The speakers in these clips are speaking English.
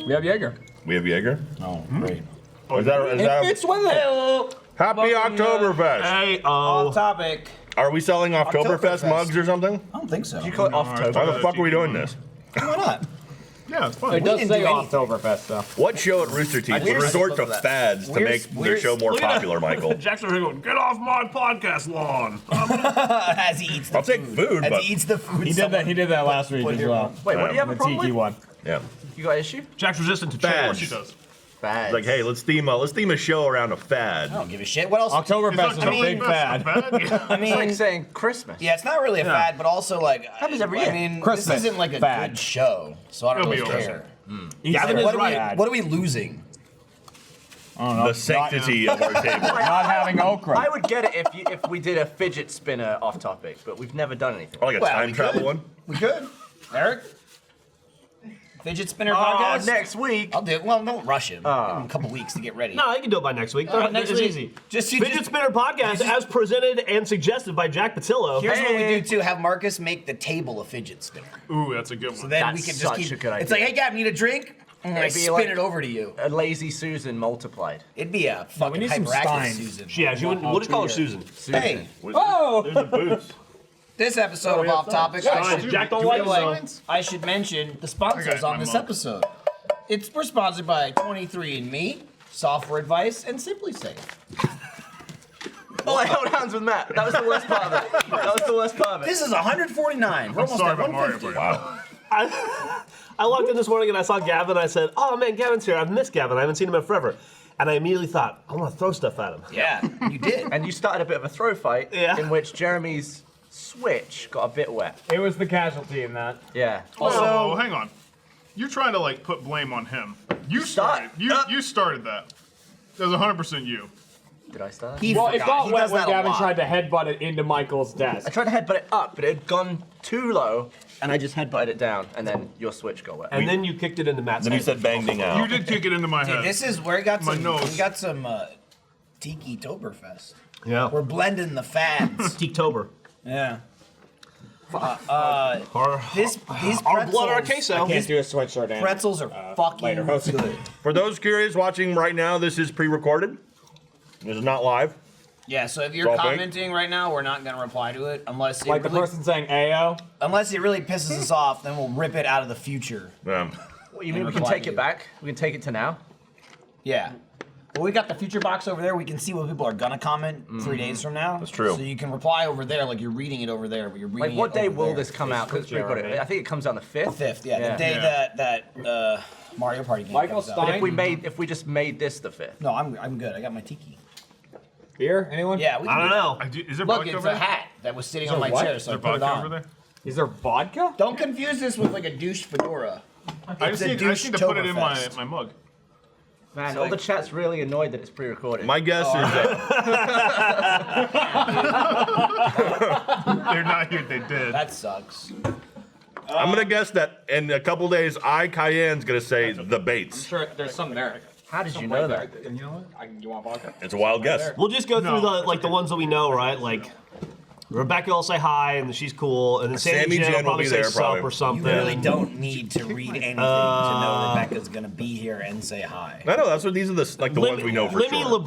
We have Jaeger. We have Jaeger? Oh, great. Is that It's with it. Happy Oktoberfest. Hey, Off topic. Are we selling Oktoberfest mugs or something? I don't think so. You call it October. Why the fuck are we doing this? Why not? Yeah, it's fun. It does didn't say do anything. Oktoberfest though. What show at Rooster Teeth would We're resort to simple to that. fads to make their show more popular, Michael? Jackson going, get off my podcast lawn. As he eats the I'll take food, As but he eats the food. He did that. He did that last week put as here well. on. Wait, what do you have a The problem tiki with? one. yeah. You got an issue? Jack's resistant to change. Fads. What she does. Bad. Like, hey, let's theme a show around a fad. I don't give a shit. What else? Oktoberfest is a big fad. I mean, It's like saying Christmas. yeah, it's not really a fad, but also like Happens every I year. mean, Christmas this isn't like a fad. good show, so I don't It'll really be over. care. Gavin is What right. are we losing? I don't know. The sanctity of our table. Not having okra. I would get it if we did a fidget spinner off topic, but we've never done anything. Or like a Well, time we travel could. one. We could. Eric? Fidget spinner Oh, podcast? next week. I'll do it. Well, don't rush him. Give him a couple weeks to get ready. No, you can do it by next week. next it's week. easy. Just- you Fidget just- Spinner Podcast, as presented and suggested by Jack Patillo. Here's what we do too: have Marcus make the table a fidget spinner. Ooh, that's a good one. So then we That's can just such keep. a good It's idea. like, hey, Gavin, need a drink? And I It'd be spin like- it over to you. A lazy Susan multiplied. It'd be a fucking need some hyperactive Steins. Susan. Yeah, she wouldn't, we'll just call her Susan. Hey, Oh! There's the boots. this episode of Off Topic, Jack don't like signs. I should mention the sponsors on this episode. We're sponsored by 23andMe, Software Advice, and Simply Safe. Oh, I held hands with Matt. That was the worst part of it. That was the worst part of it. This is 149. We're almost Sorry at about Mario 150. Party. I logged in this morning and I saw Gavin. I said, "Oh man, Gavin's here. I've missed Gavin. I haven't seen him in forever." And I immediately thought, "I want to throw stuff at him." Yeah, you did. And you started a bit of a throw fight Yeah. in which Jeremy's Switch got a bit wet. It was the casualty in that. Yeah. Also, hang on. You're trying to like put blame on him. You started. You started that. That was 100% you. Did I start? He Well, it forgot. got He wet does when that a Gavin lot. tried to headbutt it into Michael's I desk. tried to headbutt it up, but it had gone too low, and I just headbutted it down, and then your Switch got wet. And then you kicked it into Matt's Then he head. said bang ding You out. did kick it into my Dude, head. this is where we got My some. nose. We got some Tiki Toberfest. Yeah. We're blending the fads. Geektober. Yeah. Our These our blood, our pretzels- queso. Can't do a sweatshirt and Pretzels are fucking later. good. For those curious watching right now, this is pre-recorded. This is not live. Yeah, so if It's you're all fake. commenting right now, we're not gonna reply to it unless it like the really, person saying "Ayo." unless it really pisses us off. Then we'll rip it out of the future. What, you mean we can reply take to it you. back? We can take it to now? Yeah. Well, we got the future box over there. We can see what people are gonna comment 3 days from now. That's true. So you can reply over there, like you're reading it over there, but you're reading Like, what it day over will there. this come out? 'Cause it's pre-recorded. I think it comes out on the 5th. 5th, yeah, Yeah. the day Yeah. that Mario Party game Michael comes out. Stein? If we just made this the 5th. No, I'm good. I got my tiki. Beer? Anyone? Yeah, we I can don't do know. Is there Look, vodka it's over a there? hat that was sitting Is on my there what? chair, Is so there I put it vodka on. over there? Is there vodka? Don't confuse this with like a douche fedora. I It's just a need douche to put it in Toberfest. my mug. Man, all the chat's really annoyed that it's pre-recorded. My guess is They're not here. They did. That sucks. I'm gonna guess that in a couple days, Cayenne's gonna say the Bates. Sure, there's some there. How did you know that? And you know what? You want vodka? It's a wild guess. We'll just go through the ones that we know, right? Like Rebecca will say hi and she's cool, and then Sammy Jen will probably say sup or You something. really don't need to read anything to know Rebecca's gonna be here and say hi. I know that's what these are the ones we know for Remy sure.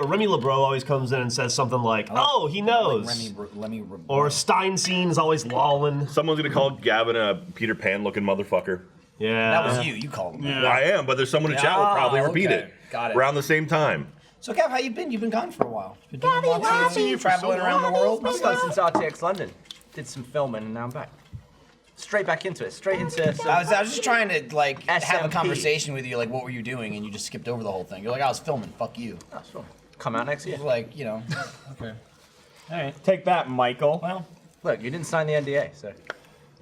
Remy LeBreau always comes in and says something like, "Oh, he knows," or Steinstein's always lolling. Someone's gonna call Gavin a Peter Pan looking motherfucker. Yeah, That was you. You called him. Yeah. I am, but there's someone in chat will probably repeat okay. it. Got it. Around the same time. So, Gav, how you been? You've been gone for a while. Been doing lots of traveling around the world. I've done since RTX London. Did some filming, and now I'm back. Straight back into it. Straight into some... I was just trying to like have a SMP. conversation with you, like what were you doing, and you just skipped over the whole thing. You're like, I was filming. Fuck you. Oh, sure. Come out next year. Like, you know. Okay. All right. Take that, Michael. Well, Look, you didn't sign the NDA, so...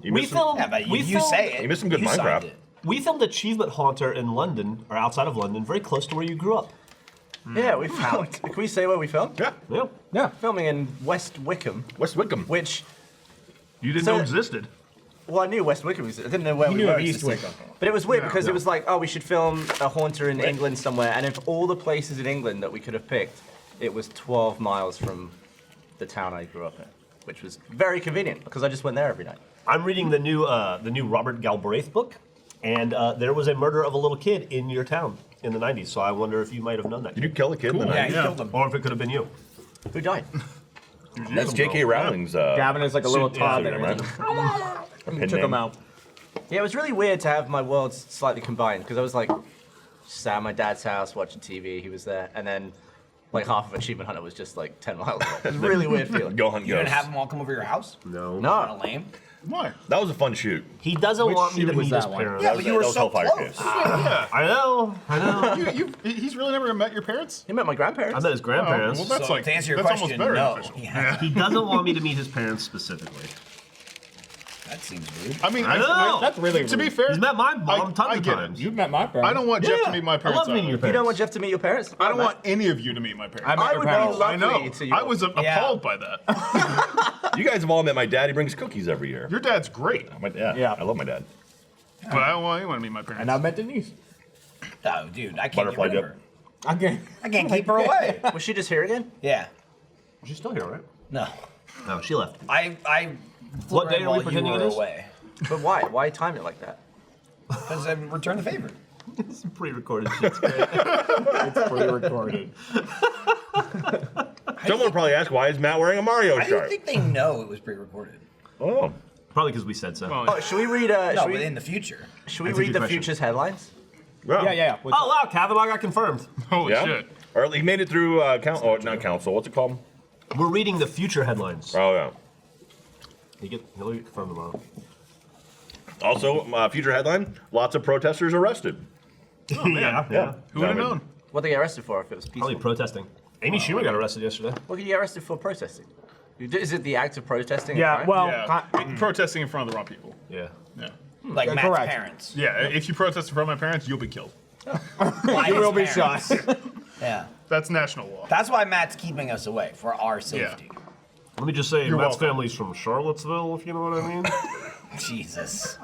You we missed filmed. yeah, but we you filmed, say it. You missed some good You signed Minecraft. it. We filmed Achievement Haunter in London, or outside of London, very close to where you grew up. Yeah, we filmed... Can we say where we filmed? Yeah. Yeah. Yeah. Filming in West Wickham, West Wickham. which... You didn't So- know existed. Well, I knew West Wickham existed. I didn't know where You we knew were of East existing. Wickham. But it was weird Yeah. because it was like, oh, we should film a haunter in England somewhere. And of all the places in England that we could have picked, it was 12 miles from the town I grew up in, which was very convenient because I just went there every night. I'm reading the new Robert Galbraith book, And there was a murder of a little kid in your town in the 90s, so I wonder if you might have known that. Did you kill a kid in the Yeah, 90s? he killed him. Or if it could have been you. Who died? That's J.K. Rowling's. Gavin is like a little Yeah, toddler. right? He took him out. Yeah, it was really weird to have my worlds slightly combined because I was like sat at my dad's house watching TV. He was there, and then like half of Achievement Hunter was just like 10 miles away. It was a really weird feeling. Go hunt You didn't ghosts. have them all come over your house? No. Kind of No, lame. Why? That was a fun shoot. He doesn't Which want me to shoot was meet his that one? parents. Yeah, but you were that was so Hellfire close. Case. Yeah. I know. He's really never met your parents? he met my grandparents. I met his grandparents. Oh, well, that's So like to answer your that's question, almost very no. official. Yeah, He doesn't want me to meet his parents specifically. that seems rude. I mean, I know. That's really to be rude. fair, He's met my mom tons I of get it. times. You've met my parents. I don't want Jeff to meet my I parents. love meeting your either. You parents. don't want Jeff to meet your parents? I don't want any of you to meet my parents. I met I your would be parents. I know. lovely to you. I was Yeah. appalled by that. You guys have all met my dad. He brings cookies every year. Your dad's great, Yeah. I love my dad. but I don't want anyone to meet my parents. And I met Denise. Oh, dude, I can't Butterfly get rid of her. Okay. I can't keep her away. Was she just here again? Yeah. She's still here, right? No. No, she left. I flew What day around are we while you pretending were it is? away. But why? Why time it like that? Because I returned the favor. It's pre-recorded shit's great. It's pre-recorded. Someone will probably ask, why is Matt wearing a Mario I didn't shirt? think they know it was pre-recorded. Oh. Probably because we said so. Well, Oh, should we read? No, should but we, in the future. should we That's a read good the question. future's headlines? Well, Yeah. Oh, wow, Kavanaugh got confirmed. holy Yeah? shit. Or he made it through, not council. What's it called? We're reading the future headlines. Oh, yeah. He'll get confirmed tomorrow. Also, future headline, lots of protesters arrested. yeah. Who would have I mean, known? What did they get arrested for if it was peaceful? Probably protesting. Amy Schumer got arrested yesterday. What did you get arrested for protesting? Is it the act of protesting? a Yeah, crime? well, Yeah, protesting in front of the wrong people. Yeah. Yeah. Like Yeah, Matt's correct. parents. Yeah, if you protest in front of my parents, you'll be killed. By you his will be parents. shot. Yeah. That's national law. That's why Matt's keeping us away, for our safety. Let me just say, You're Matt's welcome. family's from Charlottesville, if you know what I mean. Jesus.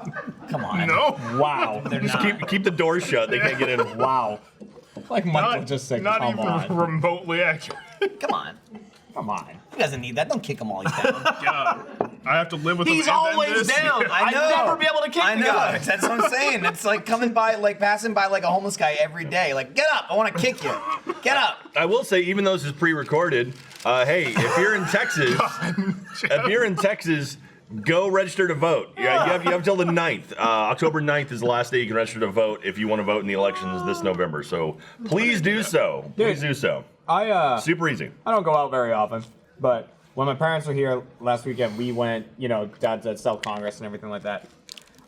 Come on. No, Wow. They're Just not. keep the doors shut. They can't get in. Wow. Like Michael not, just said, not come even on. remotely accurate. Come on. Come on. He doesn't need that. Don't kick him while he's down. God, I have to live with He's him. and then always this. down. I I'd know. never be able to kick I the know. guy. That's what I'm saying. It's like coming by, like passing by like a homeless guy every day. Like, get up. I want to kick you. Get up. I will say, even though this is pre-recorded, hey, if you're in Texas, go register to vote. Yeah, you have till the 9th. October 9th is the last day you can register to vote if you want to vote in the elections this November. So please do so. Please do so. Super easy. I don't go out very often, but when my parents were here last weekend, we went, Dad said South Congress and everything like that.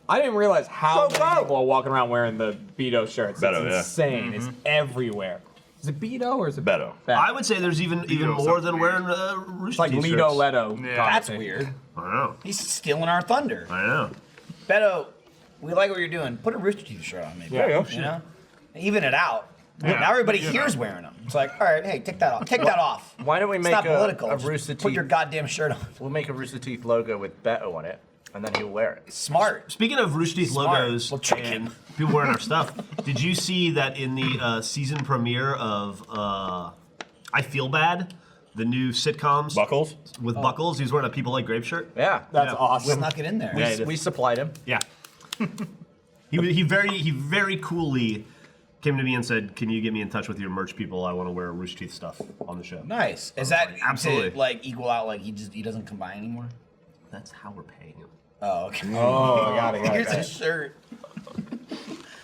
I didn't realize how many people are walking around wearing the Beto shirts. Beto, It's yeah. insane. It's everywhere. Is it Beto or is it Beto. I would say there's even more than wearing Rooster It's like Teeth Lido shirts. Leto. Yeah. That's weird. I know. He's stealing our thunder. I know. Beto, we like what you're doing. Put a Rooster Teeth shirt on, maybe. There you go. You know? Even it out. Yeah, Now everybody you here's wearing them. It's like, all right, hey, take that off. Take that off. Why don't we It's make not a political. a Just Rooster Put Teeth? your goddamn shirt on. We'll make a Rooster Teeth logo with Beto on it, and then he'll wear it. Smart. Speaking of Rooster Teeth Smart. logos We'll trick and him. people wearing our stuff, did you see that in the season premiere of I Feel Bad, the new sitcoms Buckles? with Buckles, he's wearing a People Like Grape shirt? Yeah. That's Yeah. awesome. Snuck it in there. Yeah, he did. We supplied him. Yeah. he very coolly came to me and said, "Can you get me in touch with your merch people? I want to wear Rooster Teeth stuff on the show." Nice. Is that absolutely. to, like equal out? Like he doesn't come by anymore. That's how we're paying him. Oh, okay. Oh, I got it. Here's a shirt.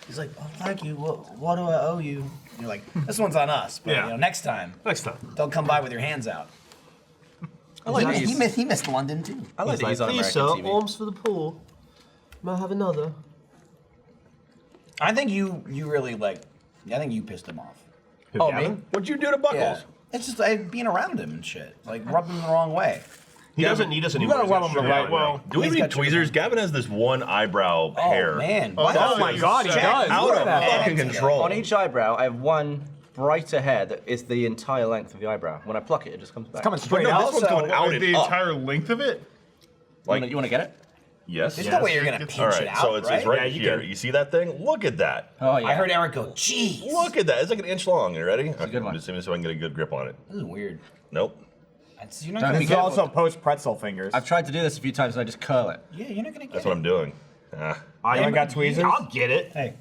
He's like, oh, thank you. What do I owe you? And you're like, this one's on us. But Yeah. next time, Next time. don't come by with your hands out. I like He missed London too. I like He's that like, he's on please, American sir, TV. alms for the pool. May I have another? I think you really like. I think you pissed him off. Who, Oh, Gavin? me? What'd you do to Buckles? Yeah. It's just being around him and shit. Like rubbing him the wrong way. He doesn't need us You anymore. gotta He's rub got him the sugar right on way. Well, Do we He's read got tweezers? Gavin has this one eyebrow Oh hair. man. Oh, Why that's not? my God, he Check. does. Out Look of at that. fucking control. On each eyebrow, I have one brighter hair that is the entire length of the eyebrow. When I pluck it, it just comes back. Coming But straight no, out. this one's going out the and up. entire length of it. Like, You want to get it? yes. There's no way you're gonna Yes. pinch All it right, out, so it's right? right Yeah, you here. can. You see that thing? Look at that. Oh yeah. I heard Eric go, "Geez, Look at that. It's like an inch long. You ready? Okay, good one. just so I can get a good grip on it. this is weird." Nope. You're not Don't gonna be It's get. careful. also post pretzel fingers. I've tried to do this a few times and I just curl it. Yeah, you're not gonna get. That's what I'm doing. I haven't got tweezers? I'll get it. Hey.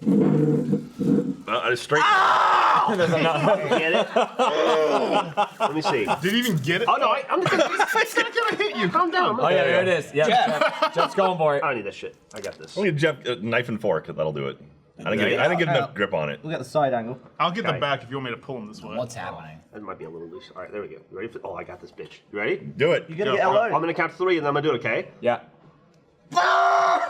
Straight. There's another. Get it? Let me see. Did he even get it? Oh no, I'm just it's not gonna hit you. Calm down. Oh yeah, there it is. Yeah, Jeff's going for it. I don't need this shit. I got this. I'll get Jeff a knife and fork. That'll do it. I didn't get enough grip on it. We got the side angle. I'll get Okay. the back if you want me to pull him this way. What's happening? That might be a little loose. All right, there we go. You ready? Oh, I got this bitch. You ready? Do it. You gotta Go. get I'm alone. gonna count to 3 and then I'm gonna do it. Okay? Yeah.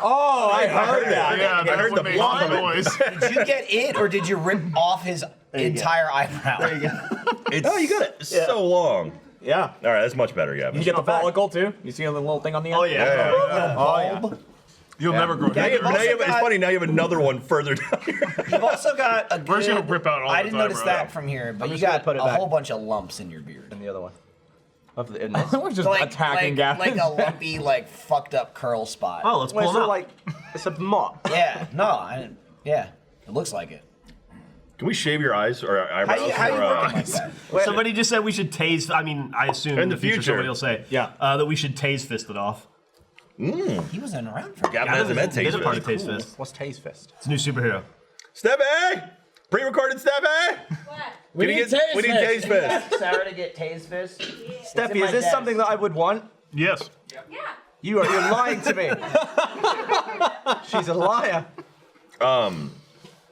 Oh, I heard that. Yeah, I that's heard what the made plop of the it. noise. Did you get it, or did you rip off his entire eyebrow? There you go. It's you got it. so long. Yeah. All right, that's much better, Gavin. You get the not bad. follicle too. You see the little thing on the end? Oh yeah. Yeah. Oh yeah. You'll never grow Now hair. you, now you have, it's funny. Now you have another one further down here. You've also got a good. We're just gonna rip out all I the didn't notice eyebrow. that from here, but I'm you just gonna got put it a back. whole bunch of lumps in your beard. And the other one. In this. We're just attacking Gavin. like a lumpy, like fucked up curl spot. Oh, let's pull Well, it's them not out. like it's a mop. Yeah, no, I didn't. Yeah, it looks like it. Can we shave your eyes or eyebrows? How you or, working like that? Somebody just said we should tase. I mean, I assume In the future. somebody will say that we should Taze-fist it off. He wasn't around for Gavin hasn't met He is a part of Taze-fist. Taze-fist. What's Taze-fist? It's a new superhero. Steppe! Pre-recorded Steppe! We need Taze-fist. Taze-fist. Sarah to get Taze-fist. Steffi, is this desk. something that I would want? Yes. Yeah. You're lying to me. She's a liar.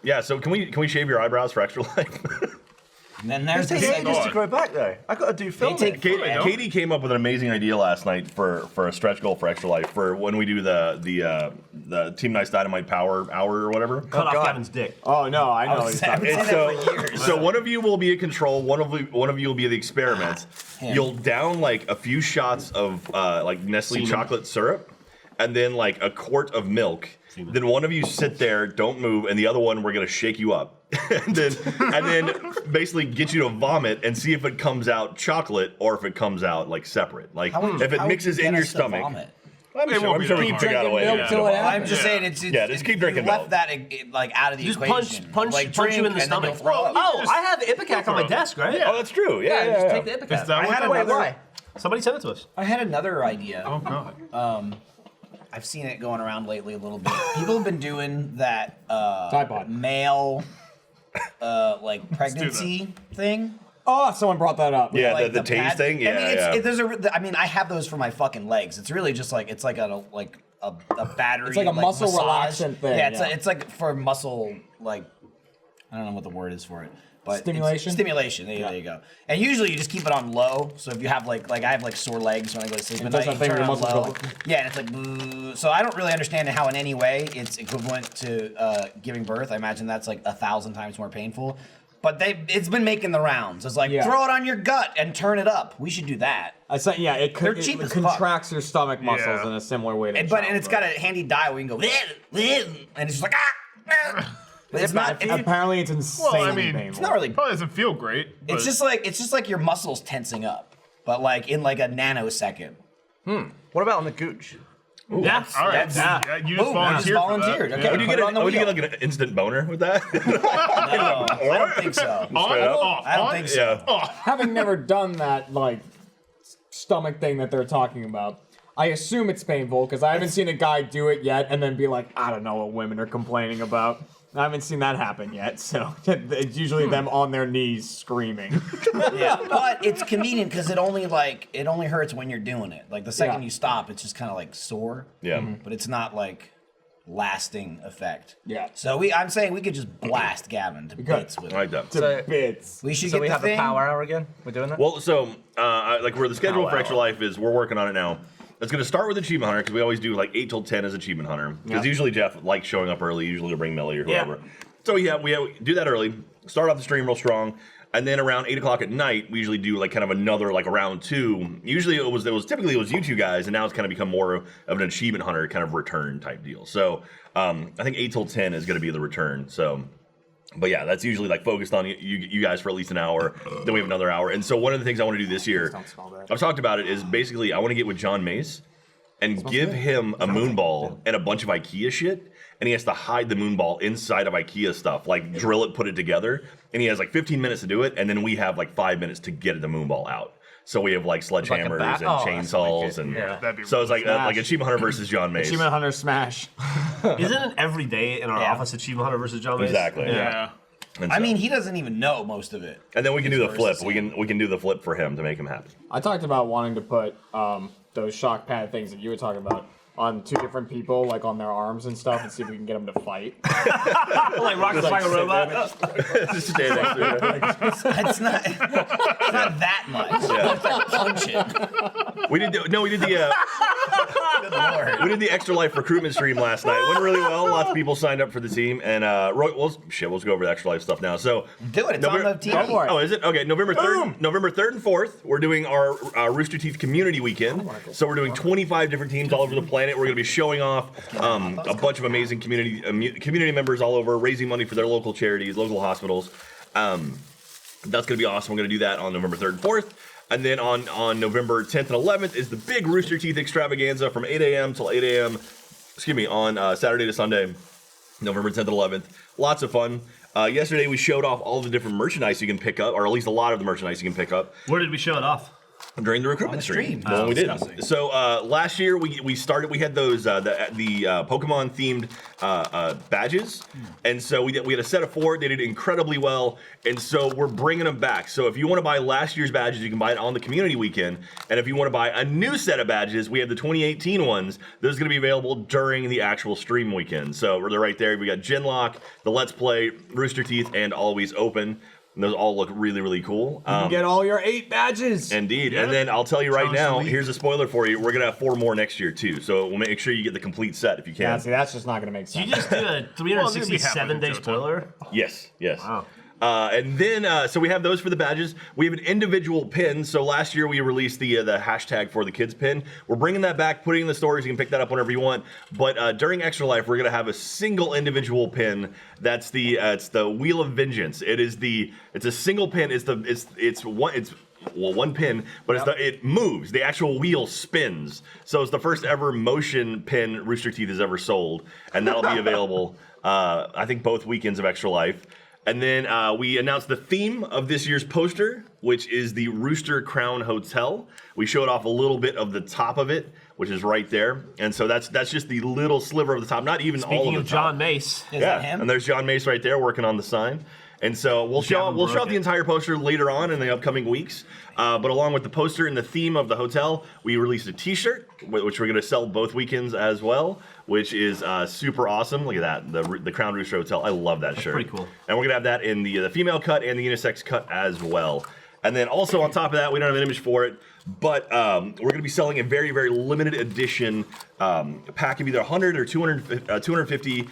Yeah, so can we shave your eyebrows for extra life? And then there's It the takes ages second. to grow back though. I gotta do filming. take- Katie came up with an amazing idea last night for a stretch goal for extra life for when we do the Team Nice Dynamite Power Hour or whatever. Cut off God. Gavin's dick. Oh no, I know. I He's haven't talking seen about. that for years. So one of you will be a control, one of you will be the experiment. You'll down like a few shots of like Nestle Semen. chocolate syrup, and then like a quart of milk. Then one of you sit there, don't move, and the other one we're gonna shake you up, and then basically get you to vomit and see if it comes out chocolate or if it comes out like separate. Like if it mixes in your stomach. I'm It sure, won't I'm be sure that we can hard. figure out a way. Drinking milk till it Yeah. I'm just saying it's Yeah, just keep drinking you left milk. that like out of the Just equation. punch like, you in the drink and then stomach. you'll throw up. Oh, I have Ipecac on my desk, right? Oh, that's true. Yeah, Just take the Ipecac. Is that what had that a way was? why? Somebody sent it to us. I had another idea. Oh god. I've seen it going around lately a little bit. People have been doing that Tide Pod. male like pregnancy thing. Oh, someone brought that up. Yeah, Like the tase pad- thing. Yeah, I mean, yeah. I mean, I have those for my fucking legs. It's really just like it's like a battery. It's like a muscle massage. relaxant thing, Yeah, yeah. it's like for muscle like I don't know what the word is for it. But Stimulation? Stimulation. There you go. And usually you just keep it on low. So if you have like I have like sore legs when I go to sleep at does night, that you thing turn where it your on muscles low. go- Yeah, and it's like so I don't really understand how in any way it's equivalent to giving birth. I imagine that's like 1,000 times more painful. But it's been making the rounds. It's like Yeah. throw it on your gut and turn it up. We should do that. I said, yeah, They're it cheap as fuck. contracts your stomach muscles Yeah. in a similar way to. And it's got a handy dial where you can go and it's just like But it's not. Apparently, it's insanely Well, I mean, painful. It's not really. Probably doesn't feel great. It's just like your muscles tensing up, but like in like a nanosecond. What about on the gooch? Yeah. All right. That's- Yeah, you Boom, I just just volunteered. volunteered. For that. Okay. Would you Put get it on the would you get wheel. like an instant boner with that? No, I don't think so. On, Straight up. off, I don't on, think so. Yeah. off. Having never done that like stomach thing that they're talking about, I assume it's painful because I haven't seen a guy do it yet and then be like, I don't know what women are complaining about. I haven't seen that happen yet, so it's usually them on their knees screaming. Yeah, but it's convenient because it only hurts when you're doing it. Like the second Yeah. you stop, it's just kind of like sore. Yeah. But it's not like lasting effect. Yeah. So I'm saying we could just blast Gavin to bits with I like it. that. To So- bits. We should So get we the have thing. the power hour again? We're doing that? Well, so like where the schedule for Ow, Extra ow. Life is, we're working on it now. It's going to start with Achievement Hunter because we always do like 8 till 10 as Achievement Hunter. Because usually Jeff likes showing up early, usually to bring Millie or whoever. So yeah, we do that early. Start off the stream real strong, and then around 8 o'clock at night, we usually do like kind of another like a round 2. Usually it was typically you two guys, and now it's kind of become more of an Achievement Hunter kind of return type deal. So I think 8 till 10 is going to be the return. So. But yeah, that's usually like focused on you guys for at least an hour. Then we have another hour. And so one of the things I want to do this year, I've talked about it, is basically I want to get with John Mace and give him a moonball and a bunch of IKEA shit. And he has to hide the moonball inside of IKEA stuff, like drill it, put it together. And he has like 15 minutes to do it. And then we have like 5 minutes to get the moonball out. So we have like sledgehammers bat? and Oh, that's chainsaws wicked. and Yeah. That'd be so it's like Smash. Achievement Hunter versus John Mace. Achievement Hunter Smash. Isn't it every day in our office Achievement Hunter versus John Mace? Exactly. Yeah. And I so- mean, he doesn't even know most of it. and then we can do the flip. versus We can do the flip for him to make him happy. I talked about wanting to put those shock pad things that you were talking about on 2 different people, like on their arms and stuff, and see if we can get them to fight. Like Rock the Spider Robot. Just stand next to it. It's not that much. Punch it. We did the Good lord. we did the Extra Life recruitment stream last night. It went really well. Lots of people signed up for the team, and we'll go over the Extra Life stuff now. So Do it. It's on the TV. Go for it. Oh, is it? Okay, November 3rd and 4th, we're doing our Rooster Teeth Community Weekend. So we're doing 25 different teams all over the planet. We're going to be showing off a bunch of amazing community members all over, raising money for their local charities, local hospitals. That's going to be awesome. We're going to do that on November 3rd and 4th. And then on November 10th and 11th is the big Rooster Teeth extravaganza from 8 a.m. till 8 a.m. On Saturday to Sunday, November 10th and 11th. Lots of fun. Yesterday we showed off all the different merchandise you can pick up, or at least a lot of the merchandise you can pick up Where did we show it off? during the recruitment stream. stream. The one we did. Disgusting. So last year we had those the Pokemon themed badges, and so we had a set of 4. They did incredibly well, and so we're bringing them back. So if you want to buy last year's badges, you can buy it on the community weekend, and if you want to buy a new set of badges, we have the 2018 ones. Those are going to be available during the actual stream weekend. So they're right there. We got Genlock, the Let's Play, Rooster Teeth, and Always Open. And those all look really, really cool. You can get all your 8 badges. Indeed. And then I'll tell you right Sounds now, sweet. here's a spoiler for you. We're going to have 4 more next year, too. So we'll make sure you get the complete set if you Yeah, can. see, that's just not going to make Did sense. you just do a Well, it's gonna be 367-day happening, spoiler? Yes, yes. Wow. And then, so we have those for the badges. We have an individual pin. So last year we released the hashtag for the kids pin. We're bringing that back, putting it in the stores. You can pick that up whenever you want. But during Extra Life, we're gonna have a single individual pin. That's it's the Wheel of Vengeance. It's a single pin. One pin, but it moves. The actual wheel spins. So it's the first ever motion pin Rooster Teeth has ever sold, and that'll be available. I think both weekends of Extra Life. And then we announced the theme of this year's poster, which is the Rooster Crown Hotel. We showed off a little bit of the top of it, which is right there. And so that's just the little sliver of the top, not even all Speaking of of the top. John Mace. Is that him? And there's John Mace right there working on the sign. And so we'll show broke the it. entire poster later on in the upcoming weeks. But along with the poster and the theme of the hotel, we released a T-shirt, which we're going to sell both weekends as well, which is super awesome. Look at that, the Crown Rooster Hotel. I love that shirt. pretty cool. And we're going to have that in the female cut and the unisex cut as well. And then also on top of that, we don't have an image for it, but we're going to be selling a very, very limited edition pack of either 100 or 250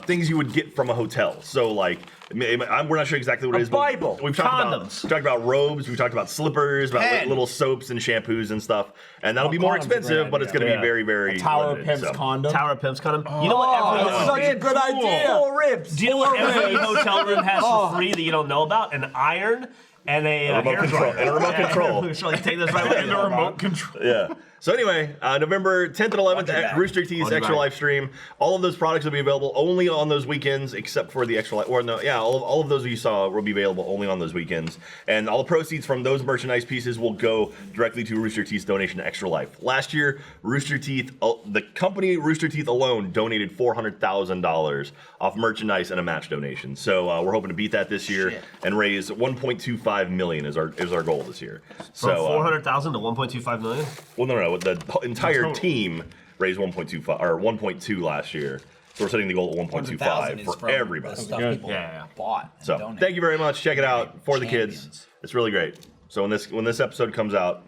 things you would get from a hotel. So like, we're not sure exactly what it is. but Bible. We've talked Condoms. about robes. We've talked about slippers, about like Pen. little soaps and shampoos and stuff. And that'll be more condoms are a great expensive, but it's going to idea. be very, very Tower limited, Pimp's so. condom. Tower Pimps condom. You know what? Oh, Every, that's such a good idea. 4 ribs. do you know what every hotel room has for free that you don't know about? An iron and a remote hair control. dryer. And a remote control. We should like take this right with And you. a remote control. Yeah. So anyway, November 10th and 11th at Rooster Teeth's Extra Life stream. All of those products will be available only on those weekends, except for the Extra Life. Or no, yeah, all of those you saw will be available only on those weekends. And all the proceeds from those merchandise pieces will go directly to Rooster Teeth's donation to Extra Life. Last year, Rooster Teeth, the company Rooster Teeth alone, donated $400,000 off merchandise and a match donation. So we're hoping to beat that this year and raise $1.25 million is our goal this year. From So 400,000 to 1.25 million. well, no. The entire total. team raised 1.25 or 1.2 last year. So we're setting the goal at 1.25 for everybody. The stuff Good. people Yeah. bought. And So donated. thank you very much. Check it out for the kids. Champions. It's really great. So when this episode comes out,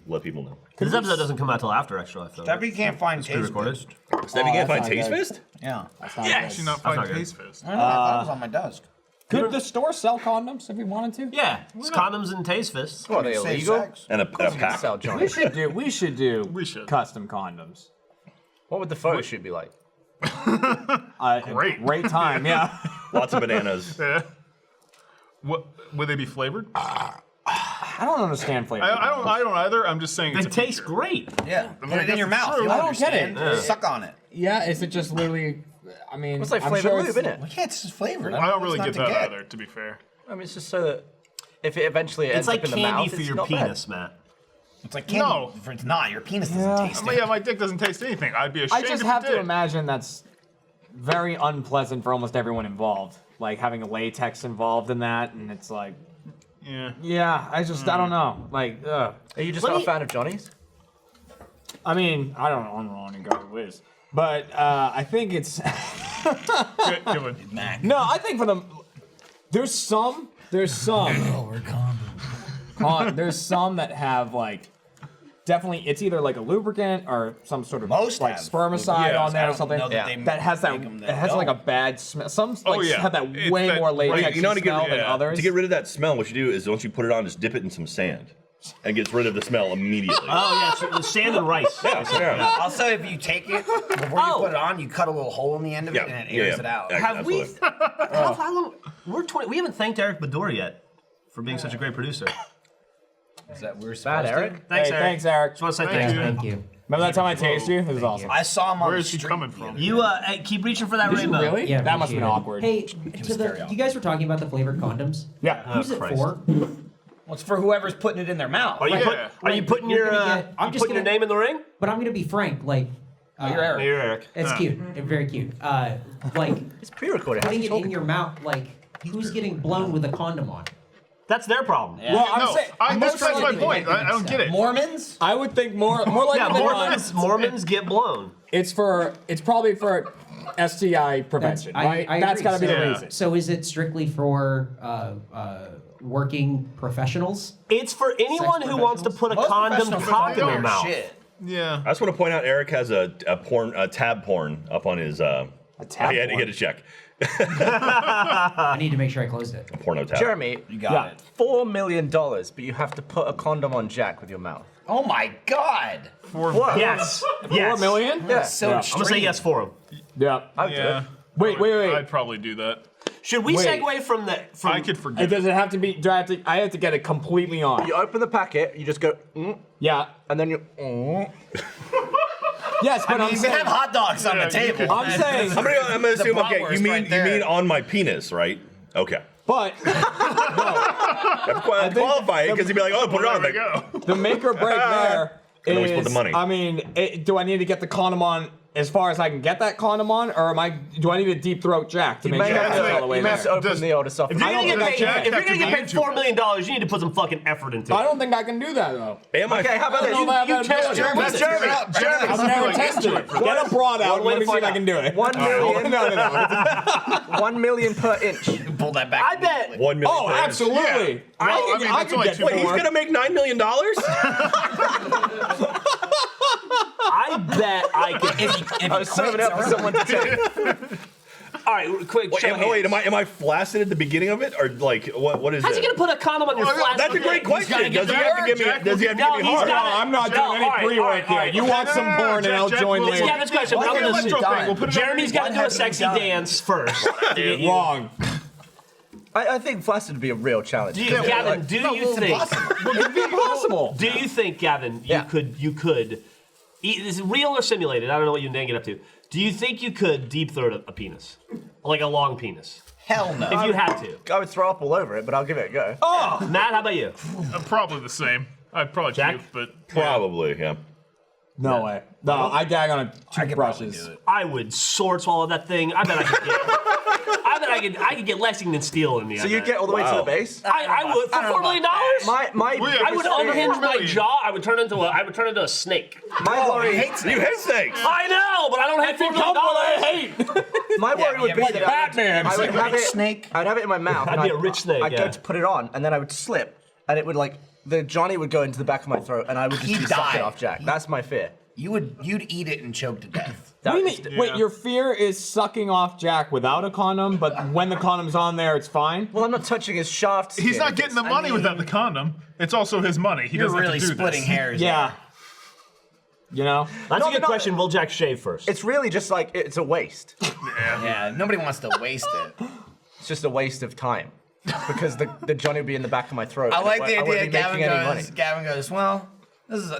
let people know. This episode doesn't come out till after Extra Life, though. Except you can't find pre-recorded. Taze-fist. Steph, you can't that's find not good. Taze-fist? Yeah. That's not Yes! good. Actually, not That's not find good. Taze-fist. I don't know. I thought it was on my desk. Could the store sell condoms if we wanted to? Yeah, it's condoms and Taze-fists. What, are they Safe illegal? sex. And a pack. Sell Johnny. We should do We should. custom condoms. What would the photo shoot be like? Great. Great time, yeah. Lots of bananas. Yeah. What would they be flavored? I don't understand flavor. I don't either. I'm just saying. They It's a taste feature. great. Yeah. I mean, Put I it in guess your it's mouth. true. You'll I don't get understand. it. Suck on it. Yeah, is it just literally? I mean, What's like I'm flavored sure lube, it's- isn't it? Well, yeah, it's just flavored. I don't really It's get not that to either. To be fair. I mean, it's just so that if it eventually It's ends like up in the candy mouth, for it's your not bad. penis, Matt. It's like candy. No. It's not. Your penis doesn't taste it. Yeah, my dick doesn't taste anything. I'd be I ashamed just if have it to did. imagine that's very unpleasant for almost everyone involved. Like having a latex involved in that, and it's like, Yeah. I don't know. Like, Are you just not a fan of Johnny's? I mean, I don't want to go who is, but I think it's Good one. no. I think for them, there's some. There's some that have like definitely. It's either like a lubricant or some sort of Most like have spermicide lubricants. on there I or don't something know that they that has that. make 'em that It has like a don't. bad smell. Some like yeah. have that It's way that- more right, latex you know how to get smell than others. To get rid of that smell, what you do is once you put it on, just dip it in some sand, and gets rid of the smell immediately. Oh yeah, so the sand and rice. Yeah. Also, if you take it before you put it on, you cut a little hole in the end of it and it airs it out. Have we? Absolutely. How long? We're 20. We haven't thanked Eric Bador yet for being such a great producer. Is that we're Bad, supposed to? Eric. Thanks, Hey, Eric. thanks, Eric. Just want to say Thank thanks, you. man. Thank you. Remember that time I tasted you? This was awesome. I saw him on Where the is he street coming the from? other You hey, keep reaching for that Did you rainbow. really? Yeah, that must have been appreciate it. awkward. Hey, was very you guys were talking about the flavored condoms. Yeah. Who's it Christ. for? Well, it's for whoever's putting it in their mouth. Are you, Yeah. are you putting You're your gonna get- I'm you just putting your gonna- name in the ring? But I'm gonna be frank. Like, You're Eric. No, you're Eric. it's cute, very cute. Like It's pre-recorded. How's putting he it in talking? your mouth. Like, who's getting blown with a condom on? That's their problem. Well, I'm No, saying that's my likely point. they I don't get it. Mormons? I would think more likely Yeah, than Mormons get blown. it's probably for STI prevention, right? I That's agree. got to be the Yeah. reason. So is it strictly for working professionals? It's for anyone who wants to put a Most condom professionals cock in don't their give a mouth. shit. Yeah. I just want to point out Eric has a tab porn up on his. tab he had porn? to check. I need to make sure I closed it. Porno tab. Jeremy, You got Yeah. it. $4 million, but you have to put a condom on Jack with your mouth. Oh my god. Yes. 4 million? Yeah. So Yeah. I'm extreme. gonna say yes for him. Yeah. I'd do Yeah. it. Wait. I'd probably do that. Should we Wait. segue from the? From, I could It forgive it. doesn't have to be. Do I have to get it completely on? You open the packet, you just go, Yeah. and then you. Yes, but I'm You can saying. have hot dogs on the you table. could- I'm saying. I'm gonna assume. The Okay, bratwurst you mean right you there. mean on my penis, right? Okay. But Qualify it because he'd be like, oh, put it There on. we Like, go. the make or break there Can always put is. the money. I mean, do I need to get the condom on as far as I can get that condom on, or do I need to deep throat Jack to You make may sure have it's all the way to, there? open Does- the old stuff. if you're I gonna don't get think paid, I can. if you're gonna get paid Have to $4 million, you need to put some fucking effort into I it. don't think I can do that though. am I? Okay, how about I this? don't know if I have that test ability. your Jeremy, I've never like tested into it. it for Get a broad out. One way Let me to see if find I can do it. 1 million, No. 1 million per inch. Pull that back. I bet. 1 million. Oh, per inch. absolutely. Yeah. Well, I mean, I that's could only get two Wait, he's more. gonna make $9 million? I bet I could. If I was serving up for someone to take. All right, quick. Wait, show of wait, hands. am I flaccid at the beginning of it, or like what is How's he it? gonna put a condom on your Oh, yeah, flask? That's a great question. gotta get Does he the have to word, give me? Jack. Does he have to No, give me he's hard? got No, it. I'm not No, doing any all right, pre-work all right, here. You want some porn and I'll Jack, join let's you. Yeah, this question. Why I'm can't gonna we do- do that? We'll put it Jeremy's got to What do a have you sexy done? dance first. to get you. Wrong. I think flaccid would be a real challenge. Do you, Gavin, do you think? It'd be impossible. Do you think, Gavin, Yeah. you could? Is it real or simulated? I don't know what you dang it up to. Do you think you could deep throat a penis, like a long penis, Hell no. if you had to? I would throw up all over it, but I'll give it a go. Oh, Matt, how about you? Probably the same. I'd probably Jack? puke, but Probably, yeah. No way. No, I gag on toothbrushes. I would sword swallow that thing. I bet I could get. I could get Lexington Steel in me. So you get all the way to the base? I would for $4 million. My Well, yeah, I would it's unhinge my 4 million. jaw. I would turn into a snake. worry, You hate snakes. I know, but I don't have $4 million. my worry would be yeah, that Batman. I would have it. Snake. I'd have it in my mouth. I'd and be a rich snake, I'd yeah. go to put it on, and then I would slip, and it would the Johnny would go into the back of my throat, and I would just He'd be sucking die. off Jack. That's my fear. You'd eat it and choke to death. What do you mean? Wait, your fear is sucking off Jack without a condom, but when the condom's on there, it's fine? Well, I'm not touching his shaft. He's skin. not getting the money without the condom. It's also his money. He You're doesn't really have to do splitting this. hairs. Yeah. You know? That's No, a good no, question. Will Jack shave first? It's really just it's a waste. Yeah, nobody wants to waste it. It's just a waste of time. Because the Johnny would be in the back of my throat. I and like the I wouldn't idea. be making any money. Gavin goes, well, this is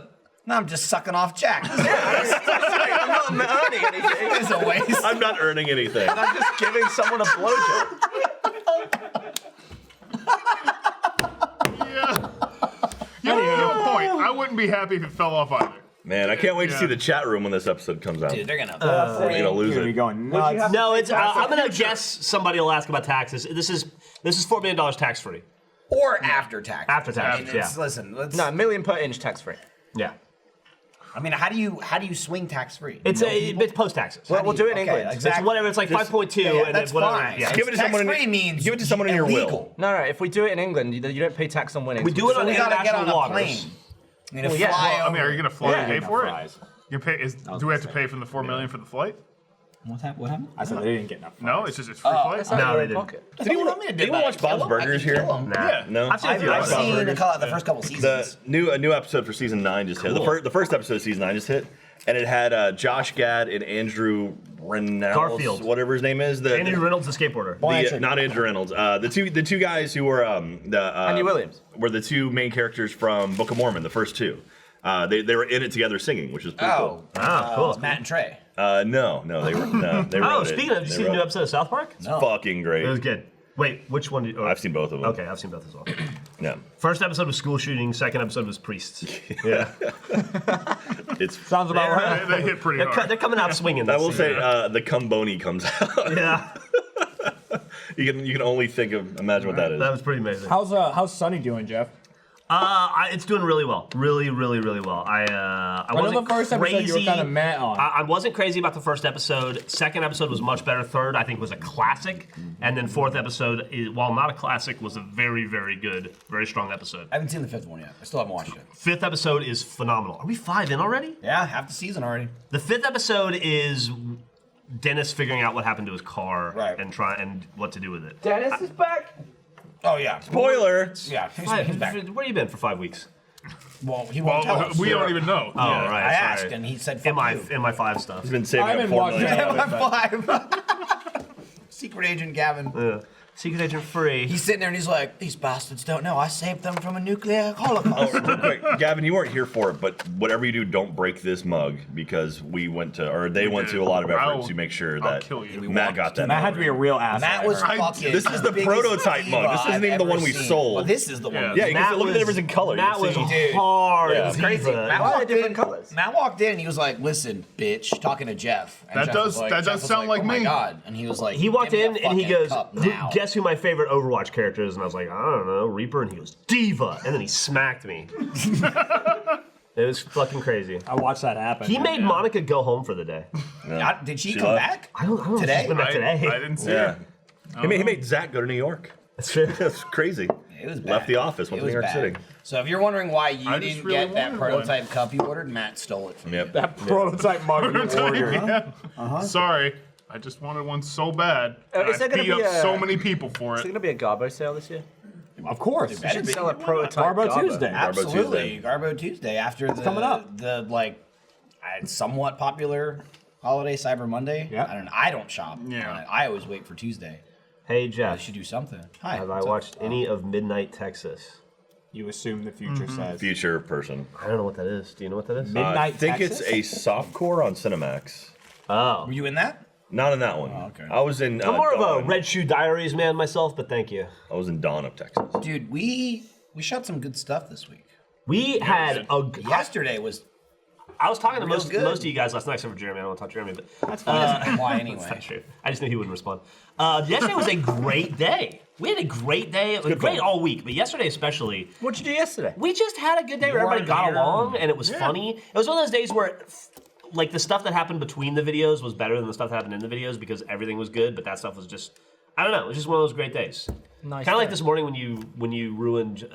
now I'm just sucking off Jack. I'm not earning anything. This is a waste. I'm not earning anything. I'm just giving someone a blowjob. wouldn't be happy if it fell off either. Man, I can't wait to see the chat room when this episode comes out. Dude, they're gonna lose You're it. going nuts. No, it's. I'm gonna guess somebody will ask about taxes. This is $4 million tax free. or after tax. After tax, yeah. Listen, let's. No, $1 million per inch tax free. Yeah. I mean, how do you swing tax free? It's post taxes. Well, we'll do it in England. Exactly. It's whatever. It's like 5.2, Yeah, and that's it's whatever. fine. Yeah. Give it to someone. Tax-free means give it to someone in your will. illegal. No, if we do it in England, you don't pay tax on winnings. We do it on We gotta get on international a waters. plane. I mean, yeah. fly Well, I mean, over. are you gonna fly and pay for it? Fries. You pay? Do we have to pay from the $4 million for the flight? What happened? I said they didn't get enough. No, it's just it's free flight. No, they didn't. Pocket. Did anyone watch Bob's Burgers here? Yeah. No. I've seen a few I've episodes. seen the first couple seasons. A new episode for season 9 just hit. The first episode of season 9 just hit, and it had Josh Gad and Andrew Reynolds, Garfield. whatever his name is. Andrew Reynolds, the skateboarder. Not Andrew Reynolds. The two guys who were Andy Williams were the two main characters from Book of Mormon, the first two. They were in it together singing, which is pretty cool. Cool. Matt and Trey. No, they were they wrote it. Speaking of, did you see the new episode of South Park? It's fucking great. It was good. Wait, which one? I've seen both of them. Okay, I've seen both as well. Yeah, First episode was school shooting. Second episode was priests. Yeah, it's. Sounds about right. They hit pretty hard. they're coming out swinging. I this will say season. the Cumboni comes out. Yeah, you can only imagine what that is. that was pretty amazing. How's Sunny doing, Jeff? It's doing really well. Really, really, really well. I know wasn't the first episode you were kinda meh on. I wasn't crazy about the first episode. Second episode was much better. Third, I think, was a classic. And then fourth episode, while not a classic, was a very, very good, very strong episode. I haven't seen the fifth one yet. I still haven't watched it. Fifth episode is phenomenal. Are we 5 in already? Yeah, half the season already. The fifth episode is Dennis figuring out what happened to his car Right. and what to do with it. Dennis is back. Oh yeah. Spoiler. Yeah, he's back. Where you been for 5 weeks? Well, he won't tell us. We don't even know. Oh, right. I asked, sorry. and he said, In "Fuck you." my 5 stuff. He's been saving I've up been $4 watching million. Five. Secret Agent Gavin. Secret Agent Free. He's sitting there and he's like, "These bastards don't know I saved them from a nuclear holocaust." Real quick, Gavin, you weren't here for it, but whatever you do, don't break this mug because they went to a lot of effort to make sure I'll that kill you. Matt got that. That had to be a real asshole. Matt was I- fucking. This is the biggest prototype mug. diva This isn't I've even the one ever we seen. sold. Well, this is the one. Yeah, you can look at the difference in color. You Matt can was see- Dude. hard. Yeah. It was Crazy. crazy. Matt Why are walked they different in. colours? Matt walked in and he was like, "Listen, bitch," talking to Jeff. And That Jeff does- was like, that Jeff does was sound like "Oh my me." god!" And he was like, He walked "Give me in a and he fucking goes, cup now." "Guess who my favorite Overwatch character is?" And I was like, "I don't know, Reaper." And he goes, "Diva," and then he smacked me. It was fucking crazy. I watched that happen. He made Monica go home for the day. Did she She come left. back? I don't know. if Today? she's been back today. I didn't see Yeah. it. He made Zach go to New York. That's true. That's crazy. It was bad. Left the office, went It to New was York bad. City. So if you're wondering why you I just didn't really get that wanted prototype cup you ordered, Matt stole it from you. Yep. that prototype mug you ordered. Yeah. Sorry, I just wanted one so bad. Is I there gonna beat be up a- so many people for Is there it. gonna be a Garbo sale this year? Of course. Better Should be. sell a prototype Garbo Tuesday. Absolutely, Garbo Tuesday after the coming up. the somewhat popular holiday Cyber Monday. Yeah. I don't shop. Yeah. on it. I always wait for Tuesday. Hey I Jeff, should do something. Hi. have I what's up? watched any of Midnight Texas? You assume the future says. Future person. I don't know what that is. Do you know what that is? Midnight I think Texas? it's a softcore on Cinemax. Oh, Were you in that? Not in that one. okay. I was in. I'm more of a Dawn. Red Shoe Diaries man myself, but thank you. I was in Dawn of Texas. Dude, we shot some good stuff this week. We had a. Yesterday was. I was talking to Real most good. of you guys last night, except for Jeremy. I don't want to talk to Jeremy, but That's fine. Doesn't apply that's anyway. not true. I just knew he wouldn't respond. Yesterday was a great day. We had a great day. It was great fun. all week, but yesterday especially. What'd you do yesterday? We just had a good day where everybody got weren't here. along and it was funny. It was one of those days where, like, the stuff that happened between the videos was better than the stuff that happened in the videos because everything was good, but that stuff was just, I don't know, it was just one of those great days. Nice. Kind of like day. this morning when you ruined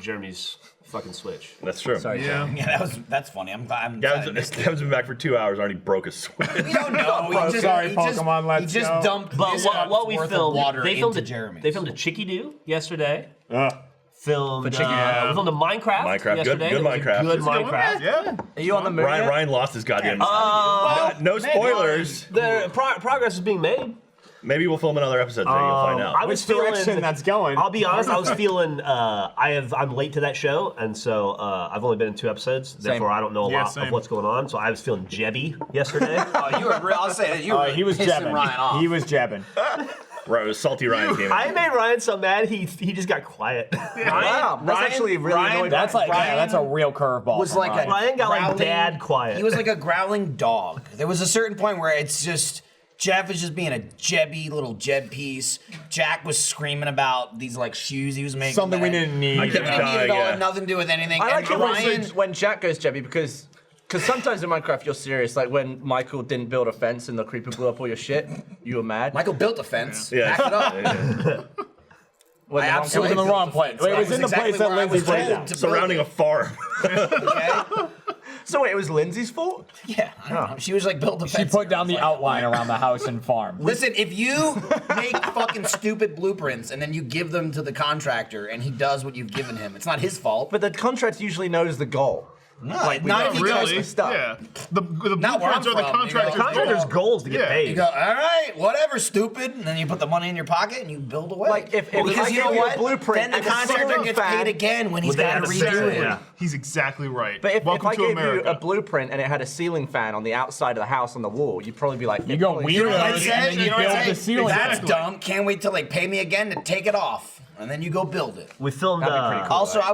Jeremy's fucking Switch. That's true. Sorry, Yeah. Yeah, that's funny. I'm glad. I'm glad I missed it. Gavin's been back for 2 hours. Already broke a switch. We don't know. Bro, sorry, Pokemon, let's He just go. dumped But this what we worth of filmed, water they filmed into a Jeremy's. They filmed a Chicky Doo yesterday. Ugh. Filmed, we filmed a Minecraft. Minecraft, good- yesterday. good It was a Minecraft. Good Is it good Minecraft. Yeah. Are you on the move? yet? Ryan lost his goddamn. No maybe. spoilers. The progress is being made. Maybe we'll film another episode. Then you'll find out. I was Which direction feeling. that's going. I'll be honest. I was feeling. I'm late to that show, and so I've only been in 2 episodes. Therefore, I don't know a Yeah, lot same. of what's going on. So I was feeling jebby yesterday. Oh, you were. I'll say that you were. He was pissing jabbing. Ryan off. He was jabbing. Right, it was Salty Ryan came in. I made Ryan so mad he just got quiet. Wow, that's actually really annoying. That's like Ryan that's a real curveball. was from like Ryan. a Ryan got like growling- dad quiet. He was like a growling dog. There was a certain point where it's just Jeff is just being a Jebby little Jeb piece. Jack was screaming about these like shoes he was making. Something we that didn't need. I We kept didn't need it all dying, had nothing to do with anything. I like and it Ryan, when Jack goes Jebby because sometimes in Minecraft you're serious. Like when Michael didn't build a fence and the creeper blew up all your shit, you were mad. Michael built a fence. Yeah. Back it up. When I the- It was in the wrong place. It was in the place that Lindsay put it down. Surrounding a farm. Okay? So wait, it was Lindsay's fault? Yeah, I don't know. She was like built a She fence. put down the outline around the house and farm. Listen, if you make fucking stupid blueprints and then you give them to the contractor and he does what you've given him, it's not his fault. But the contract usually knows the goal. No, Like, we not don't if he really- goes. Really? stuff. Yeah. The Not where I'm blueprints are the from. contractor's You go, Contractor's goal. goal is to get Yeah. paid. You go, all right, whatever, stupid, and then you put the money in your pocket and you build away. Like, if because I you gave know you a what? blueprint then the and a contractor ceiling gets fan- paid again when he's Well, they got to had to redo say, it. yeah. He's exactly right. But if Welcome I to gave America. you a blueprint and it had a ceiling fan on the outside of the house on the wall, you'd probably be like, You go probably- weird. You know what I And say? then you You know what build I the say? ceiling. That's Exactly. dumb. Can't wait till they pay me again to take it off, and then you go build it. We filmed That'd be pretty cool. Also, I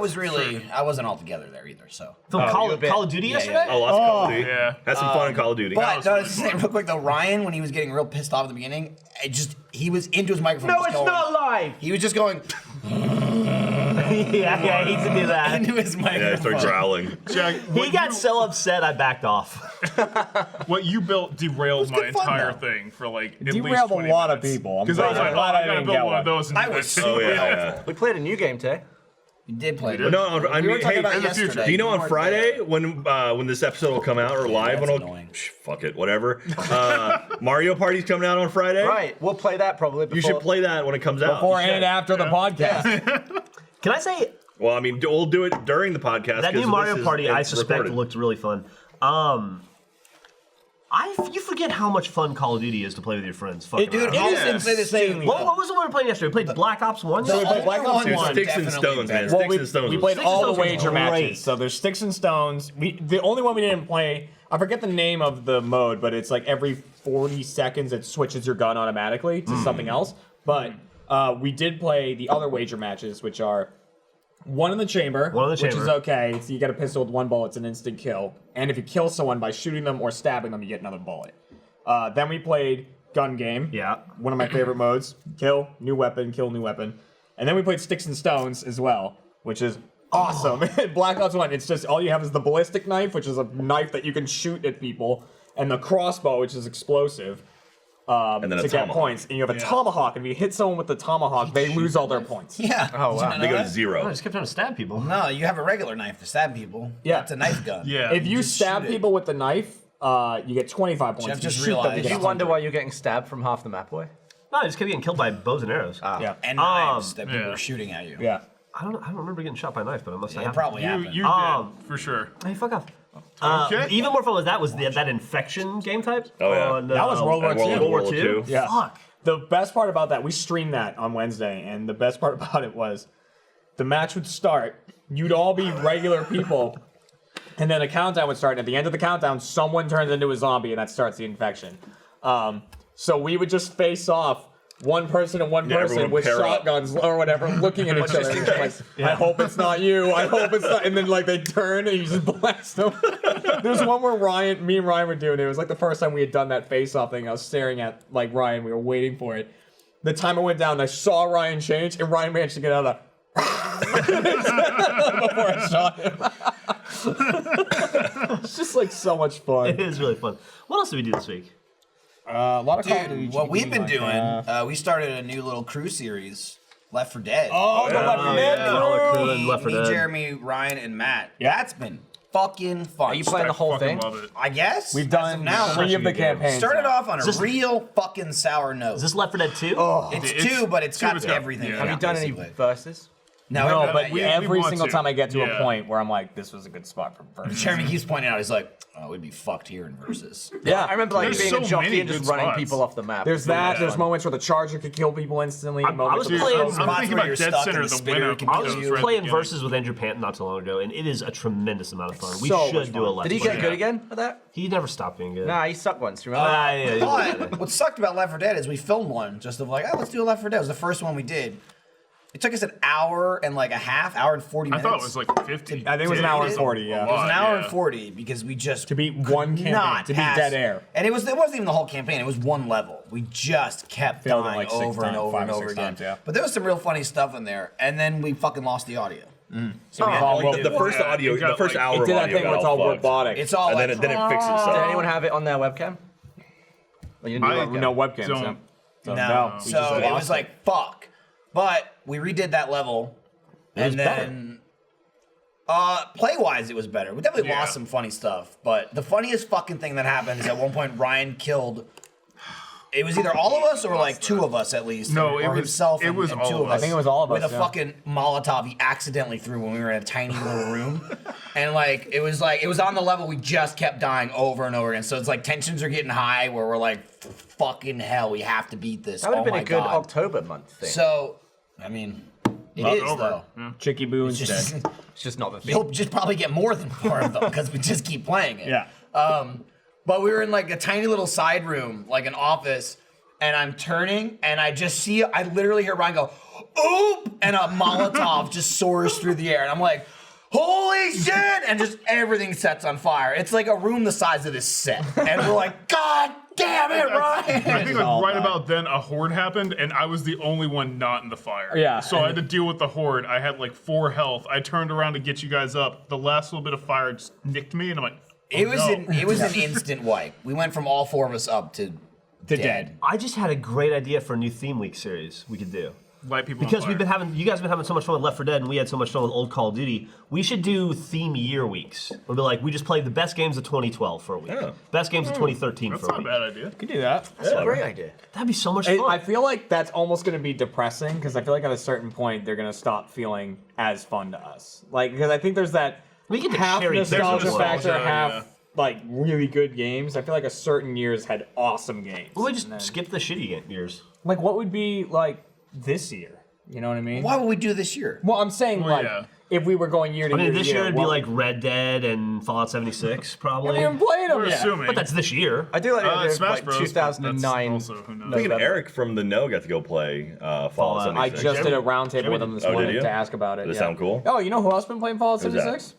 wasn't all together there either. So, filmed you a bit. Call of Duty yesterday. Oh, lots of Call of Duty. yeah. Had some fun in Call of Duty. but no, just say real quick though, Ryan, when he was getting real pissed off at the beginning, he was into his microphone. No, just it's going- not live! He was just going yeah, I hate to do that. into his Yeah, I microphone. started growling. Jack, He got so upset I backed off. what you built derailed my good fun, entire though. thing for like at least Derailed a 20 lot of minutes. people. I'm Because I was glad- like, I'm glad oh, I I gotta didn't build get one of one. those. And I do was that. Oh, super yeah, helpful. yeah. We played a new game today. You did play. No, I we were mean, talking hey, about in the yesterday. future. do you know You on weren't Friday when this episode will come out or live that's when annoying. fuck it, whatever. Mario Party's coming out on Friday. Right, we'll play that probably before. You should play that when it comes out. Before and after the podcast. Can I say Well, I mean, we'll do it during the podcast. that 'cause new Mario this is- Party? I it's suspect recorded. looked really fun. You forget how much fun Call of Duty is to play with your friends. Fucking Dude, around. it is Yeah. insane. What was the one we were playing yesterday? We played Black Ops 1. So we played Black Ops older Dude, one 1. sticks and definitely stones, man. better. Well, Sticks and stones. we played Sticks and all the Stones was wager great. matches. So there's Sticks and Stones. The only one we didn't play, I forget the name of the mode, but it's like every 40 seconds it switches your gun automatically to something else. But we did play the other wager matches, which are one in the chamber, One in the which is chamber. okay. So you get a pistol with one bullet, it's an instant kill. And if you kill someone by shooting them or stabbing them, you get another bullet. Then we played Gun Game. Yeah. One of my favorite modes. Kill, new weapon, kill, new weapon. And then we played Sticks and Stones as well, which is awesome. Black Ops 1, it's just all you have is the ballistic knife, which is a knife that you can shoot at people, and the crossbow, which is explosive, And then a to get tomahawk. points. And you have a tomahawk, and if you hit someone with the tomahawk, they lose all their points. Yeah. Oh, wow. Did you They know go to that? I zero. just kept trying to stab people. No, you have a regular knife to stab people. Yeah. It's a knife gun. Yeah. If you just stab shoot it. people with the knife, you get 25 points. Jeff If you just shoot them, realized- you Did get you wonder 100. why you're getting stabbed from half the map away? No, I just kept getting killed by bows and arrows. Yeah. And knives that people yeah. were shooting at you. Yeah. I don't remember getting shot by a knife, but it must have It happened. probably happened. You Um, did, for sure. Hey, fuck off. Okay. Even more fun was that infection game type. Oh, yeah. On, That was World War And II. World War II. Yeah. Fuck. The best part about that, we streamed that on Wednesday, and the best part about it was the match would start, you'd all be regular people, and then a countdown would start, and at the end of the countdown, someone turns into a zombie, and that starts the infection. So we would just face off, one person and one Yeah, person everyone with pair up. shotguns or whatever, looking at each other. and like, I hope it's not you. I hope it's not. And then like they turn and you just blast them. There's one where me and Ryan were doing it. It was like the first time we had done that face-off thing. I was staring at like Ryan. We were waiting for it. The timer went down. And I saw Ryan change, and Ryan managed to get out of before I shot him. It's just like so much It fun. is really fun. What else did we do this week? A lot of Call of Duty Dude, what GP, we've been like, doing, we started a new little crew series, Left 4 Dead. Oh, the Left 4 Dead yeah. All the crew. crew and Left 4 Me, Dead. Jeremy, Ryan, and Matt. That's been fucking fun. Are you playing the whole Fucking thing? love it. I guess. We've As done of now. 3 of the campaigns. Started now. off on a this- real fucking sour note. Is this Left 4 Dead 2? Oh, it's It's 2, but it's two, got it's got- everything. yeah. in Have it, you done any basically. verses? No, but we every want single to. time I get to a Yeah. point where I'm like, this was a good spot for versus. Jeremy keeps pointing out, he's like, oh, we'd be fucked here in versus. Yeah, I remember like There's being so a jockey many and just good running spots. people off the map. There's that. Yeah. There's moments where the charger could kill people instantly. I moments was where- playing- I'm Spots thinking where about you're Dead stuck Center, and the the spinner winner. can I kill was you. goes right at playing the beginning. versus with Andrew Panton not too long ago, and it is a tremendous amount of fun. We So should much do a fun. let's Did he play. get good again at that? He never stopped being good. Nah, he sucked once. Remember? But what sucked about Left 4 Dead is we filmed one just of like, oh, let's do a Left 4 Dead. It was the first one we did. It took us an hour and like a half, hour and 40 I minutes. thought it was like 50. I think it was an hour and 40, yeah. It was an hour and Yeah. 40 because we just To beat one could campaign, not to beat pass- dead air. And it wasn't even the whole campaign. It was one level. We just kept Failed it dying like 6 over and times, over 5 and or over 6 again. times, yeah. But there was some real funny stuff in there, and then we fucking lost the audio. So we had Oh, to well, redo The it. first audio, it got, the first like- hour It of did that audio thing where got it's all fucked. robotic. It's all And like, then it fixes Did itself. anyone have it on their webcam? Or you didn't do I- webcam? No webcams. Don't- So, no. we So just it lost was like, fuck. But we redid that level, and then play-wise, it was better. We definitely Yeah. lost some funny stuff, but the funniest fucking thing that happened is at one point Ryan killed. It was either all of us or like two of us at least. No, or it was- himself. it was and all two of of us. us. I think it was all of with us, a yeah. fucking Molotov he accidentally threw when we were in a tiny little room, and like it was on the level we just kept dying over and over again. So it's like tensions are getting high where we're like, fucking hell, we have to beat this. That would have been my a good God. October month thing. So, I mean, it is over. though. Yeah. Chicky Boo It's instead. just, It's just not the thing. you'll just probably get more than 4 of them because we just keep playing it. Yeah. But we were in like a tiny little side room, like an office, and I'm turning and I literally hear Ryan go, oop, and a Molotov just soars through the air. And I'm like, holy shit! And just everything sets on fire. It's like a room the size of this set. And we're like, God damn it, I Ryan! think like right about then a horde happened and I was the only one not in the fire. Yeah. So I had to deal with the horde. I had like 4 health. I turned around to get you guys up. The last little bit of fire just nicked me and I'm like, oh, It was an instant wipe. We went from all 4 of us up to dead. I just had a great idea for a new theme week series we could do. light people Because on you fire. guys have been having so much fun with Left 4 Dead, and we had so much fun with old Call of Duty. We should do theme year weeks. We'll be like, we just played the best games of 2012 for a week, Yeah. best games of 2013 That's for a not a week. bad idea. Could do that. That's a great idea. That'd be so much fun. I feel like that's almost going to be depressing because I feel like at a certain point they're going to stop feeling as fun to us. Like, because I think there's that We get to half cherry pick nostalgia as well. factor, Yeah. half like really good games. I feel like a certain years had awesome games. Well, we just And then- skip the shitty years. like what would be like this year? You know what I mean? Why would we do this year? Well, I'm saying Well, like yeah. if we were going year to I mean, year, to this year it'd be what- like Red Dead and Fallout 76, We probably. haven't even played them We're yet. assuming. But that's this year. I do like the idea of Smash like Bros, but that's 2009. also, who knows? I think Eric from the No got to go play Fallout Fallout. 76. I just did a roundtable with him this Oh, did morning you? to ask about it. Does it yeah. sound cool? Oh, you know who else been playing Fallout Who's that? 76?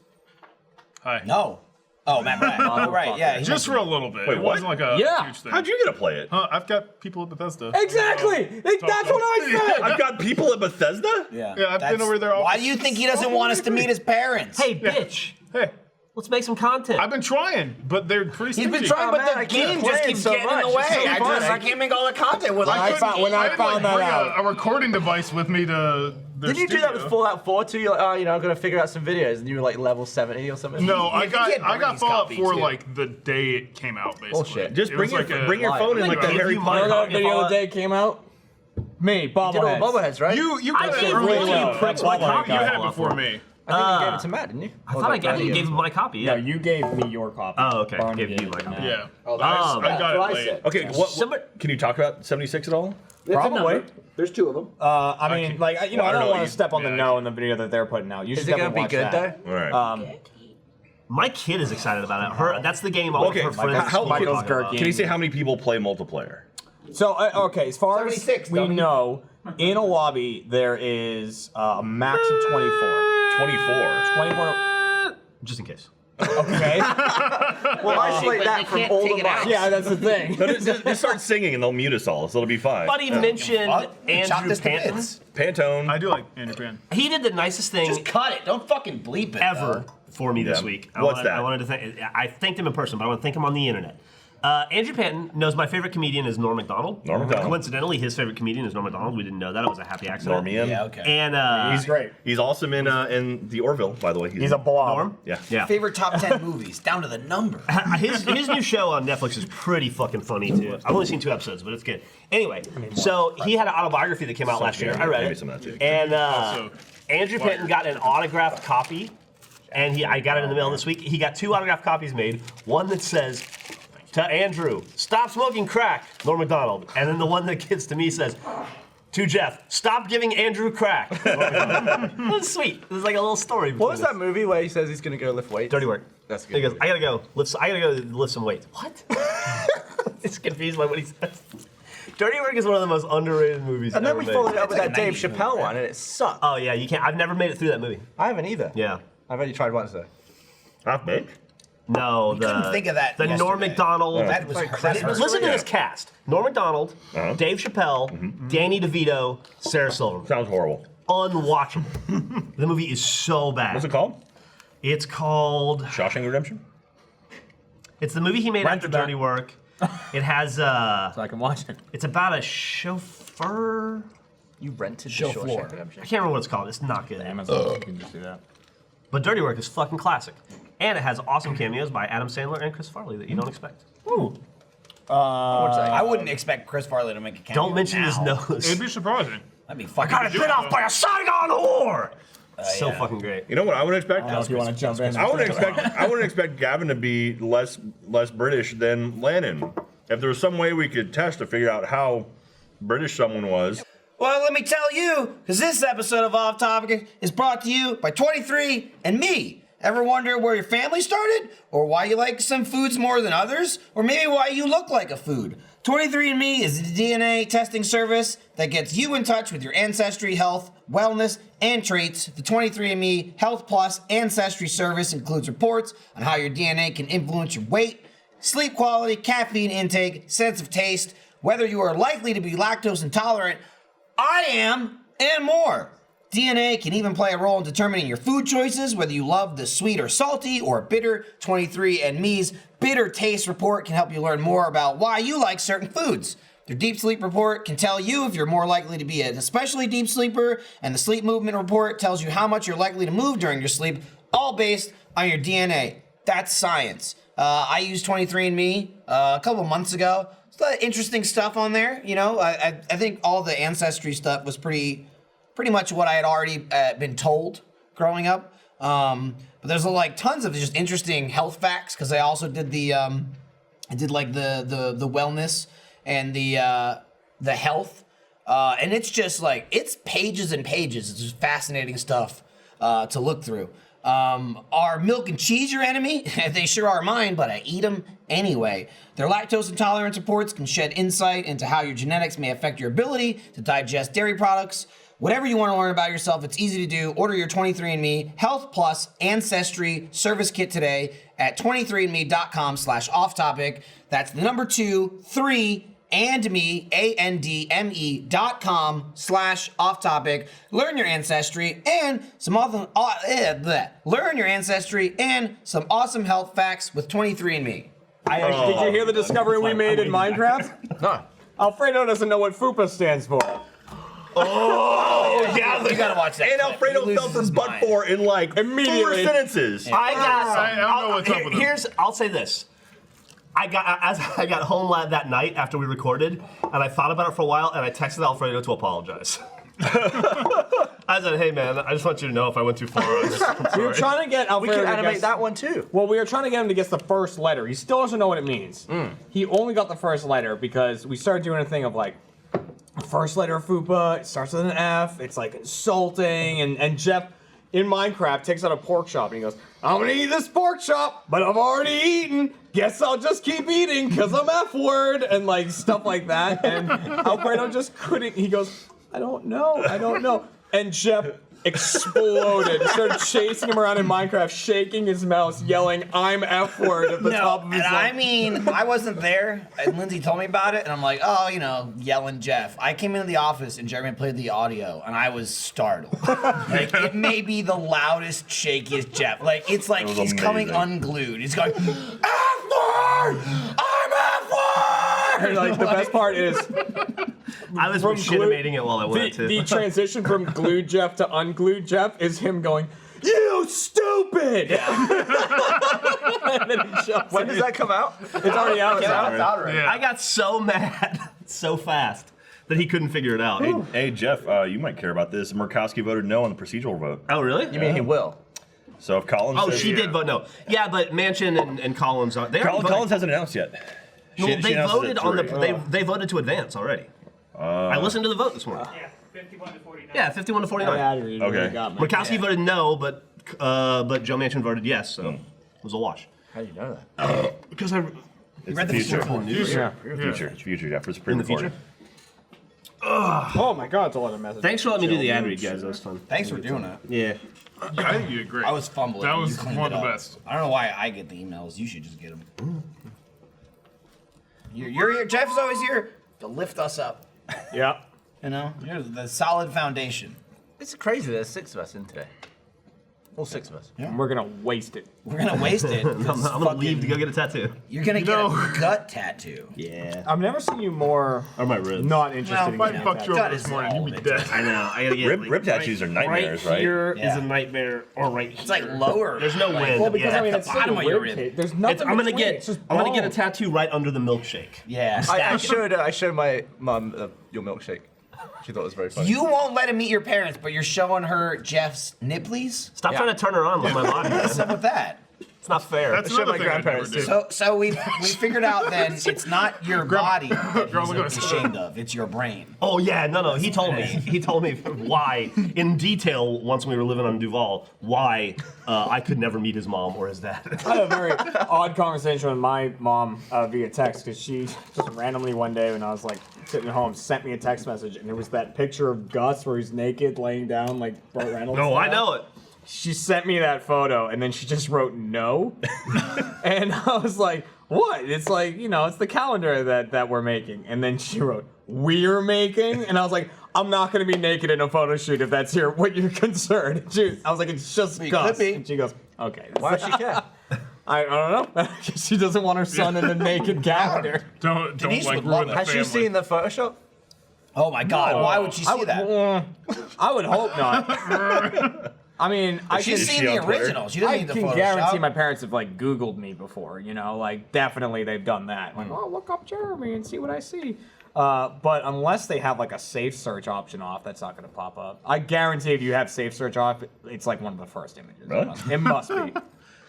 Hi. No. Oh, Matt Bragg. Oh, right, yeah. he Just for a little bit. Wait, it what? wasn't like a Yeah. huge thing. How'd you get to play it? I've got people at Bethesda. Exactly. That's what I said. I've got people at Bethesda? Yeah, Yeah, I've been over there all- Why do you think he doesn't want us to meet his parents? Hey, bitch, Hey, let's make some content. I've been trying, but they're pretty He's been stingy. trying, Oh, but man, the I keep game just playing keeps so getting in the much. way. It's so fun. I can't make all the content with When I couldn't- found I had to, that bring out. a recording device with me to their Did you do that with studio. Fallout 4 too? You're like, oh, you know, I'm gonna figure out some videos, and you were like level 70 or something. No, I you got get Bernie's Fallout copy, 4 too. like the day it came out, basically. Bullshit. Just It bring was your, like a- bring your phone in like the Like, Harry give you Potter. my Remember copy that of video the Fallout? day it came out? Me, You did all the bobbleheads. bobbleheads, right? You I got it gave early. you You pricks my copy. had it Fallout before 4. me. I think you gave it to Matt, didn't you? I thought I gave him my copy. No, Yeah. you gave me your copy. Oh, okay. Barney Gave you gave my it to copy. me. Yeah. Oh, I that's got what it I late. said. Okay, Somebody- can you talk about 76 at all? It's a Probably. number. There's 2 of them. I mean, can't- like, Well, I I don't don't know, want you- to step on the yeah, no in the video that they're putting out. You Is should it gonna definitely be watch good that. though? All right. My kid is excited about it. That's the game all Okay, of her friends. how- are Michael's talking about. Gurky. Can you say how many people play multiplayer? So, okay, as far as 76, we dummy. know, in a lobby, there is a max of 24. 24. 24. Just in case. Okay. Well, isolate but that they from can't all take the it out. mics. Yeah, that's the thing. No, just start singing and they'll mute us all, so it'll be fine. Buddy mentioned Fuck, chop Andrew this to Panton. bits. Pantone. I do like Andrew Pan. He did the nicest thing Just cut it. Don't fucking bleep it. ever though. for me this Yeah. week. What's that? I wanted to thank. I thanked him in person, but I want to thank him on the internet. Andrew Panton knows my favorite comedian is Norm Macdonald. Norm Macdonald. Coincidentally, his favorite comedian is Norm Macdonald. We didn't know that. It was a happy accident. Normian. Yeah, okay. And He's great. He's awesome in the Orville, by the way. He's a blob. Norm? Yeah. Yeah. Favorite top 10 movies, down to the number. His new show on Netflix is pretty fucking funny too. I've only seen 2 episodes, but it's good. Anyway, so he had an autobiography that came out last year. I read Maybe it, some of that too. and So Andrew Pinton got an autographed copy, and I got it in the mail this week. He got 2 autographed copies made. One that says, to Andrew, stop smoking crack, Norm Macdonald. And then the one that gets to me says, to Jeff, stop giving Andrew crack. That's sweet. There's like a little story. What was that movie where he says he's gonna go lift weights? Dirty Work. That's good. He goes, I gotta go lift some weights. What? It's confused by what he says. Dirty Work is one of the most underrated movies And then ever we made. followed it up with It's that like a Dave 90s Chappelle movie. one, and it sucked. Oh yeah, you can't. I've never made it through that movie. I haven't either. Yeah. I've only tried once though. Half baked. No, couldn't think of that The Norm yesterday. Macdonald. That was Listen to this cast: Norm Macdonald, Dave Chappelle, Danny DeVito, Sarah Silverman. Sounds horrible. Unwatchable. The movie is so bad. What's it called? It's called. Shawshank Redemption. It's the movie he made after Rented that. Dirty Work. It has. So I can watch it. It's about a chauffeur. You rented Show the floor. Shawshank Redemption. I can't remember what it's called. It's not good. Amazon, you can just do that. But Dirty Work is fucking classic. And it has awesome cameos by Adam Sandler and Chris Farley that you don't expect. Ooh. I wouldn't expect Chris Farley to make a cameo. Don't mention his now. nose. It'd be surprising. That'd be fucking. Got bit off by a Saigon whore! So yeah. fucking great. You know what I would expect? I don't know if you want to jump in. I wouldn't expect Gavin to be less British than Lannon. If there was some way we could test to figure out how British someone was. Well, let me tell you, because this episode of Off Topic is brought to you by 23andMe. Ever wonder where your family started? Or why you like some foods more than others? Or maybe why you look like a food? 23andMe is a DNA testing service that gets you in touch with your ancestry, health, wellness, and traits. The 23andMe Health Plus Ancestry Service includes reports on how your DNA can influence your weight, sleep quality, caffeine intake, sense of taste, whether you are likely to be lactose intolerant, I am, and more. DNA can even play a role in determining your food choices, whether you love the sweet or salty or bitter. 23andMe's Bitter Taste Report can help you learn more about why you like certain foods. Their Deep Sleep Report can tell you if you're more likely to be an especially deep sleeper, and the Sleep Movement Report tells you how much you're likely to move during your sleep, all based on your DNA. That's science. I used 23andMe a couple months ago. There's a lot of interesting stuff on there. You know, I think all the ancestry stuff was pretty much what I had already been told growing up. But there's like tons of just interesting health facts because I also did the the wellness and the health, and it's just like it's pages and pages. It's just fascinating stuff to look through. Are milk and cheese your enemy? They sure are mine, but I eat them anyway. Their lactose intolerance reports can shed insight into how your genetics may affect your ability to digest dairy products. Whatever you want to learn about yourself, it's easy to do. Order your 23andMe Health Plus Ancestry Service Kit today at 23andme.com/offtopic. That's the number 2, 3, and me, ANDME.com/offtopic. Learn your ancestry and some some awesome health facts with 23andMe. Did you hear the discovery we made in Minecraft? No. Alfredo doesn't know what FUPA stands for. Oh, yeah. You gotta watch that. And clip. Alfredo He fell loses for his butt mind. for in like 4 Immediately. sentences. I don't know what's up with him. I'll say this. I got home that night after we recorded, and I thought about it for a while, and I texted Alfredo to apologize. I said, "Hey man, I just want you to know if I went too far. I'm We were sorry." trying to get We Alfredo can to animate guess- that one too. Well, we were trying to get him to guess the first letter. He still doesn't know what it means. He only got the first letter because we started doing a thing of like, the first letter of FUPA, it starts with an F, it's like insulting, and Jeff in Minecraft takes out a pork chop and he goes, I'm gonna eat this pork chop, but I've already eaten. Guess I'll just keep eating because I'm F word, and like stuff like that. And Alfredo just couldn't, he goes, I don't know. And Jeff exploded, started chasing him around in Minecraft, shaking his mouse, yelling, I'm F word at the top of his and lungs. I mean, I wasn't there, and Lindsay told me about it, and I'm like, oh, yelling Jeff. I came into the office, and Jeremy played the audio, and I was startled. Like, it may be the loudest, shakiest Jeff. Like, it's like It was he's coming amazing. unglued. He's going, F word! I'm F word! And like the best part is I was From shit-emating it while I went too. the transition from glued Jeff to unglued Jeff is him going, you stupid! And then he jumps When does that come out? It's already out. It's out already. Yeah. I got so mad so fast that he couldn't figure it out. Hey, Jeff, you might care about this. Murkowski voted no on the procedural vote. Oh, really? You mean he will? So if Collins Oh, says, she did vote no. Yeah, but Manchin and Collins, Collins hasn't announced yet. No, She they announced it voted at on the. 3. They voted to advance already. I listened to the vote this morning. Yeah, 51 to 49. Yeah, 51 to 49. Okay. Murkowski voted no, but Joe Manchin voted yes, so it was a wash. How do you know that? Because I It's read the the future. Future. Future. It's future, Jeff. It's in the future. pre-recorded. Oh my god, it's a lot of messages. Thanks for letting me do the ad read, guys. That was fun. Thanks for doing it. Yeah. I think you did great. I was fumbling. That You was cleaned one it of the up. best. I don't know why I get the emails. You should just get them. You're here. Jeff's always here to lift us up. Yeah. You know, you're the solid foundation. It's crazy. There's 6 of us in today. All 6 of us. We're gonna waste it. We're gonna waste it. I'm gonna leave to go get a tattoo. You're gonna get a gut tattoo. Yeah. I've never seen you more Or my ribs. not interested If I in fucked you That over is this morning, all you'd be of it. dead. I know. I gotta get Rib tattoos are nightmares, right? Here is Yeah. a nightmare, or right here. It's like lower. There's no wind. Well, because yeah. I mean, it's the like bottom a of your rib rib. cage. There's nothing. I'm gonna between. get. It's just I'm gonna get a bone. tattoo right under the milkshake. Yeah. I showed my mum your milkshake. She thought it was very funny. You won't let him meet your parents, but you're showing her Jeff's nipplies? Stop trying to turn her on like my body. What's up with that? It's not fair. That's I showed another my thing I'd never grandparents do. too. So we figured out then it's not your body that Grandma, he's look at ashamed of, it's your brain. Oh yeah, no. He told me. He told me why in detail once we were living on Duval why I could never meet his mom or his dad. I had a very odd conversation with my mom via text because she just randomly one day when I was like sitting at home sent me a text message and it was that picture of Gus where he's naked laying down like Burt Reynolds. No, I style. know it. She sent me that photo and then she just wrote no. And I was like, what? It's like, you know, it's the calendar that we're making. And then she wrote, we're making? And I was like, I'm not going to be naked in a photo shoot if that's what you're concerned. I was like, it's just Gus. could be. And she goes, okay. Why does she care? I don't know. She doesn't want her son in a naked calendar. Don't Denise like would love ruin it. the Has family. she seen the Photoshop? Oh my god, why would she see that? I would hope not. I mean, I She's can, seen she the on Twitter? original. She doesn't I need the can Photoshop. guarantee my parents have like Googled me before, you know, like definitely they've done that. Hmm. Like, oh, look up Jeremy and see what I see. But unless they have like a safe search option off, that's not going to pop up. I guarantee if you have safe search off, it's like one of the first images. Really? It must be.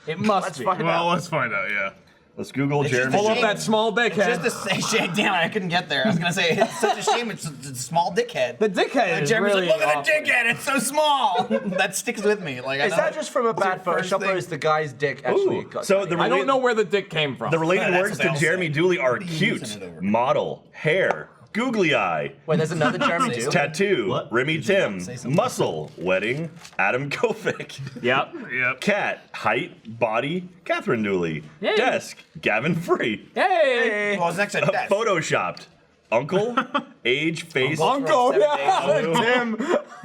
It must be. find Well, let's find out, yeah. Let's Google It's Jeremy. just a Pull up shame. that small dickhead. Just to say, shake down, I couldn't get there. I was gonna say it's such a shame. It's a small dickhead. The dickhead And is Jeremy's really like, look at awful. the dickhead. It's so small. That sticks with me. Like, I Is know that just from a bad your first Photoshop, or thing. is the guy's dick actually Ooh, got so tiny? the I don't know where the dick came from. The related Yeah, that's words what to they'll Jeremy say. Dooley are What are you cute, using it over? model, hair, googly eye, Wait, there's another Jeremy Dooley? tattoo, What? Remy Tim, say something? muscle, wedding, Adam Kofic, Yep. Yep. cat, height, body, Catherine Dooley, Yay. desk, Gavin Free, Hey! Well, it's next to death. photoshopped, uncle, age, face, Uncle! 7 Yeah! Tim!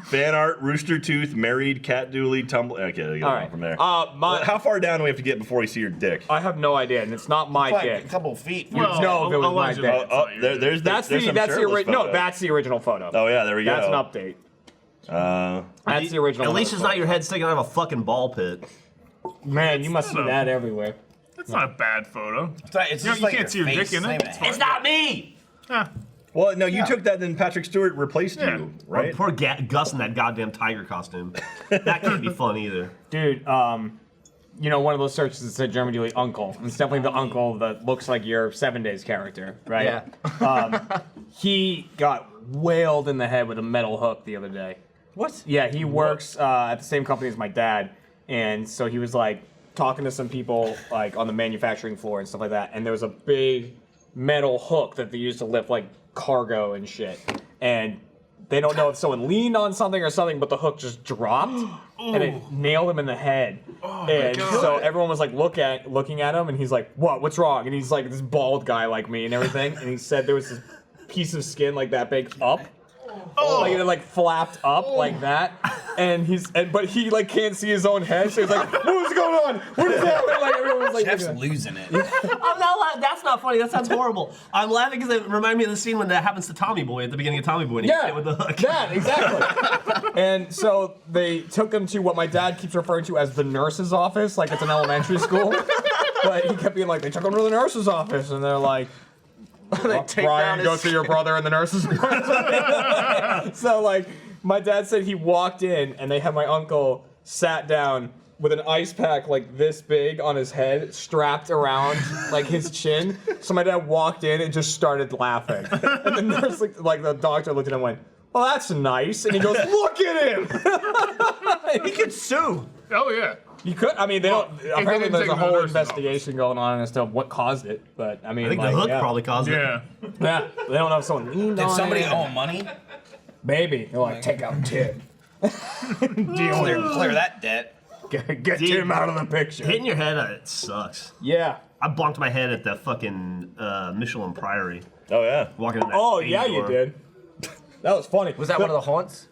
fan art, rooster tooth, married, cat Dooley, Tumblr. Okay, I All got right. from there. My, How far down do we have to get before we see your dick? I have no idea, and it's not my Like a dick. couple feet. Well, know if it was my allegedly, dick. it's not your dick. That's the original. No, that's the original photo. Oh yeah, there we That's go. an update. That's the original. At least it's photo. not your head sticking out of a fucking ball pit. Man, you must see not a- that everywhere. That's not a bad photo. It's You know, just you like can't see your face. dick in it. It's not even a It's head. not me. Huh. Well, no, you took that, then Patrick Stewart replaced Yeah. you, right? Poor Gus in that goddamn tiger costume. That can't be fun either. Dude, you know, one of those searches that said Jeremy Dooley uncle. And it's definitely the uncle that looks like your 7 Days character, right? Yeah. He got whaled in the head with a metal hook the other day. What? Yeah, he works at the same company as my dad, and so he was like talking to some people like on the manufacturing floor and stuff like that, and there was a big metal hook that they used to lift like cargo and shit, and they don't know if someone leaned on something or something, but the hook just dropped and it nailed him in the head. And so everyone was like looking at him, and he's like, what's wrong? And he's like this bald guy like me and everything, and he said there was this piece of skin like that big up. Like it like flapped up like that, and but he like can't see his own head, so he's like, "What's going on? What is happening?" Like everyone's like, Jeff's losing it. I'm not laughing. That's not funny. That sounds horrible. I'm laughing because it reminded me of the scene when that happens to Tommy Boy at the beginning of Tommy Boy. And he gets yeah, hit with the hook. that exactly. And so they took him to what my dad keeps referring to as the nurse's office, like it's an elementary school. But he kept being like, they took him to the nurse's office, and they're like, They take Brian, down go his see your brother in the nurse's So, like, my dad said he walked in and they had my uncle sat down with an ice pack like this big on his head, strapped around like his chin. So my dad walked in and just started laughing. And the nurse, like the doctor looked at him and went, well, that's nice. And he goes, look at him. He could sue. Oh yeah. You could, I mean, they don't, apparently didn't there's take a him to the whole nurse's investigation going on as to what caused it. But, I mean, I think like, the hook yeah. probably caused it. Yeah. Yeah, they don't know if someone leaned Did on somebody it. owe him money? Maybe. They're like, take out Tim. Clear that debt. Get Tim out of the picture. Hitting your head, it sucks. Yeah. I bonked my head at the fucking Michelin Priory. Oh yeah. Walking in that Oh, big yeah, you door. did. That was funny. Was that one of the haunts?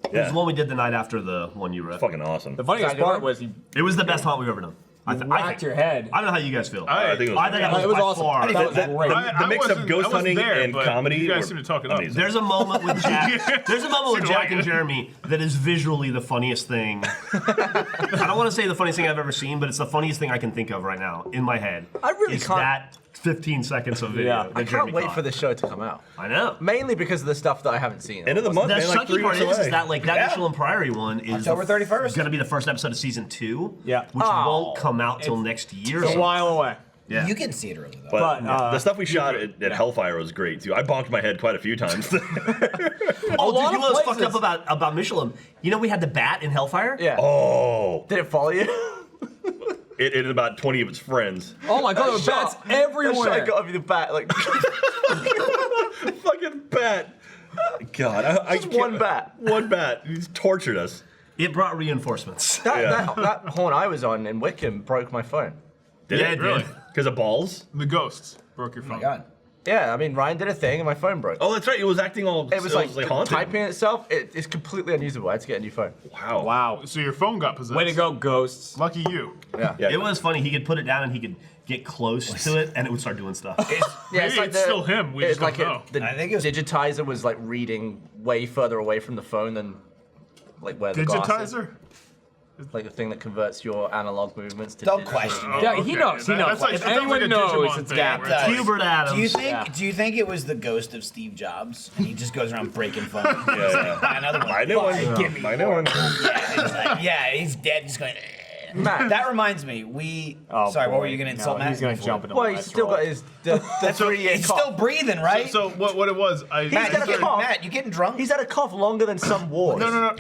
It was the one we did the night after the one you were at. Fucking awesome. The funniest part was he It was the best haunt we've ever done. I whacked your head. I don't know how you guys feel. I think it was. I think It was by awesome. far- That was great. The mix of ghost hunting and but comedy You guys were seem to talk it up. amazing. There's a moment with Jack. There's a moment with Seemed Jack like and it. Jeremy that is visually the funniest thing. I don't want to say the funniest thing I've ever seen, but it's the funniest thing I can think of right now in my head. I really is can't- that 15 seconds of video. Yeah. that I can't Jeremy wait caught. for the show to come out. I know. Mainly because of the stuff that I haven't seen. End of the month, The man, like sucky 3 part weeks is away. that like that Michelin Priory one is October 31st. going to be the first episode of season 2. Yeah. Which Oh. won't come out till next year. It's a while away. Yeah. You can see it early though. But, But, the stuff we shot at Hellfire was great too. I bonked my head quite a few times. Oh, A dude, lot you of know what's fucked places- up about Michelin? You know we had the bat in Hellfire? Yeah. oh, Did it follow you? it and about 20 of its friends. Oh my god, there were bats I everywhere. got over the bat like Fucking bat. God, I Just one bat. One bat. He's tortured us. It brought reinforcements. that haunt I was on in Wickham broke my phone. Did Yeah, it it did. really? Because of balls? The ghosts broke your Oh phone. my god. Yeah, I mean Ryan did a thing and my phone broke. Oh, that's right. It was acting all. It was like haunted. typing itself. It's completely unusable. I had to get a new phone. Wow. Wow. So your phone got possessed. Way to go, ghosts. Lucky you. Yeah. Yeah. It was funny. He could put it down and he could get close to it and it would start doing stuff. Yeah, Maybe it's still him, we it's just like don't know. The I think it was- digitizer was like reading way further away from the phone than like where the glass is. Digitizer? Like the thing that converts your analog movements to Don't digital. question Oh, it. Yeah, he knows, he knows. That's like, If that sounds anyone like a knows, Digimon it's thing, Gavin. where it's like- Hubert Adams. Do you think? Yeah. Do you think it was the ghost of Steve Jobs? And he just goes around breaking phones. Yeah, yeah. Buy another one. I know one. Give me I know one. yeah, he's dead. Just going. Matt. That reminds me. We. Oh, sorry, what boy. were you gonna insult No, Matt? He's gonna jump into Well, my he's still got his the 3-year He's cough. still breathing, right? So what it was, I got a started- cough. Matt, you getting drunk? He's had a cough longer than some wars. No.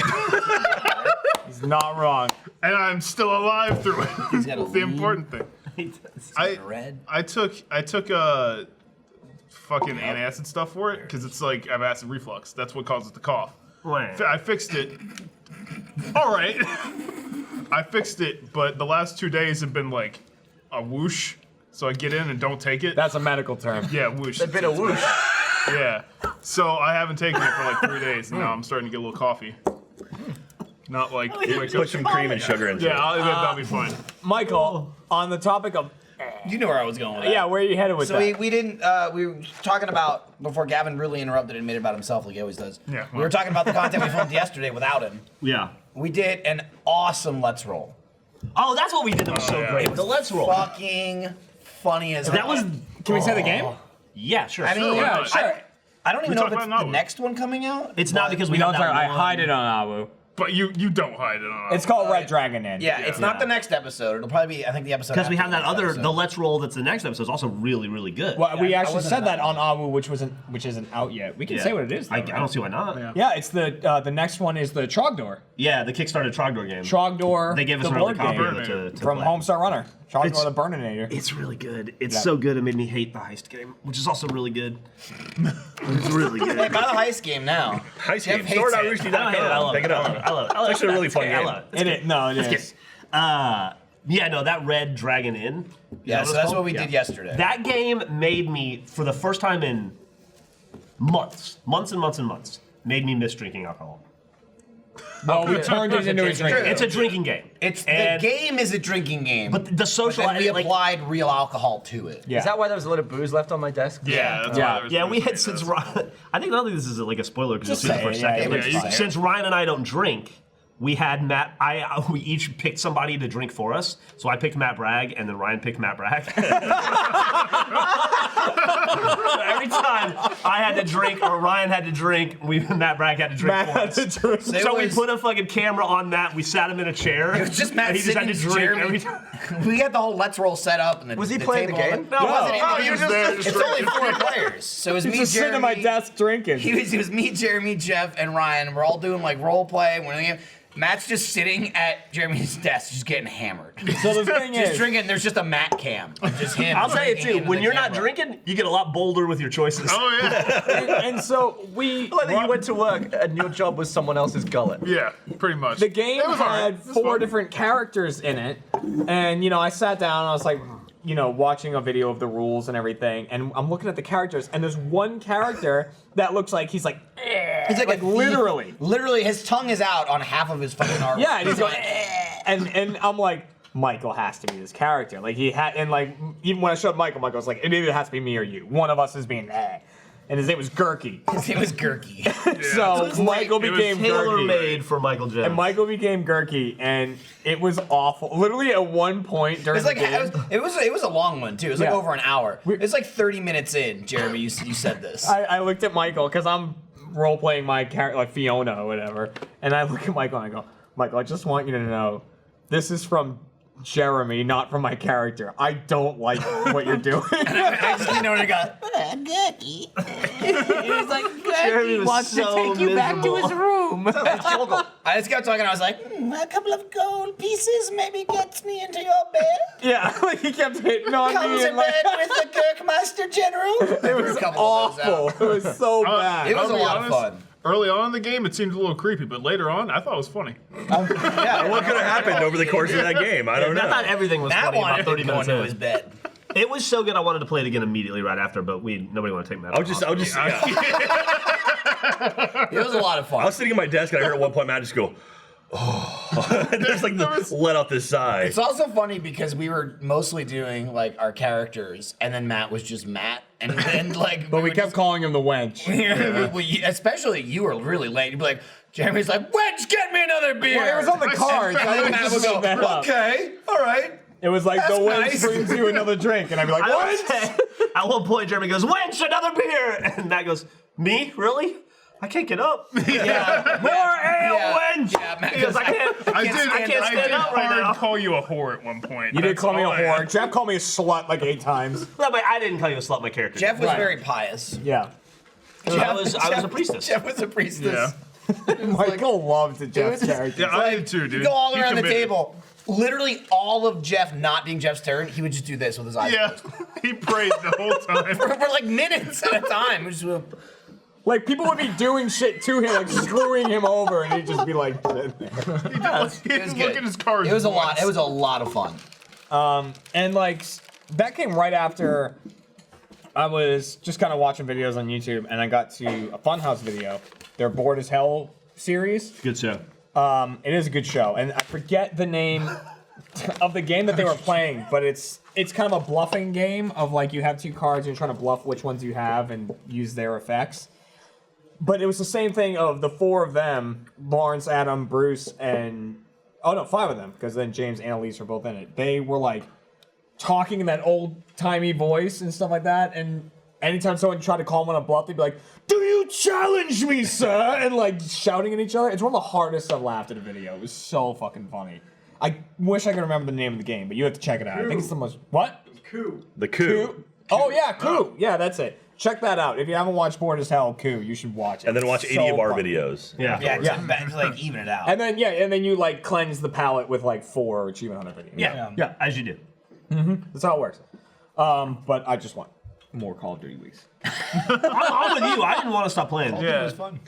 He's not wrong. And I'm still alive through it. He's got a That's the lead. important thing. I Red. I took fucking antacid stuff for it because it's like I have acid reflux. That's what causes the cough. I fixed it. All right. I fixed it, but the last 2 days have been like a whoosh. So I get in and don't take it. That's a medical term. Yeah, whoosh. A bit of whoosh. Yeah. So I haven't taken it for like 3 days, and now I'm starting to get a little coffee. Not like Put some cream and sugar into Yeah, it. that'll be fine. Michael, on the topic of You knew where I was going with that. yeah, where are you headed with So that? we didn't. We were talking about before Gavin really interrupted and made it about himself like he always does. Yeah, We well. were talking about the content we filmed yesterday without him. Yeah. We did an awesome Let's Roll. Oh, that's what we did that was so yeah. great. The Let's Roll. Fucking funny as That hell. was. Can we say the game? Yeah, sure. I mean, why Yeah, not? sure. I don't even We know if talked it's about the Nabu. next one coming out. It's not because we We don't have talk. that I one. hide it on Awu. But you don't hide it on. It's called Red Dragon Inn. Yeah, it's not the next episode. It'll probably be, I think, the episode Because we after have the that next other, episode. the Let's Roll that's the next episode is also really, really good. Well, we Yeah, I actually wasn't said that about on Awu, which isn't out yet. We can Yeah. say what it is. Though, I right? don't see why not. Yeah, it's the next one is the Trogdor. Yeah, the Kickstarter Trogdor game. Trogdor. They gave us the an early board copy game of it to from play. Homestar Runner. Trogdor It's- the Burninator. It's really good. It's Yeah. so good it made me hate the heist game, which is also really good. It's really good. Hey, buy the heist game now. Heist Jeff game. hates it. I don't hate it. I Store.roosty.com. love Pick it. it I love up. it. I love it. I love It's actually a really fun I game. love it. It is. Yeah, no, that Red Dragon Inn. Yeah, so that's what we did yesterday. That game made me, for the first time in months, made me miss drinking alcohol. Well, we turned it into a drink. It's a drinking game. It's And- the game is a drinking game, But the social, then we like, applied real alcohol to it. Yeah. Is that why there was a lot of booze left on my desk? Yeah, that's Yeah. why there was yeah, we had booze since made Ryan. I don't think this is like a spoiler because you'll Just see it say for a it, second. yeah, Like, you can say it. since Ryan and I don't drink, we had Matt. We each picked somebody to drink for us. So I picked Matt Bragg, and then Ryan picked Matt Bragg. So every time I had to drink or Ryan had to drink, Matt Bragg had to drink for us. So we put a fucking camera on Matt. We sat him in a chair. It was just Matt and he just had to sitting drink Jeremy. every time. We had the whole Let's Roll set up. And Was he playing the game? No, it wasn't. Oh, he was there just It's only 4 players. So it was me, Just sitting at my Jeremy. desk drinking. It was me, Jeremy, Jeff, and Ryan. We're all doing like role play. Matt's just sitting at Jeremy's desk, just getting hammered. So the thing Just is, drinking. There's just a Matt cam. Of just him. I'll tell you drinking too, into when the you're not camera. drinking, you get a lot bolder with your choices. Oh yeah. and so we. Like that you went to work and your job was someone else's gullet. Yeah, pretty much. The game It was had alright. It was 4 fun. different characters in it, and I sat down and I was like, watching a video of the rules and everything, and I'm looking at the characters, and there's one character that looks like he's like He's like, literally. Literally, his tongue is out on half of his fucking arm. Yeah, and he's going, and I'm like, Michael has to be this character. Like he had, and like even when I showed Michael was like, it either has to be me or you. One of us is being and his name was Gurky. His name was Gurky. So Michael became Tailor Gurky. made for Michael Jones. And Michael became Gurky, and it was awful. Literally at one point during It's like the game, it was a long one too. It was like Yeah. over an hour. It's like 30 minutes in. Jeremy, you said this. I looked at Michael because I'm role playing my character like Fiona or whatever, and I look at Michael and I go, Michael, I just want you to know, this is from Jeremy, not from my character. I don't like what you're doing. I just leaned over and got Gurky. He was like, Jeremy Gurky was wants so to take you back to his miserable. room. I just kept talking. I was like, a couple of gold pieces maybe gets me into your bed. Yeah, like he kept hitting on Come me to and like bed with the Gurkmaster General. it was awful. It was so bad. It was I'll a be lot of fun. Early on in the game, it seemed a little creepy, but later on, I thought it was funny. Yeah, What could have happened over the course of that game? I don't know. I thought everything was Matt funny about wanted 30 to go minutes into in. his bed. It was so good I wanted to play it again immediately right after, but nobody wanted to take Matt. I was just It was a lot of I fun. was sitting at my desk and I heard at one point Matt just go, oh, and just like let out this sigh. It's also funny because we were mostly doing like our characters, and then Matt was just Matt, and then like. But we kept calling him the wench. Especially you were really late. You'd be like, Jeremy's like, "Wench, get me another beer." Well, it was on the cards. I And didn't Matt just would go, make that up. "Okay, all right." It was like That's the wench nice. brings you another drink, and I'd be like, I what? would say, at one point, Jeremy goes, "Wench, another beer!" And Matt goes, "Me? Really? I can't get up." Yeah. More ale, Yeah. wench! Yeah, Matt He goes, goes, I can't stand up right hard now. call you a whore at one point. You did That's call me a all I whore. had. Jeff called me a slut like 8 times. No, but I didn't call you a slut, my character. Jeff was Right. very pious. Yeah. I was a priestess. Jeff was a priestess. Yeah. Michael loved Jeff's was- character. Yeah, I did too, dude. You go all He around the committed. table. Literally all of Jeff not being Jeff's turn, he would just do this with his eyes Yeah, closed. he prayed the whole time. For like minutes at a time. Just, Like, people would be doing shit to him, like screwing him over, and he'd just be like, He it didn't was look good. at his cards. It was a once. lot. It was a lot of fun. and like, that came right after I was just kind of watching videos on YouTube, and I got to a Funhouse video, their Bored as Hell series. Good show. It is a good show, and I forget the name of the game that they were playing, but it's kind of a bluffing game of like you have 2 cards and you're trying to bluff which ones you have and use their effects. But it was the same thing of the 4 of them, Lawrence, Adam, Bruce, and 5 of them, because then James and Elise were both in it. They were like talking in that old-timey voice and stuff like that, and anytime someone tried to call them on a bluff, they'd be like, "Do you challenge me, sir?" And like shouting at each other. It's one of the hardest I've laughed at a video. It was so fucking funny. I wish I could remember the name of the game, but you have to check it out. I think it's the most... What? The coup. Oh, yeah, Coup. Yeah, that's it. Check that out. If you haven't watched Bored as Hell, Coup, you should watch it. And then watch It's 80 of so our funny. videos. Yeah. To like even it out. And then you like cleanse the palette with like 4 Achievement Hunter videos. Yeah, as you do. That's how it works. But I just want more Call of Duty weeks. I'm with you. I didn't want to stop playing. It was fun.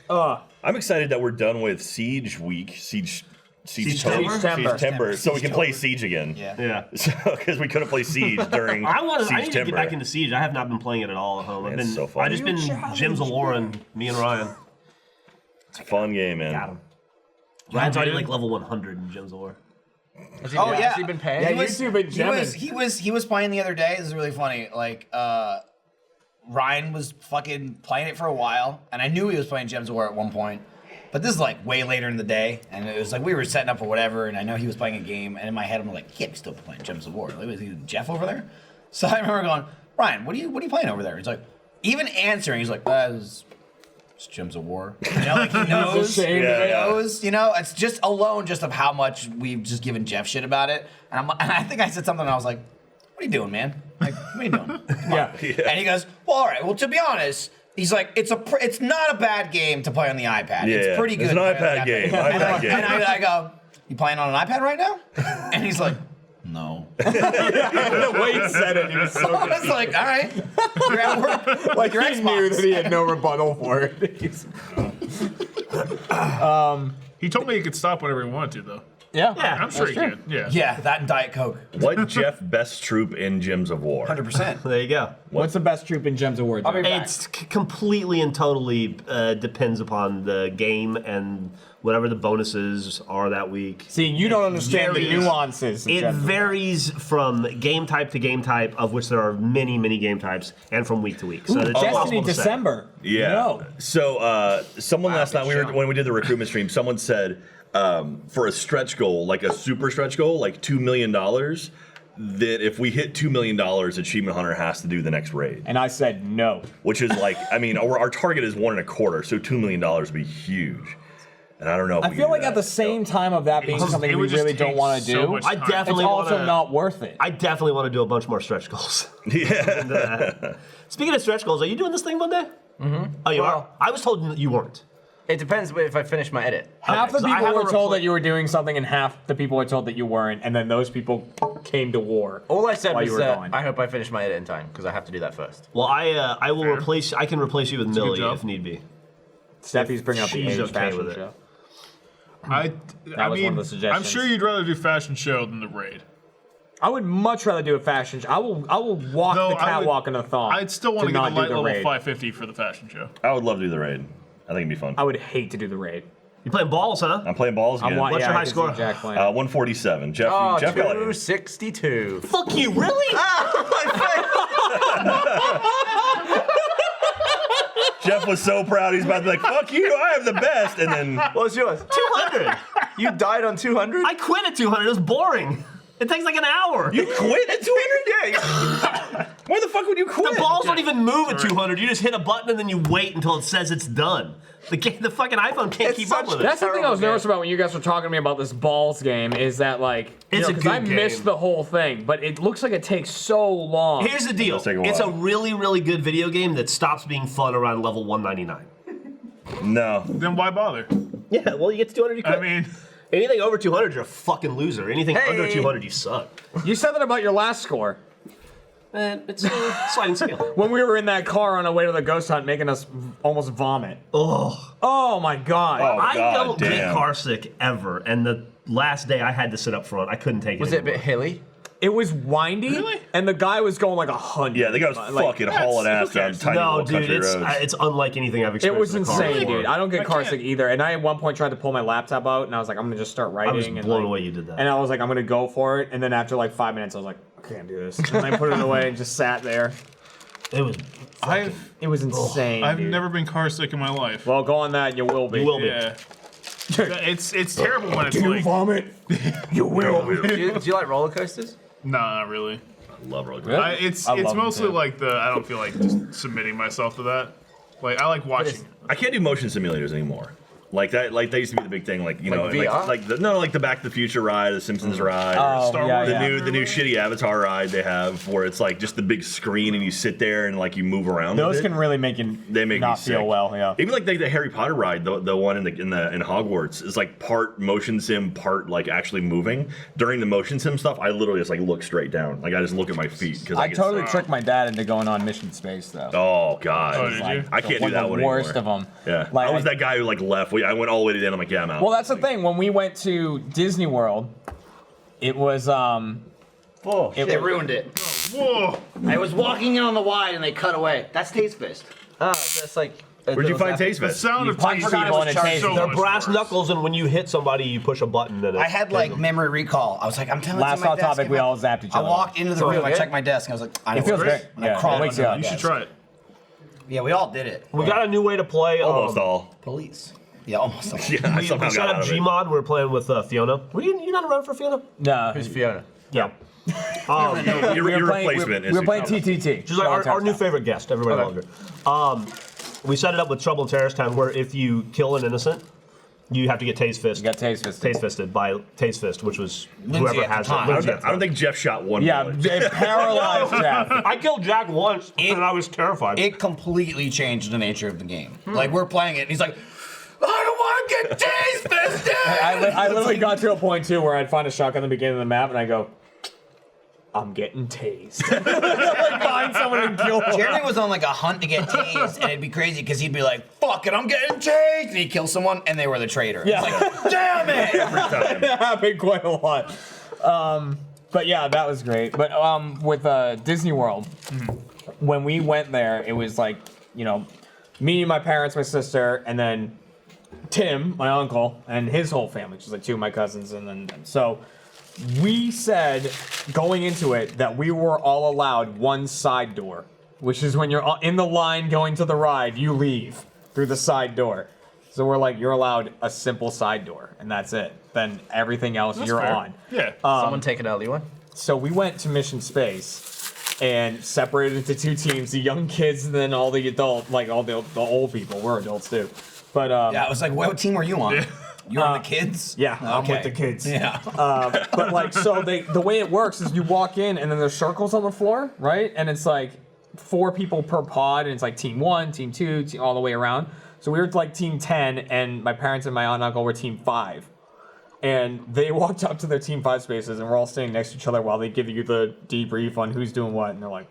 I'm excited that we're done with Siege Week, Siege September. September, so we can play Siege again. Yeah. Because we couldn't play Siege during I need to Siege-tember. get back into Siege. I have not been playing it at all at home. Man, it's so fun. I just been Jim's Aloran, me and Ryan. It's a fun game, man. Got him. Ryan's already like level 100 in Jim's Allure. Has he been paying? Yeah, YouTube been jamming. He was playing the other day. This is really funny. Like Ryan was fucking playing it for a while, and I knew he was playing Gems of War at one point. But this is like way later in the day, and it was like we were setting up or whatever, and I know he was playing a game, and in my head I'm like, he can't be still playing Gems of War. Like, is Jeff over there? So I remember going, Ryan, what are you playing over there? He's like, even answering, he's like, it's Gems of War. You know, like he knows. He knows. You know, it's just alone just of how much we've just given Jeff shit about it. And I think I said something, and I was like, what are you doing, man? Like, what are you doing? Yeah. And he goes, well, all right. Well, to be honest, he's like, it's not a bad game to play on the iPad. It's pretty good. It's an iPad game. And I go, you playing on an iPad right now? And he's like, no. The way he said it, he was so I was like, all right. You're at work. like your he knew that he had no rebuttal for it. He told me he could stop whenever he wanted to, though. Yeah. I'm sure he could. Yeah. Yeah, that and Diet Coke. What Jeff best troop in Gems of War? 100%. There you go. What's the best troop in Gems of War? It's completely and totally depends upon the game and whatever the bonuses are that week. See, you don't understand the nuances. It varies from game type to game type, of which there are many, many game types, and from week to week. So it's Destiny impossible to say. December. Yeah. No. So someone last night when we did the recruitment stream, someone said for a stretch goal, like a super stretch goal, like $2 million, that if we hit $2 million, Achievement Hunter has to do the next raid. And I said no. Which is like, I mean, our target is 1.25, so $2 million would be huge. And I don't know. If I we feel can like do at the same time of that being something we really don't want to do, much I time. definitely it's also wanna, not worth it. I definitely want to do a bunch more stretch goals. Yeah. Speaking of stretch goals, are you doing this thing Monday? Mm-hmm. Oh, you are? I was told you weren't. It depends if I finish my edit. Half the so I people have were a told that you were doing something, and half the people were told that you weren't, and then those people came to war. All I said while was you were that gone. I hope I finish my edit in time because I have to do that first. Well, I will replace. I can replace you with a good Millie job. if need be. Steffi's bringing up the She's age okay fashion with it. show. I was one of the I'm suggestions. sure you'd rather do fashion show than the raid. I would much rather do a fashion show. I will walk Though the I would- catwalk in a thong. I'd still want to get not the light do the level raid. 550 for the fashion show. I would love to do the raid. I think it'd be fun. I would hate to do the raid. You playing balls, huh? I'm playing balls again. What's your I high can see score? Jack playing. 147. Jeff, Oh, Jeff got it. 262. Fuck you, really? Jeff was so proud. He's about to be like, fuck you, I have the best. And then What's yours? 200. You died on 200? I quit at 200. It was boring. It takes like an hour. you quit at 200? Yeah. Why the fuck would you quit? The balls don't even move at 200. You just hit a button and then you wait until it says it's done. The fucking iPhone can't It's keep up such- with it. That's the thing I was Terrible nervous about when you guys were talking to me about this balls game. Is that like It's a because good I missed game. the whole thing, but it looks like it takes so long. Here's the deal. It'll take a It's a while. really, really good video game that stops being fun around level 199. No. Then why bother? Yeah, well, you get to 200, you quit. I mean, Anything over 200, you're a fucking loser. Anything under 200, you suck. You said that about your last score It's a sliding scale. when we were in that car on our way to the ghost hunt, making us almost vomit. Oh. Oh my god! Oh, I God don't get damn. car sick ever, and the last day I had to sit up front. I couldn't take it Was it a bit anymore. hilly? It was windy, Really? and the guy was going like 100. Yeah, the guy was fucking hauling ass down tiny No, little dude, country it's roads. it's unlike anything I've It experienced. was in a car insane, before. dude. I don't get I car can't- sick either. And I at one point tried to pull my laptop out, and I was like, I'm gonna just start writing. was and blown like- away you did that. And I was like, I'm gonna go for it. And then after like 5 minutes, I was like, I can't do this. And I put it away and just sat there. It was. It was insane. I've dude. never been car sick in my life. Well, go on that, and you will be. You will be. Yeah. It's terrible when it's like. vomit? You will. Do you like roller coasters? No, not really. I love roller Really? coasters. I It's love them mostly too. like I don't feel like just submitting myself to that. Like I like watching. I can't do motion simulators anymore. Like that used to be the big thing. Like Like VR? like the Back to the Future ride, the Simpsons ride, Oh, Star yeah, Wars. yeah. the new shitty Avatar ride they have, where it's like just the big screen and you sit there and like you move around. Those with it. can really make you They make not me feel sick. well. Yeah. Even like the Harry Potter ride, the one in Hogwarts is like part motion sim, part like actually moving. During the motion sim stuff, I literally just like look straight down. Like I just look at my feet because I get totally sick. tricked my dad into going on Mission Space though. Oh god, Oh, did you? I can't do that one The worst anymore. of them. Yeah, Like, I was that guy who like left. I went all the way to the end. I'm like, yeah, I'm out. Well, that's the thing. When we went to Disney World, it was They ruined it. Whoa! I was walking in on the wide and they cut away. That's Taze-fist. That's like. Where'd you find The Taze-fist? sound of punch Taze-fist people in a is taste. so They're much brass worse. knuckles, and when you hit somebody, you push a button. And I had like memory recall. I was like, I'm telling Last you. off topic, we all zapped each I other. walked into the So room. I good? checked my desk. And I was like, I know It feels what great. is. And I Yeah, crawled it wakes under you my up. You should desk. try it. Yeah, we all did it. we got a new way to play. Almost all. Police. Yeah, almost. Yeah, We somehow set got out up of it. Gmod. We're playing with Fiona. Were you not around for Fiona? No. Who's Fiona? Yeah. Your replacement. We were playing TTT. She's like our new favorite guest. Everybody loved her. We set it up with Trouble in Terrorist Town, where if you kill an innocent, you have to get Taze-fist. You got Taze-fist. Taze-fisted by Taze-fist, which was Lindsay whoever at the has time. it. I Lindsay don't, I don't think Jeff shot one Yeah, bullet. it paralyzed Jeff. I killed Jack once, and I was terrified. It completely changed the nature of the game. Like, we're playing it, and he's like, I don't want to get Taze-fisted! I literally got to a point too where I'd find a shotgun at the beginning of the map and I go, I'm getting tased. Like find someone and kill them. Jeremy was on like a hunt to get tased, and it'd be crazy because he'd be like, fuck it, I'm getting tased! And he'd kill someone, and they were the traitor. Yeah. It's like, damn it! It happened quite a lot. But yeah, that was great. But with Disney World, when we went there, it was like, you know, me, my parents, my sister, and then Tim, my uncle, and his whole family, which is like two of my cousins, and then so we said going into it that we were all allowed one side door, which is when you're in the line going to the ride, you leave through the side door. So we're like, you're allowed a simple side door, and that's it. Then everything else you're fair. on. Yeah. Someone take an early one. So we went to Mission Space and separated into two teams: the young kids and then all the adult, like all the old people. We're adults too. But Yeah, I was like, what team were you on? You were on the kids? yeah, I'm Okay. with the kids. Yeah. But like, so the way it works is you walk in and then there's circles on the floor, right? And it's like 4 people per pod, and it's like team 1, team 2, all the way around. So we were like team 10, and my parents and my aunt and uncle were team 5. And they walked up to their team 5 spaces, and we're all standing next to each other while they give you the debrief on who's doing what. And they're like,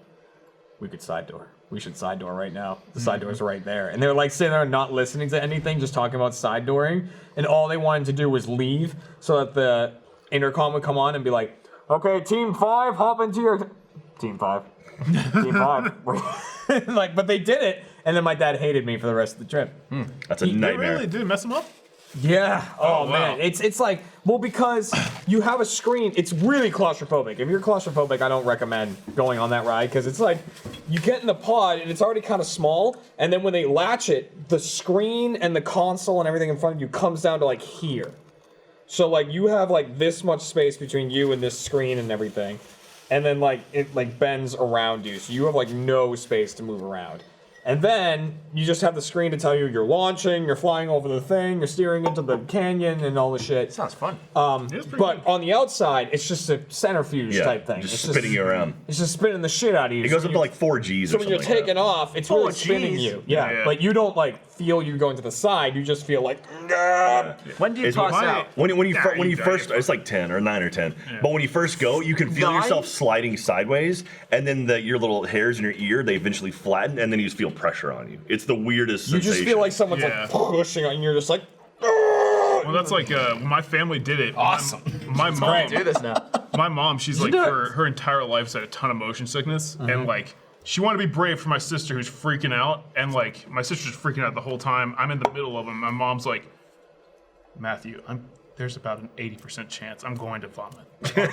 we could side door. We should side door right now. The side door's right there. And they're like sitting there not listening to anything, just talking about side dooring. And all they wanted to do was leave so that the intercom would come on and be like, okay, team 5, hop into your... Team 5. Team 5. Like, but they did it. And then my dad hated me for the rest of the trip. That's a nightmare. Really? Did it mess him up? Yeah. Oh, wow. man. It's like, well, because you have a screen, it's really claustrophobic. If you're claustrophobic, I don't recommend going on that ride, because it's like, you get in the pod and it's already kind of small, and then when they latch it, the screen and the console and everything in front of you comes down to like here. So like you have like this much space between you and this screen and everything, and then like it like bends around you, so you have like no space to move around. And then you just have the screen to tell you you're launching, you're flying over the thing, you're steering into the canyon and all the shit. Sounds fun. But on the outside, it's just a centrifuge type thing. Just It's spinning you around. It's just spinning the shit out of you. It goes So up to like 4 Gs or so when something you're like taking that. off, it's really spinning you. Yeah, Yeah. but you don't like feel you going to the side. You just feel like. When do you It's pass when- out? When you you first, die. it's like 10 or 9 or 10. But when you first go, you can feel 9? yourself sliding sideways, and then your little hairs in your ear, they eventually flatten, and then you just feel pressure on you. It's the weirdest You sensation. just feel like someone's Yeah. like pushing on you. And you're just like. Well, that's like when my family did it. Awesome. My mom. Do this now. My mom, she's like, do it. for her entire life, has had a ton of motion sickness, and like, she wanted to be brave for my sister who's freaking out, and like, my sister's freaking out the whole time. I'm in the middle of them. My mom's like, Matthew, there's about an 80% chance I'm going to vomit. And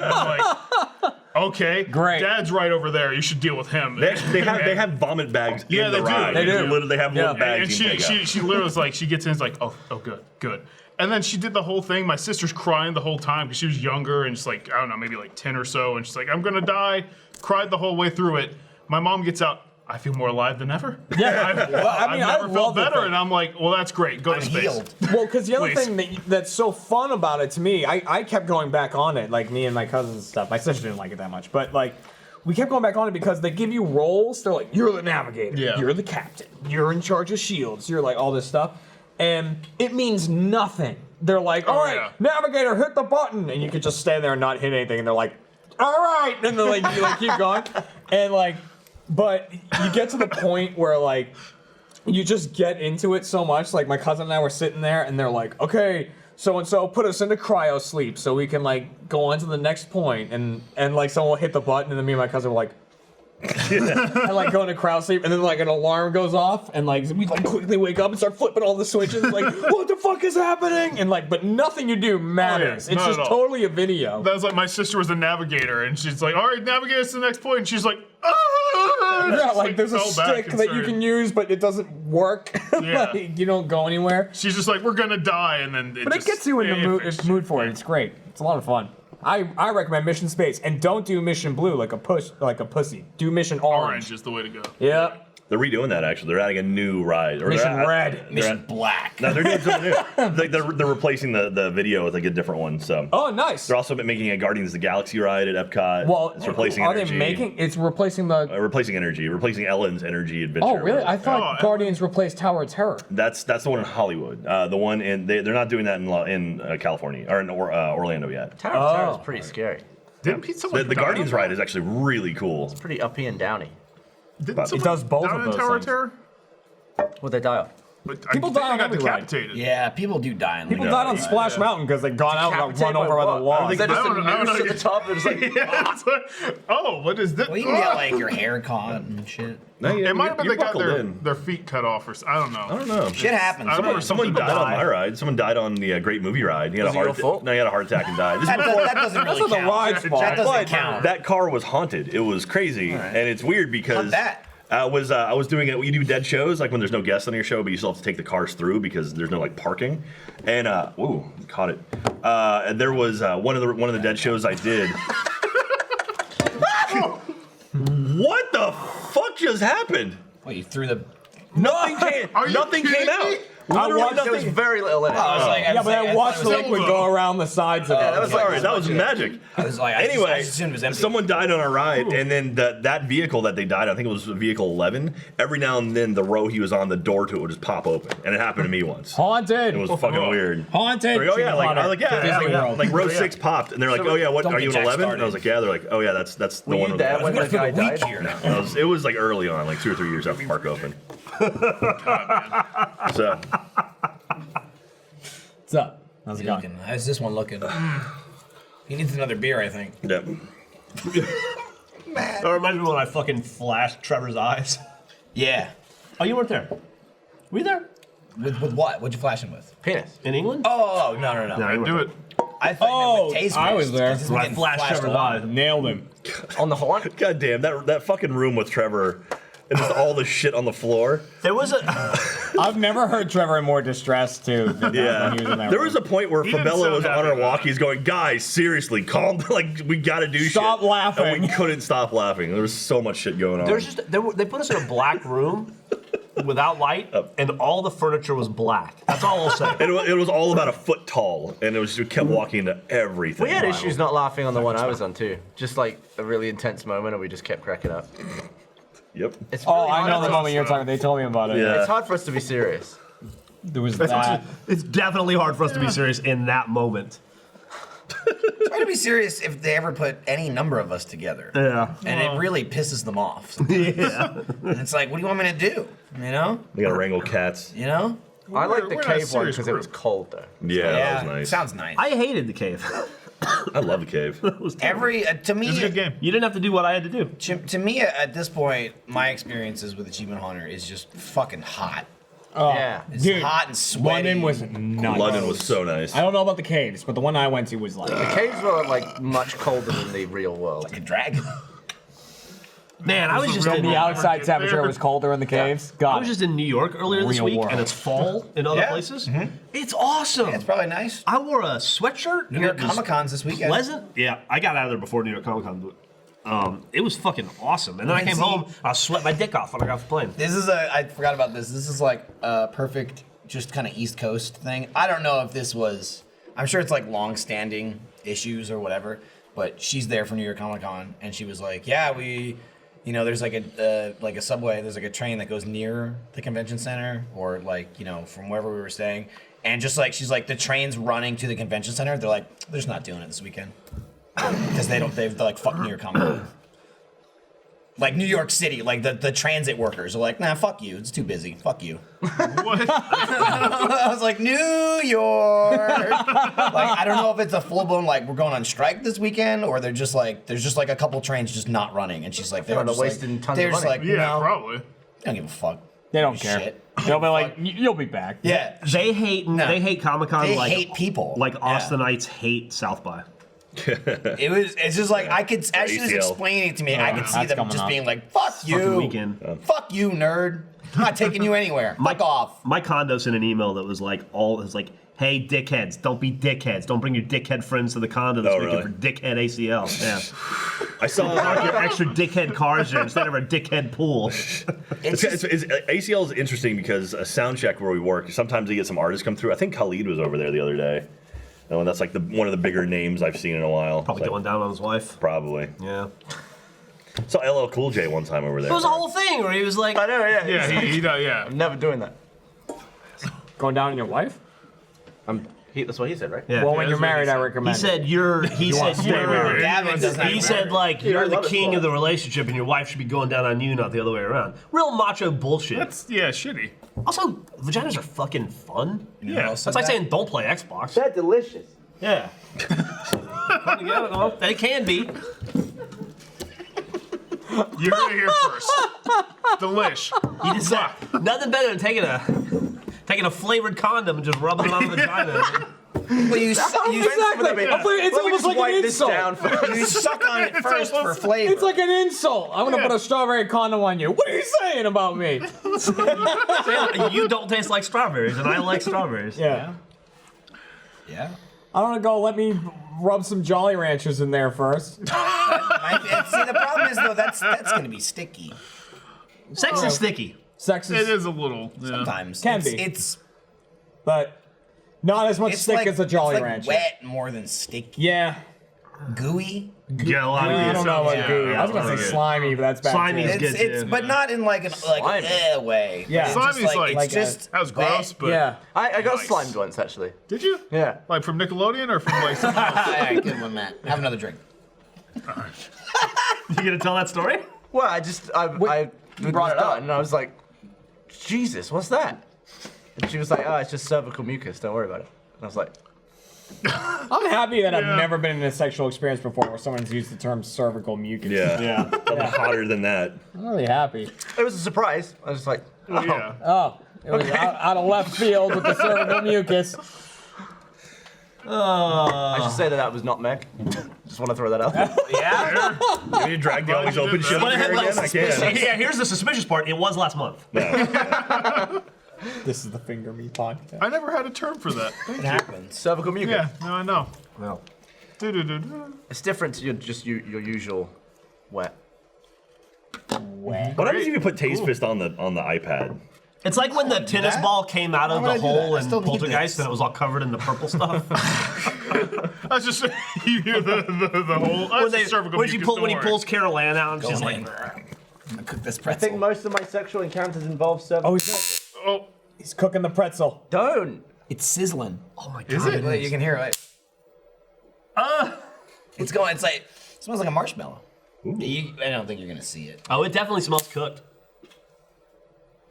I'm like, okay, Great. Dad's right over there. You should deal with him. They have vomit bags Yeah, in the they do. ride. They do. Literally, they have little bags And you can take out. she literally was like, she gets in, is like, oh, good. And then she did the whole thing. My sister's crying the whole time because she was younger and just like, I don't know, maybe like 10 or so. And she's like, I'm gonna die. Cried the whole way through it. My mom gets out. I feel more alive than ever. Yeah. I've I never love felt the better. thing. And I'm like, well, that's great. Go to I'm space. healed. Well, because the other Please. thing that's so fun about it to me, I kept going back on it, like me and my cousins and stuff. My sister didn't like it that much, but like we kept going back on it because they give you roles. They're like, you're the navigator, Yeah. you're the captain, you're in charge of shields, you're like all this stuff, and it means nothing. They're like, all right, yeah. navigator, hit the button, and you could just stand there and not hit anything, and they're like, all right, and then like you like keep going, and like. But you get to the point where, like, you just get into it so much. Like, my cousin and I were sitting there, and they're like, okay, so-and-so put us into cryo sleep so we can, like, go on to the next point. And like, someone will hit the button, and then me and my cousin were like, and, like, go into cryo sleep, and then, like, an alarm goes off, and, like, we, like, quickly wake up and start flipping all the switches, like, what the fuck is happening? And, like, but nothing you do matters. not It's just at all. totally a video. That was like my sister was a navigator, and she's like, all right, navigate us to the next point. And she's like, ah! Yeah, like there's a fell back stick and that you started- can use, but it doesn't work. Yeah. Like, you don't go anywhere. She's just like, we're gonna die, and then But it gets you in the mood for it. It's great. It's a lot of fun. I recommend Mission Space, and don't do Mission Blue like a pussy. Do Mission Orange. Orange is the way to go. Yeah. They're redoing that actually. They're adding a new ride. Or Mission they're Red. Mission Black. No, they're doing something new. They're replacing the video with like a different one. So Oh, nice. they're also making a Guardians of the Galaxy ride at Epcot. Well, it's replacing are energy. they making? It's replacing the. Replacing energy, replacing Ellen's energy adventure. Oh, really? I thought Oh, Guardians replaced Tower of Terror. That's the one in Hollywood. The one they're not doing that in California or in Orlando yet. Tower of Terror is pretty scary. Didn't Pete someone The die Guardians on ride that? is actually really cool. Pretty uppy and downy. Didn't It someone does both die of on those Tower things. of Terror? What'd they die of? But People I think die on they got every ride. decapitated. Yeah, people do die in People like died on that. Splash Mountain because they got out and got run Decapitated over by by the what? wall. Is that just I a don't know, I noose don't at know. the top? It's like, Yeah, it's like, oh, what is this? Well, you can get like your hair caught and shit. No, It might have been you they got buckled in. their feet cut off or I don't know. I don't know. Shit happens. I remember Someone people died on die. my ride. Someone died on the Great Movie ride. He had Was it your fault? No, he had a heart attack and died. This That, is before- that doesn't That's really not the count. ride's fault. That doesn't But count. that car was haunted. It was crazy, and it's weird because that. I was doing it. You do dead shows like when there's no guests on your show, but you still have to take the cars through because there's no like parking. And ooh, caught it. And there was one of the dead shows I did. What the fuck just happened? Wait, you threw the. Nothing came. Are you Nothing came kidding out. me? Literally there was nothing. very little in it. I was like, Yeah, but I watched the liquid go around the sides of it. That was sorry. That was magic. I was like, I Anyway, just assumed it was empty. someone died on our ride, and then that vehicle that they died, I think it was vehicle 11. Every now and then, the row he was on, the door to it would just pop open, and it happened to me once. Haunted. It was fucking weird. Haunted. Like, oh yeah, like I was like Disney yeah, World. like row 6 popped, and they're like, oh yeah, what Don't are you get in Jack 11? And I was like, yeah. They're like, oh yeah, that's the Were one. you with there the when guy. the guy died? here. It was like early on, like 2 or 3 years after park opened. So What's up? How's it going? How's this one looking? He needs another beer, I think. yeah. That reminds me when I fucking flashed Trevor's eyes. Yeah. Oh, you weren't there. Were you there? With what? What'd you flash him with? Penis. In England? Oh, no. you weren't Do it. I thought you meant with Taze-fist, I was there. 'cause this When one I getting flashed flashed Trevor's a lot. eyes. Nailed him. On the horn? God damn, that fucking room with Trevor and just all the shit on the floor. There was a. I've never heard Trevor in more distress too. Than Yeah, when he was in that there room. was a point where didn't Fabella sound was on happy our about walk. it. He's going, guys, seriously, calm. Like we gotta do Stop shit. laughing. And we couldn't stop laughing. There was so much shit going on. There's just they put us in a black room without light, and all the furniture was black. That's all I'll say. It was all about a foot tall, and we kept walking into everything. We had issues not laughing on the one I was on too. Just like a really intense moment, and we just kept cracking up. Yep. It's Oh, really I hard know for the us- moment you're talking. They told me about it. Yeah. It's hard for us to be serious. There was that. It's definitely hard for us to be serious in that moment. It's hard to be serious if they ever put any number of us together. Yeah. And it really pisses them off. Yeah. And it's like, what do you want me to do? You know? We gotta wrangle cats. You know? I like the we're not a cave one serious because it was group. cold though. Yeah, that was nice. Sounds nice. I hated the cave. I love the cave. To me, It's a good game. You didn't have to do what I had to do. To me, at this point, my experiences with Achievement Hunter is just fucking hot. Yeah. It's Dude, hot and sweaty. London was nuts. London was so nice. I don't know about the caves, but the one I went to was like. The caves were like much colder than the real world. like a dragon. Man, I was just in The outside temperature was colder in the caves. I God, was just in New York earlier this Real week, world. and it's fall in other Yeah. places. It's awesome. It's probably nice. I wore a sweatshirt. New and York it was Comic Con's this weekend. Pleasant. Yeah, I got out of there before New York Comic Con. It was fucking awesome. And then I And came see- home, I sweat my dick off when I got off the plane. This is I forgot about this. This is like a perfect, just kind of East Coast thing. I don't know if this was, I'm sure it's like long-standing issues or whatever, but she's there for New York Comic Con, and she was like, yeah, there's like a subway, there's like a train that goes near the convention center, or like, from wherever we were staying, and just like, she's like, the train's running to the convention center, they're like, they're just not doing it this weekend. Because they're like, fuck New York Comic Con. Like New York City, like the transit workers are like, nah, fuck you. It's too busy. Fuck you. What? I was like, New York. Like, I don't know if it's a full blown like we're going on strike this weekend, or they're just like there's just like a couple trains just not running, and she's like they're Probably just wasting like, tons they're of just money. like Yeah, no, probably. I don't give a fuck. they don't care. Shit. They'll be like, you'll be back. Yeah, They hate No. Comic Con They like hate people. like Yeah. Austinites hate South by. It's just like I could, as she was ACL. explaining it to me, I could see that's them coming just up. being like, "Fuck Fucking you, weekend. fuck you, nerd. I'm not taking you anywhere. Fuck off." My condo sent an email that was like, hey, dickheads, don't be dickheads. Don't bring your dickhead friends to the condo this weekend really? for dickhead ACL. Yeah. I saw Park your extra dickhead cars there instead of a dickhead pool. ACL is interesting because a sound check where we work, sometimes they get some artists come through. I think Khalid was over there the other day. And that's like one of the bigger names I've seen in a while. Probably It's like, going down on his wife. Probably. Yeah. Saw LL Cool J one time over there. It was a whole thing where he was like, I know, yeah. Yeah, he yeah. I'm never doing that. Going down on your wife? That's what he said, right? yeah. Well, when that's you're what he married, I said. recommend. He said you're Gavin doesn't. he said like you're I the love it king for of the relationship and your wife should be going down on you, not the other way around. Real macho bullshit. That's shitty. Also, vaginas are fucking fun. Yeah. That's like saying don't play Xbox. They're delicious. Yeah. They can be. You heard it here first. Delish. You just nothing better than taking a flavored condom and just rubbing it on the vagina. Well, you suck on it first for flavor. It's like an insult. I'm gonna put a strawberry condom on you. What are you saying about me? You don't taste like strawberries, and I like strawberries. Yeah. Yeah. I want to go. Let me rub some Jolly Ranchers in there first. See, the problem is though that's gonna be sticky. Sex is sticky. Sex It is, is a little. Yeah. Sometimes Can it's, be. It's but not as much it's stick like, as a Jolly it's like Rancher. wet more than sticky. Yeah. Gooey. Get a lot of I don't know about yeah, gooey. I was gonna say slimy, but that's bad Slimy too. is good. It's too. but not in like an way. Yeah. It's just Slimy's like- it's just That was gross, but Yeah. I got Nice. slimed once, actually. did you? Yeah. Like from Nickelodeon or from like something else? All right, good one, Matt. Have another drink. You gonna tell that story? Well, I brought it up, and I was like, Jesus, what's that? And she was like, oh, it's just cervical mucus, don't worry about it. And I was like, I'm happy that I've Yeah. never been in a sexual experience before where someone's used the term cervical mucus. Yeah. Something hotter than that. I'm really happy. it was a surprise. I was just like, Well, yeah. Oh, it was out of left field with the cervical mucus. I should say that was not Meg. Just want to throw that out there. Yeah. You need to drag the always open shit up But here again? I can. yeah, here's the suspicious part. It was last month. This is the Finger Me podcast. I never had a term for that. It happens. Cervical mucus. Yeah, no, I know. Well, Do-do-do-do. it's different to your usual wet. What happens if you put Taze-fist on the iPad? It's like when the tennis ball came out of Why would the I do that? hole I in still need Poltergeist this. and it was all covered in the purple stuff. I was just you hear the whole. When he pulls Carol Ann out, and she's Go like, in. Cook this I pretzel. think most of my sexual encounters involve cervical. Oh, Oh, he's cooking the pretzel. Don't. It's sizzling. oh my god. is it? You can hear it. It's going. It's like it smells like a marshmallow. I don't think you're gonna see it. Oh, it definitely smells cooked.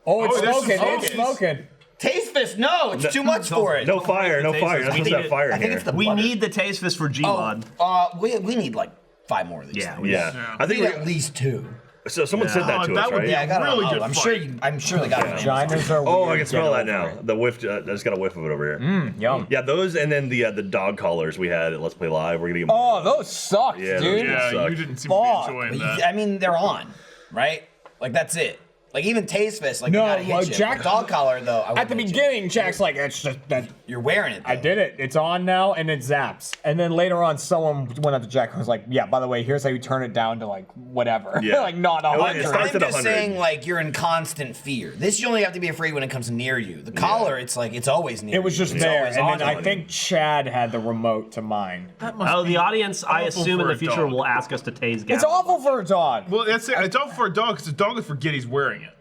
Oh, it's Oh, there's some smoking. It's smokies. smoking. Taze-fist, no, it's too much for it. No fire, no fire. You're not supposed to have fire in I think here. it's the We butter. need the Taze-fist for Gmod. We need like 5 more of these. Yeah, things. Yeah. I We think need at least 2. so. Someone said that Oh, to that us, would right? be Yeah, I got Really it. good I'm fight. sure they got it. Vaginas are Oh, I weird. can smell Get that over now. it. The whiff. I just got a whiff of it over here. Yum. Yeah, those and then the dog collars we had at Let's Play Live. We're gonna get. Oh, those sucked, Yeah, dude. Yeah, sucked. you didn't seem to be Fuck. enjoying But that. I mean, they're on, right? Like that's it. Like even Taze-fist, like No, they gotta hit well, you. Jack- Dog collar though. I At the wouldn't hit you. beginning, Jack's like, it's just that. You're wearing it. Though. I did it. It's on now, and it zaps. And then later on, someone went up to Jack and was like, "Yeah, by the way, here's how you turn it down to like whatever, Yeah. like not It 100." starts I'm at just 100. saying, like you're in constant fear. This you only have to be afraid when it comes near you. The collar, it's like it's always near. It was you. just It's there, always and on then I you. think Chad had the remote to mine. Oh, the audience, I awful assume in for the a future, dog. will ask us to tase Gavin. It's awful for a dog. Well, that's it. It's awful for a dog because the dog would forget he's wearing it,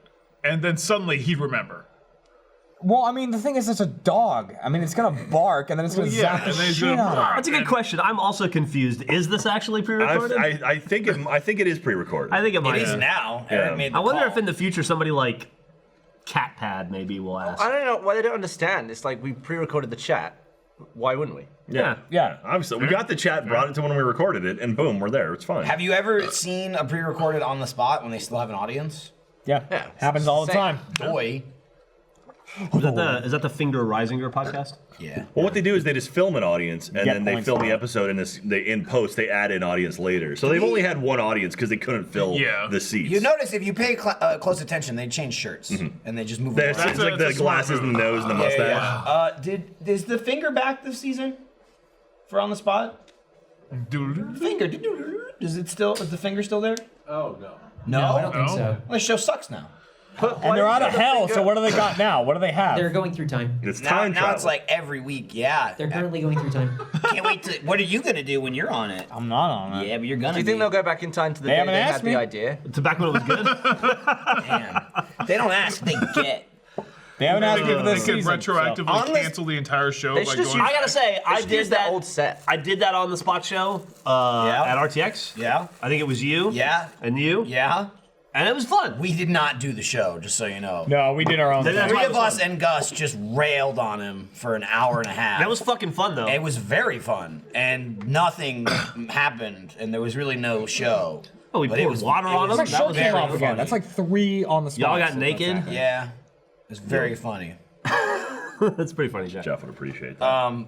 and then suddenly he'd remember. Well, I mean, the thing is, it's a dog. I mean, it's gonna bark, and then it's gonna Well, yeah, zap the and then he's shit gonna out of bark. it. That's a good question. I'm also confused. Is this actually pre-recorded? I think it is pre-recorded. I think it might It is be. now. Yeah. Eric made the I wonder call. if in the future somebody like CatPad maybe will ask. I don't know why they don't understand. It's like we pre-recorded the chat. Why wouldn't we? Yeah. Yeah. Obviously, we got the chat, brought it to when we recorded it, and boom, we're there. It's fine. Have you ever seen a pre-recorded on the spot when they still have an audience? Yeah. Yeah, Happens all the same. time. Boy. Is that the Finger Risinger podcast? Yeah. Well, what they do is they just film an audience, and Get then they points film on the it. episode, and they in post they add an audience later. So they've only had one audience because they couldn't fill the seats. You notice if you pay close attention, they change shirts and they just move. There's around. it's like the glasses and the nose and the mustache. Is the finger back this season? For on the spot? Finger. Is the finger still there? Oh no. No, I don't think so. Well, the show sucks now. And they're out of hell, so what do they got now? What do they have? They're going through time. It's Now, time now travel. it's like every week. Yeah. They're currently going through time. Can't wait to. What are you gonna do when you're on it? I'm not on it. Yeah, but you're gonna. Do you think they'll go back in time to the They day haven't they asked had me. the idea? To back when it was good. Damn. They don't ask. They get. They haven't asked me for They this could season. retroactively On this- cancel the entire show They by should just going. I gotta say, I should did use that that old set. I did that on the spot show at RTX. Yeah. I think it was you. Yeah. And you. Yeah. And it was fun. We did not do the show, just so you know. No, we did our own They thing. didn't- Three of us and Gus just railed on him for an hour and a half. That was fucking fun though. It was very fun, and nothing happened, and there was really no show. Oh, we But it poured was- water it on was them. It's like That shirt was came very off again. funny. That's like 3 on the spot. Y'all got so naked? that's Yeah, it was very funny. That's pretty funny, Jeff. Jeff would appreciate that.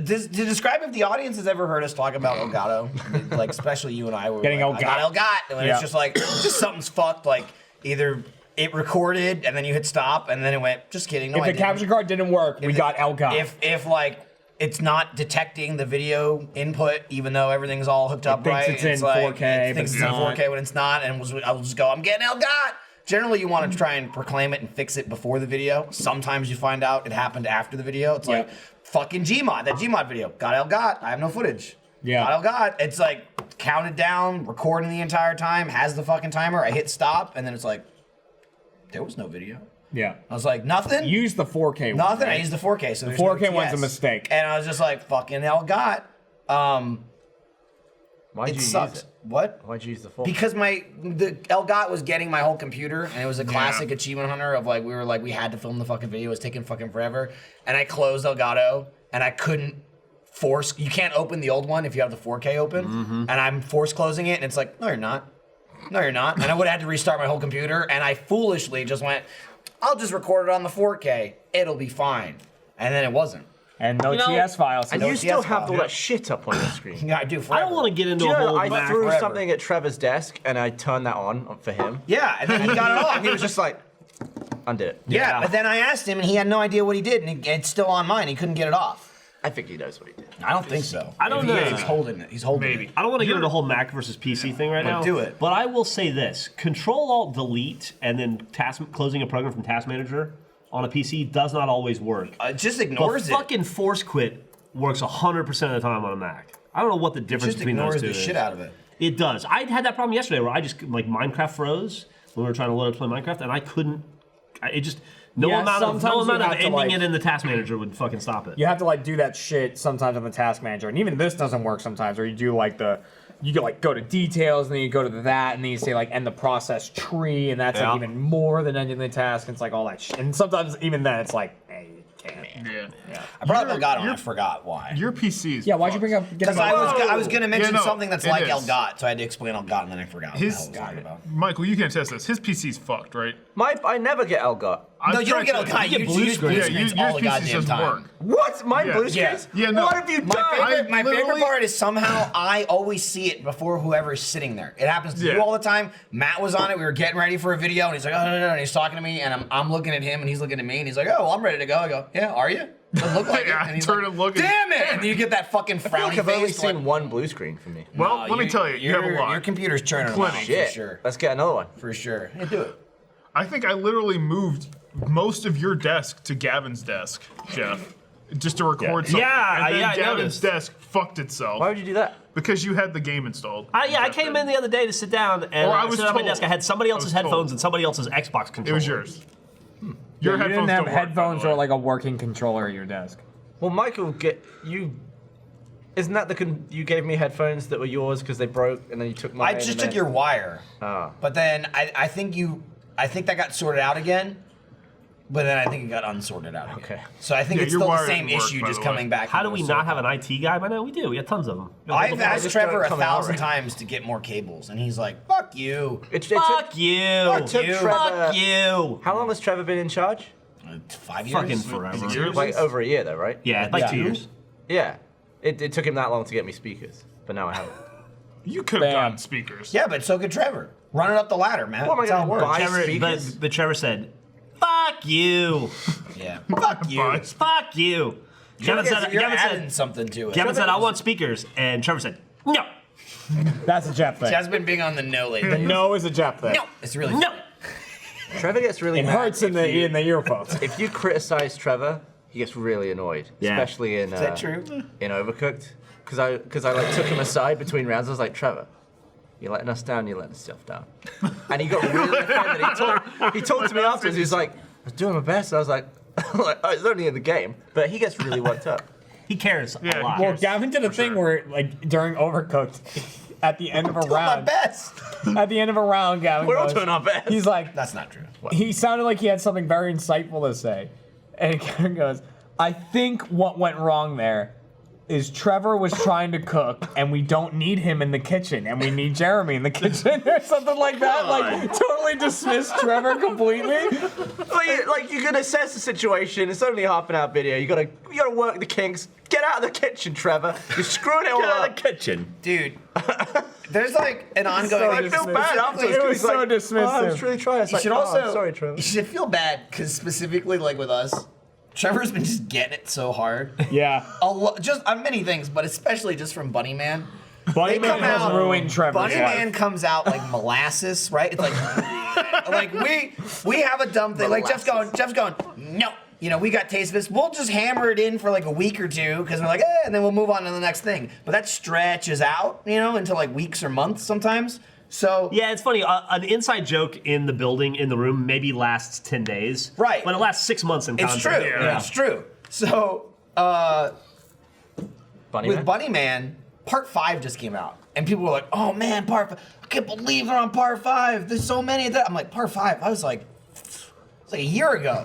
To describe if the audience has ever heard us talk about Elgato, like especially you and I were Getting like, I got Elgato, and Yeah. it's just like just something's fucked. Like either it recorded and then you hit stop and then it went. Just kidding. No, If I the didn't. capture card didn't work, we got Elgato. If like it's not detecting the video input, even though everything's all hooked up thinks right, it's in like, 4K, It thinks but it's in it's not. 4K when it's not, and I'll just go, I'm getting Elgato. Generally, you want to try and proclaim it and fix it before the video. Sometimes you find out it happened after the video. It's like fucking Gmod, that Gmod video. Got Elgato. I have no footage. Yeah. Got Elgato. It's like counted down, recording the entire time, has the fucking timer. I hit stop, and then it's like there was no video. yeah. I was like, nothing. Use the 4K one. Nothing. I right? used the 4K, so The there's no 4K one's a TS. mistake. And I was just like, fucking Elgato. Why'd It you sucks. use it? What? Why'd you use the full? Because the Elgato was getting my whole computer, and it was a classic achievement hunter of like we had to film the fucking video. It was taking fucking forever, and I closed Elgato, and I couldn't force. You can't open the old one if you have the 4K open, and I'm force closing it, and it's like, no, you're not. No, you're not. And I would have had to restart my whole computer, and I foolishly just went, I'll just record it on the 4K. It'll be fine. And then it wasn't. And no TS files. and no you TS still have file. all that shit up on your screen. Yeah, I do I forever. don't want to get into Do you a know whole I Mac threw forever. something at Trevor's desk and I turned that on for him? Yeah, and then he got it off. And he was just like, undid it. Yeah, but then I asked him, and he had no idea what he did, and it's still on mine. He couldn't get it off. I think he knows what he did. I don't think so. I don't If he know. is, he's holding it. He's holding Maybe. it. I don't want to get into the whole Mac versus PC thing right now. do it. But I will say this: Control-Alt-Delete and then closing a program from Task Manager on a PC does not always work. It just But ignores it. fucking Force Quit works 100% of the time on a Mac. I don't know what the difference Just between ignores those two the is. shit out of it. It does. I had that problem yesterday where I just like Minecraft froze when we were trying to load up to play Minecraft, and I couldn't. It just no Yeah, amount of sometimes you have to, ending like- it in the Task Manager would fucking stop it. You have to like do that shit sometimes on the task manager, and even this doesn't work sometimes. Where you do like you can like go to details, and then you go to that, and then you say like end the process tree, and that's Yeah. like even more than ending the task. And it's like all that shit, and sometimes even then it's like, hey, you can't. Yeah. I brought up Elgato, and I forgot why. Your PC is. Yeah, why'd you bring up? Because I was going to mention Yeah, no, something that's it like is. Elgato, so I had to explain Elgato, and then I forgot what the hell I His was talking about. Michael, you can attest this. His PC's fucked, right? I never get Elgato. No, you don't get Elgato. You get You blue use screen. blue Yeah, screens yours all the PC goddamn doesn't time. work. What? My Yeah. blue Yeah. screens? Yeah, no. What have you My done? favorite literally- part is somehow I always see it before whoever is sitting there. It happens to Yeah. you all the time. Matt was on it. We were getting ready for a video, and he's like, oh, no, and he's talking to me, and I'm looking at him, and he's looking at me, and he's like, oh, well, I'm ready to go. I go, yeah, are you? Doesn't look like Yeah, it. And he's turn like, and look and- damn it! And you get that fucking I feel frowny like I've only face. seen one blue screen for me. Well, let me tell you, you have a lot. Your computer's churning Plenty. around, Shit. for sure. Let's get another one. For sure. Yeah, do it. I think I literally moved most of your desk to Gavin's desk, Jeff, just to record something. Yeah, and then I Gavin's noticed. desk fucked itself Why would you do that? because you had the game installed. I came in the other day to sit down, and Or I I was sit at my told. desk. I had somebody else's I was told. headphones and somebody else's Xbox controller. It was yours. Your You headphones didn't have don't work, by the headphones way. or like a working controller at your desk. Well, Michael, isn't that you gave me headphones that were yours because they broke and then you took mine? I just and took then- your wire. Ah. But then I think that got sorted out again. But then I think it got unsorted out again. Okay. So I think Yeah, it's your still the wire same didn't work, issue by just the coming way. back. How do into we a not have circle. an IT guy by now? We do. We have tons of them. I've asked just Trevor don't come out 1,000 right. times to get more cables, and he's like, "Fuck you." It Fuck took, you. it took you. Trevor. Fuck you. How long has Trevor been in charge? 5 years? Fucking forever. Like over a year though, right? Yeah, like 2 years. Yeah. It took him that long to get me speakers, but now I have it. You could have Bam. gotten speakers. Yeah, but so could Trevor. Running up the ladder, man. What am I That's how it gonna works. buy? Trevor, Speakers? but Trevor said, "Fuck you, Yeah. Fuck you. Buy- fuck you." Gavin said, You're Gavin adding said, something to it. Gavin said, "I want speakers," and Trevor said, "No, That's a Jeff thing. Jeff's been big on the no lately. No is a Jeff thing. No. It's really no." Trevor gets really It mad hurts in if you- the earphones. If you criticize Trevor, he gets really annoyed, Yeah. especially in Is that true? in Overcooked. Because I like took him aside between rounds. I was like, Trevor, you're letting us down. You're letting yourself down. And he got really offended. He talked to me afterwards. He was like, I was doing my best. And I was like, oh, it's only in the game. But he gets really worked up. He cares Yeah, a lot. Well, Gavin did a thing where, like, during Overcooked, at the end of a Doing my round, best. at the end of a round, Gavin We're all goes, doing our best. He's like, That's not true. he sounded like he had something very insightful to say. And Gavin goes, I think what went wrong there is Trevor was trying to cook, and we don't need him in the kitchen, and we need Jeremy in the kitchen, or something like that. Like, totally dismissed Trevor completely. Like you can assess the situation. It's only a half an hour video. You gotta work the kinks. Get out of the kitchen, Trevor. You're screwing it all Get out up. of the kitchen. Dude, there's like an ongoing. So I feel dismissive. bad afterwards. It was 'cause he's so like, dismissive. Oh, I was really trying. It's You like, should oh, also. I'm sorry, Trevor. You should feel bad because specifically, like with us, Trevor's been just getting it so hard. Yeah. Just on many things, but especially just from Bunny Man. Bunny They Man come has out- ruined Trevor's Bunny life. Man comes out like molasses, right? It's like, like we have a dumb thing. Like Jeff's going, no. You know, we got Taze-fist. We'll just hammer it in for like a week or two because we're like, and then we'll move on to the next thing. But that stretches out, you know, into like weeks or months sometimes. So Yeah, it's funny. An inside joke in the building, in the room, maybe lasts 10 days. Right. But it lasts 6 months in it's content. true. Yeah. It's true. So Bunny with Man? Bunny Man, Part 5 just came out. And people were like, oh man, Part 5. I can't believe they're on Part 5. There's so many of that. I'm like, Part 5? I was like, it's like a year ago.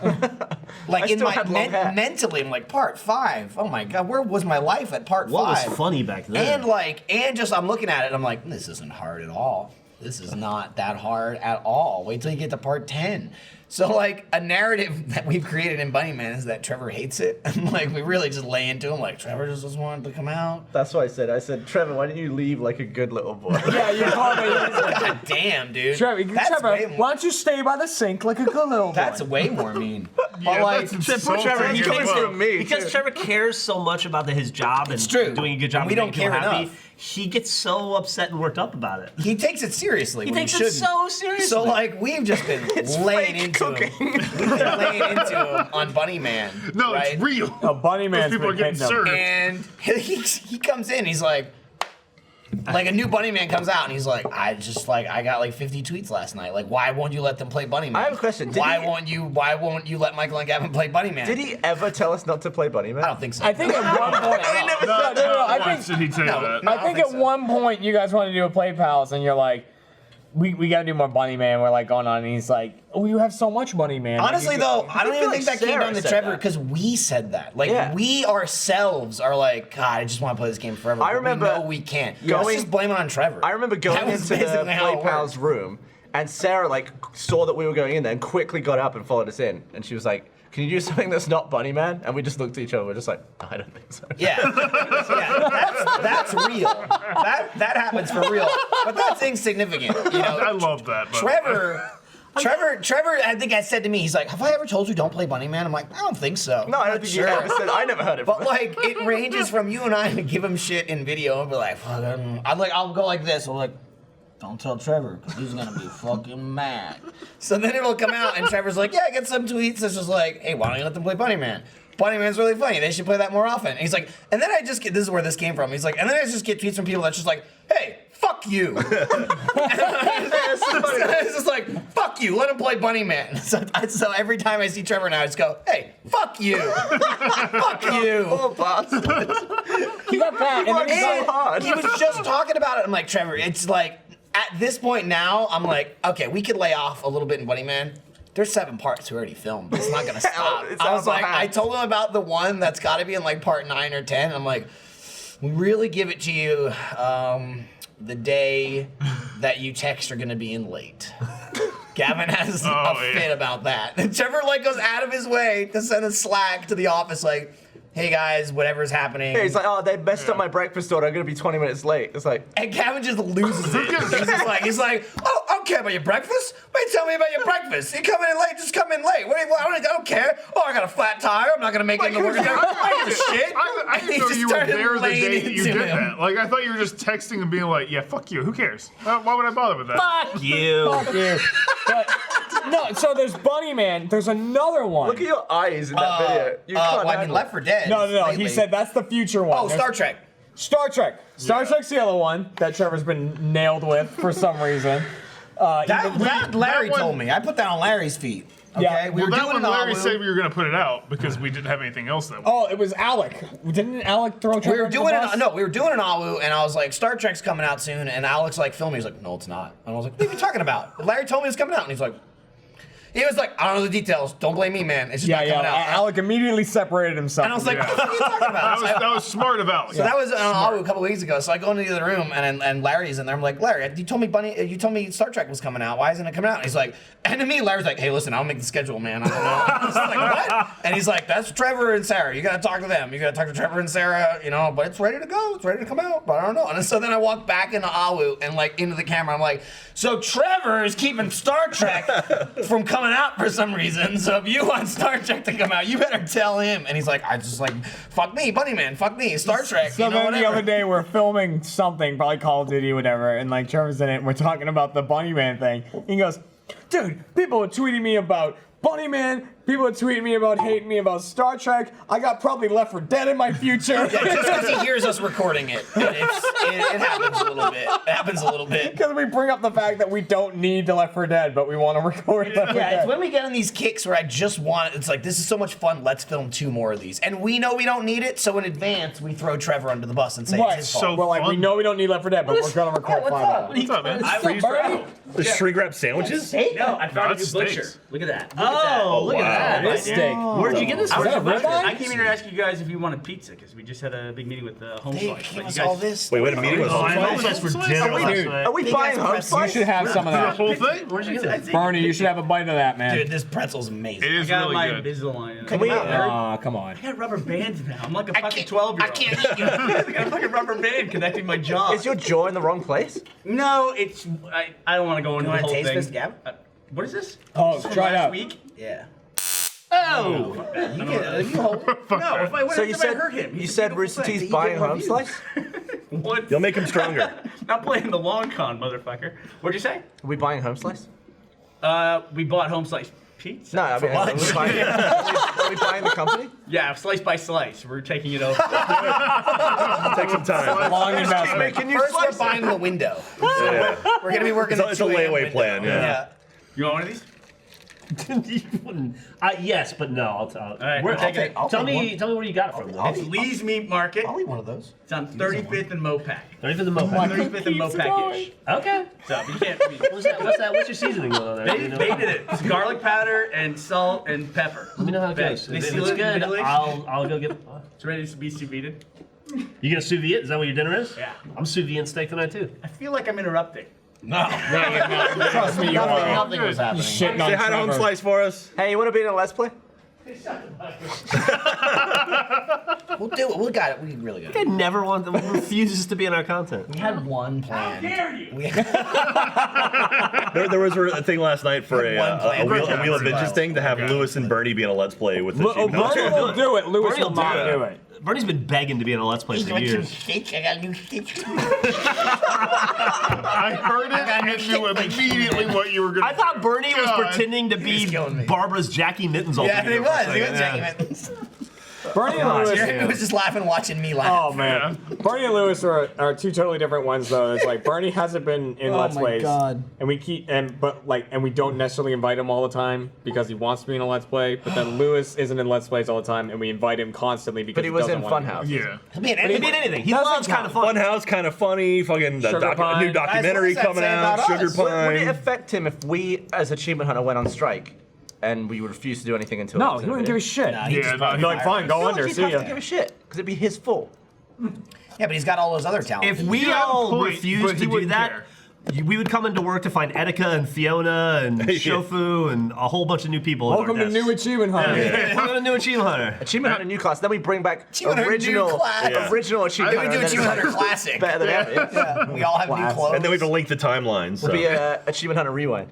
Like I in still my had long hair. mentally, I'm like, Part 5. Oh my God, where was my life at Part 5? What was funny back then? And just I'm looking at it, I'm like, this isn't hard at all. This is not that hard at all. Wait till you get to Part 10. So like a narrative that we've created in Bunny Man is that Trevor hates it. And like we really just lay into him like Trevor just doesn't want it to come out. That's what I said. I said, Trevor, why don't you leave like a good little boy? Yeah, you called me. God damn, dude. Trevor, That's way Trevor, more, why don't you stay by the sink like a good little boy? that's way more mean. Yeah, But like that's so Trevor, he fucking thinks well. from me. because too. Trevor cares so much about his job and It's true. doing a good job And we and don't making people care happy. enough. He gets so upset and worked up about it. he takes it seriously. He when takes he it shouldn't. so seriously. So like we've just been laying fake into cooking. him. We've been laying into him on Bunny Man. No, right? it's real. Oh, Bunny Man's Those people are been getting hitting him. served. And he comes in, he's like a new Bunny Man comes out and he's like, I got like 50 tweets last night. Like, why won't you let them play Bunny Man? I have a question. Did Why he- won't you let Michael and Gavin play Bunny Man? Did he ever tell us not to play Bunny Man? I don't think so. I think at one point. Not I once think did he say that. No. I think think at so. one point you guys wanted to do a Play Pals, and you're like, we gotta do more Bunny Man. We're like going on, and he's like, oh, you have so much Bunny Man. Honestly, though, I don't feel even like think that came Sarah down to said Trevor that. because we said that. Like, Yeah. we ourselves are like, God, I just want to play this game forever. I but remember we know we can't. going- Let's just blame it on Trevor. I remember going That was into the basically how Play it Pal's worked. room, and Sarah like saw that we were going in there and quickly got up and followed us in, and she was like, "Can you do something that's not Bunny Man?" And we just looked at each other. We're just like, I don't think so. Yeah, that's real. That happens for real. But that's insignificant. You know, I love that. But Trevor, I think I said to me, he's like, have I ever told you don't play Bunny Man? I'm like, I don't think so. No, I don't think you ever said. I never heard it. But From like, it ranges from you and I to give him shit in video and be like, fucking, I'll go like this. I'm like, don't tell Trevor, because he's gonna be fucking mad. So then it'll come out, and Trevor's like, yeah, I get some tweets that's just like, hey, why don't you let them play Bunny Man? Bunny Man's really funny. They should play that more often. And he's like, and then I just get, this is where this came from. He's like, and then I just get tweets from people that's just like, hey, fuck you. It's just like, fuck you, let him play Bunny Man. So every time I see Trevor now, I just go, hey, fuck you. Fuck you. Poor bastard. He got that, and then he And got, hard. he was just talking about it. I'm like, Trevor, it's like, at this point now, I'm like, okay, we could lay off a little bit in Bunny Man. There's 7 parts we already filmed. It's not gonna stop. It's I was out like, behind. I told him about the one that's gotta be in like part 9 or 10. I'm like, we really give it to you the day that you text are gonna be in late. Gavin has a fit about that. And Trevor like goes out of his way to send a Slack to the office like, hey guys, whatever's happening. Yeah, he's like, oh, they messed up my breakfast order. I'm gonna be 20 minutes late. It's like, and Gavin just loses it. he's like, oh, I don't care about your breakfast. Wait, tell me about your breakfast. You come in late, just come in late. I don't care. Oh, I got a flat tire. I'm not gonna make it in the work. I give a shit. I didn't know you were there the day that you did that. Like, I thought you were just texting and being like, yeah, fuck you. Who cares? Why would I bother with that? Fuck you. Fuck you. But, no, so there's Bunny Man. There's another one. look at your eyes in that video. You can't I mean, Left 4 Dead. No. lately. He said that's the future one. Oh, Star Trek. Star Trek. Star Trek's the other one that Trevor's been nailed with for some reason. That Larry that one- told me. I put that on Larry's feet. Okay, Yeah. we Well, were that doing one an Larry Awu. said we were going to put it out because we didn't have anything else that week. Oh, it was Alec. Didn't Alec throw Trevor We were under the doing bus? we were doing an Awu, and I was like, Star Trek's coming out soon, and Alex like filmed me. He's like, no, it's not. And I was like, what are you talking about? Larry told me it's coming out, and he was like, I don't know the details. Don't blame me, man. It's just not coming out. Alec immediately separated himself. And I was like, Yeah. what the fuck are you talking about? That was smart of Alex. So that was an Awu a couple weeks ago. So I go into the other room and Larry's in there. I'm like, Larry, you told me Star Trek was coming out. Why isn't it coming out? And he's like, and to me, Larry's like, hey, listen, I'll make the schedule, man. I don't know. I was like, what? And he's like, that's Trevor and Sarah. You gotta talk to them. You gotta talk to Trevor and Sarah. But it's ready to go. It's ready to come out. But I don't know. And so then I walk back into Awu and like into the camera. I'm like, so Trevor is keeping Star Trek from coming out for some reason. So if you want Star Trek to come out, you better tell him. And he's like, I just like, fuck me, Bunny Man, fuck me, Star Trek. So then the other day we're filming something, probably Call of Duty, whatever, and like Trevor's in it, and we're talking about the Bunny Man thing. He goes, dude, people are tweeting me about Bunny Man. People are tweeting me about hating me about Star Trek. I got probably Left 4 Dead in my future. Yeah, just because he hears us recording it. It happens a little bit. It happens a little bit. Because we bring up the fact that we don't need the Left 4 Dead, but we want to record Left 4 Yeah, Dead. it's when we get on these kicks where I just want, it's like, this is so much fun, let's film 2 more of these. And we know we don't need it, so in advance, we throw Trevor under the bus and say Right, it's his so fault. well, like, we fun. know we don't need Left 4 Dead, but we're going to record 5 of them. What's up, man? Freeze wrap? The shrink wrap sandwiches? No, I found a that's new butcher. steaks. Look at that. Oh, look wow. at that. This steak. Where'd you get this Is from? that a ribeye? I came here to ask you guys if you wanted pizza because we just had a big meeting with Home They Slice. gave But you us guys, all this. Wait, a meeting with Oh, I had Home homeslice for Slice? dinner Are we- last night. are we Big buying ass home pretzel. You slice? should have some of The that. whole thing? Where'd you get that? Bernie, you should have a bite of that, man. Dude, this pretzel's amazing. It I is got really my good. Invisalign. Can we? Aw, come on. I got rubber bands now. I'm like a I fucking can't- 12-year-old. I can't eat you. I got a fucking rubber band connecting my jaw. Is your jaw in the wrong place? No, it's. I don't want to go into You the want a whole thing. Taze-fist, Gavin? What is this? Oh, From try it last out. week? Yeah. Oh! You hold. No, if I went So up you to said hurt him. you said Rooster thing. Teeth's You buying get home reviews. slice? What? You'll make him stronger. Not playing the long con, motherfucker. What'd you say? Are we buying home slice? We bought Home Slice Pizza. No, I mean, are we buying, are we buying the company? Yeah, slice by slice. We're taking it over. Take some time. Long investment. Can you First, we're slice it? buying the window. Yeah. We're gonna be working. It's a the 2 a.m. layaway window. plan, yeah. You want one of these? You wouldn't. Yes, but no. I'll right, where, I'll take it. I'll tell take me where you got it from. It's Lee's Meat Market. I'll eat one of those. It's on 35th and Mopac. Ready for the Mopac? 35th and Mopac-ish. Okay. So you can't. What's that? What's your seasoning going on there? They did it. It's garlic powder and salt and pepper. Let me know how it They- goes. They If seal it's it in good, the Middle East. I'll go get. It's ready to be sous vide. You gonna sous vide it? Is that what your dinner is? Yeah. I'm sous vide steak tonight too. I feel like I'm interrupting. No. Trust me, you are. Nothing was happening. Shitting on Say hi to Home Trevor. Slice for us. Hey, you want to be in a Let's Play? We'll do it. We got it. We really got it. I never refuses to be in our content. We had one plan. How dare you? There was a thing last night for a One plan. Wheel of Violence. Vengeance thing to have Lewis and Bernie be in a Let's Play with the Oh, Bernie will do it. Lewis Bernie will will not do do it. Bernie's been begging to be in a Let's Play for years. Stitch. I got a new stitch. I heard it and knew immediately what you were going to I thought Bernie was God. pretending to be killing me. Barbara's Jackie Mittens all Yeah, together he for a was. He was second. Jackie Mittens. Bernie and Lewis. Jeremy was just laughing watching me laugh. Oh man, Bernie and Lewis are 2 totally different ones though. It's like Bernie hasn't been in Let's my Plays, God. and we keep and we don't necessarily invite him all the time because he wants to be in a Let's Play. But then Lewis isn't in Let's Plays all the time, and we invite him constantly because But he was doesn't in want to. Funhouse. Yeah. He'll be in He did anything. He Doesn't loves kind of fun. Funhouse, kind of funny. Fucking the Sugar Pine. new documentary Guys, what does that coming say out. about Sugar us? Would it Pine. affect him if we, as Achievement Hunter, went on strike and we refused to do anything until? No, he wouldn't give a shit. Nah, he Yeah, just no, probably He'd be like, fine, go under, He'd see have ya. to give a shit because it'd be his fault. Yeah, but he's got all those other talents. If we You have a all point, refuse but to he do wouldn't that, care. We would come into work to find Etika and Fiona and Shofu and a whole bunch of new people. Welcome to New Achievement Hunter. Welcome to New Achievement Hunter. Achievement Hunter new class. Then we bring back Achievement Hunter original new class. original Achievement We Hunter. do and then Achievement it's Hunter Classic. better than ever. Yeah. We all have new clothes. And then we have to link the timeline. So. It'll be Achievement Hunter Rewind.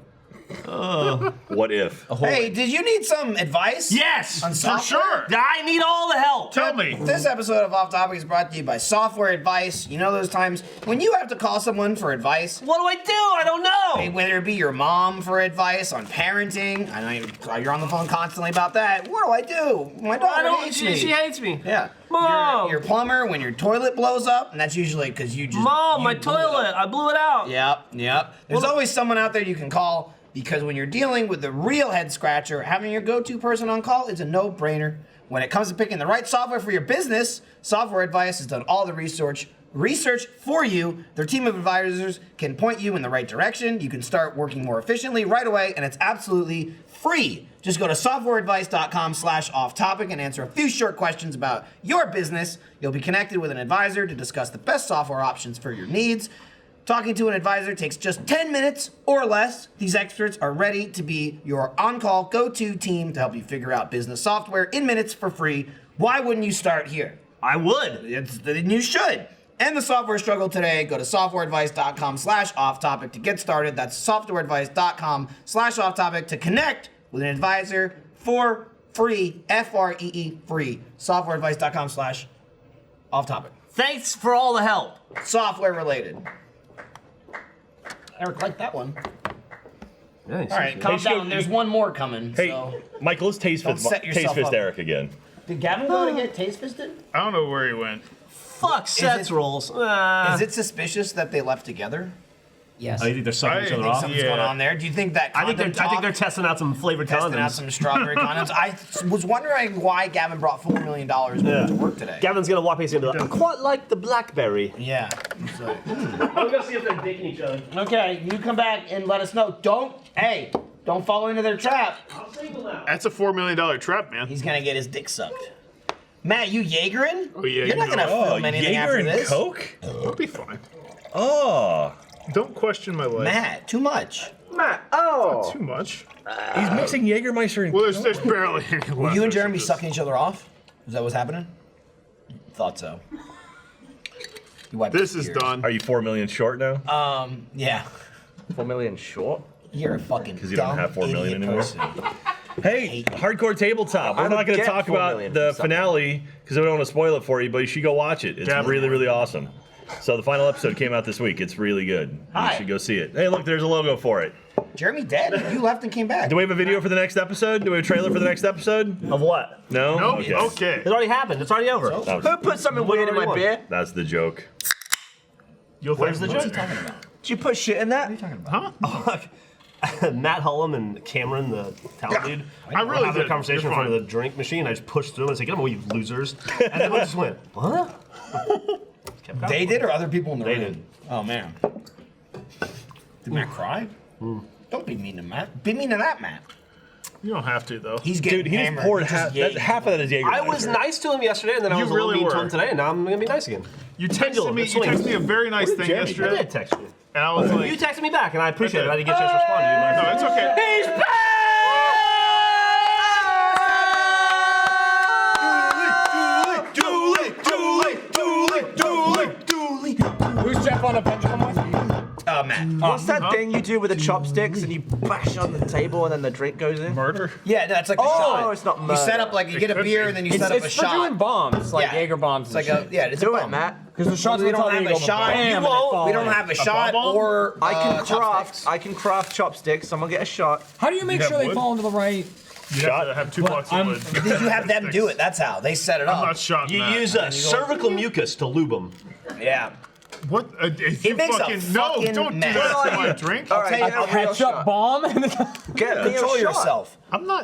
What if? Hey, did you need some advice? Yes, On For software? sure. I need all the help. Tell me. This episode of Off Topic is brought to you by Software Advice. You know those times when you have to call someone for advice? What do I do? I don't know. Whether it be your mom for advice on parenting. I know you're on the phone constantly about that. What do I do? My daughter hates me. She hates me. Yeah. Mom. Your plumber when your toilet blows up, and that's usually because you just. Mom, you my blew it up. toilet. I blew it out. Yep. There's always someone out there you can call because when you're dealing with the real head scratcher, having your go-to person on call is a no-brainer. When it comes to picking the right software for your business, Software Advice has done all the research for you. Their team of advisors can point you in the right direction. You can start working more efficiently right away, and it's absolutely free. Just go to softwareadvice.com/offtopic and answer a few short questions about your business. You'll be connected with an advisor to discuss the best software options for your needs. Talking to an advisor takes just 10 minutes or less. These experts are ready to be your on-call go-to team to help you figure out business software in minutes for free. Why wouldn't you start here? I would. You should. End the software struggle today. Go to softwareadvice.com/offtopic to get started. That's softwareadvice.com/offtopic to connect with an advisor for free. FREE free. Softwareadvice.com/offtopic. Thanks for all the help. Software related. Eric liked that one. Nice. All right, calm down. There's one more coming. Hey, So. Michael, let's Don't set yourself Taze-fist up. Eric again. Did Gavin go to get Taze-fisted? I don't know where he went. Fuck Seth's rolls. Is it suspicious that they left together? Yes. Oh, you think they're sucking each other off? Something's going on there. Do you think that? I think they're testing out some flavored testing out condoms. some strawberry condoms. I was wondering why Gavin brought $4 million to work today. Gavin's gonna walk past you and be like, I quite like the blackberry. Yeah. I'm gonna see if they're digging each other. Okay, you come back and let us know. Don't fall into their trap. I'll single now. That's a $4 million trap, man. He's gonna get his dick sucked. Matt, you Jaegerin? Oh, yeah. You're not gonna film anything after Jaeger and this. Coke? It'll be fine. Oh. Don't question my life. Matt, too much. Too much. He's mixing Jägermeister and Well, there's barely any left. Were you and I Jeremy should sucking each other off? Is that what's happening? Thought so. You wiped This your is tears. done. Are you 4 million short now? Yeah. 4 million short. You're a fucking 'Cause you don't dumb have 4 million idiot anymore. person. Hey, hardcore tabletop. We're I not would going to get talk 4 about million the from something. finale because I don't want to spoil it for you, but you should go watch it. It's Gavin. really, really awesome. So the final episode came out this week. It's really good. Hi. You should go see it. Hey, look, there's a logo for it. Jeremy dead? You left and came back. Do we have a video for the next episode? Do we have a trailer for the next episode? Of what? No? Nope. Okay. Okay. It already happened. It's already over. Who put something weird in my Whatever you beer? That's the joke. You'll Where's the thank joke? Talking about? Did you put shit in that? Huh? Matt Hullum and Cameron, the talent lead, I really were having did. a conversation in You're front of fine. the drink machine. I just pushed through and I said, "Get them away, you losers!" And they just went, "What?" Kept going. They did or other people in the They room? did. Oh, man. Did Matt cry? Don't be mean to Matt. Be mean to that Matt. You don't have to, though. He's getting Dude, he just hammered. poured He just half, yayed. half of that is Jägermeister. I was nice to him yesterday, and then I You was a little really mean to were. him today, and now I'm gonna be nice again. You Pendulum, it texted swings. me a very nice thing Jeremy I yesterday, did text you. and I was like, You texted me back, and I appreciate it. I didn't get a chance to respond to you. no, it's okay. He's back! Who's Jeff on a pendulum with? Matt. What's that thing you do with the chopsticks and you bash on the table and then the drink goes in? Murder? Yeah, that's like a Oh, shot. it's not You murder. set up like you get a could beer be. and then you It's, set up it's a for doing shot. bombs, like Yeah. Jaeger bombs. It's like a it's Do a it, bomb. Matt. Because the shots We on don't top, have you a go shot. bam, and they We fall don't in. have a shot bomb? or I can chopsticks. craft chopsticks. Someone get a shot. How do you make You sure have they wood? fall into the right? You have to have 2 blocks of wood. Did you have them do it? That's how they set it I'm up. not shot. You Matt. use cervical mucus to lube them. Yeah. What? If you makes a fucking no! fucking Don't do mess. that to my All drink. All right, tell you get a real Ketchup shot. bomb? Get me Control a shot. yourself. I'm not.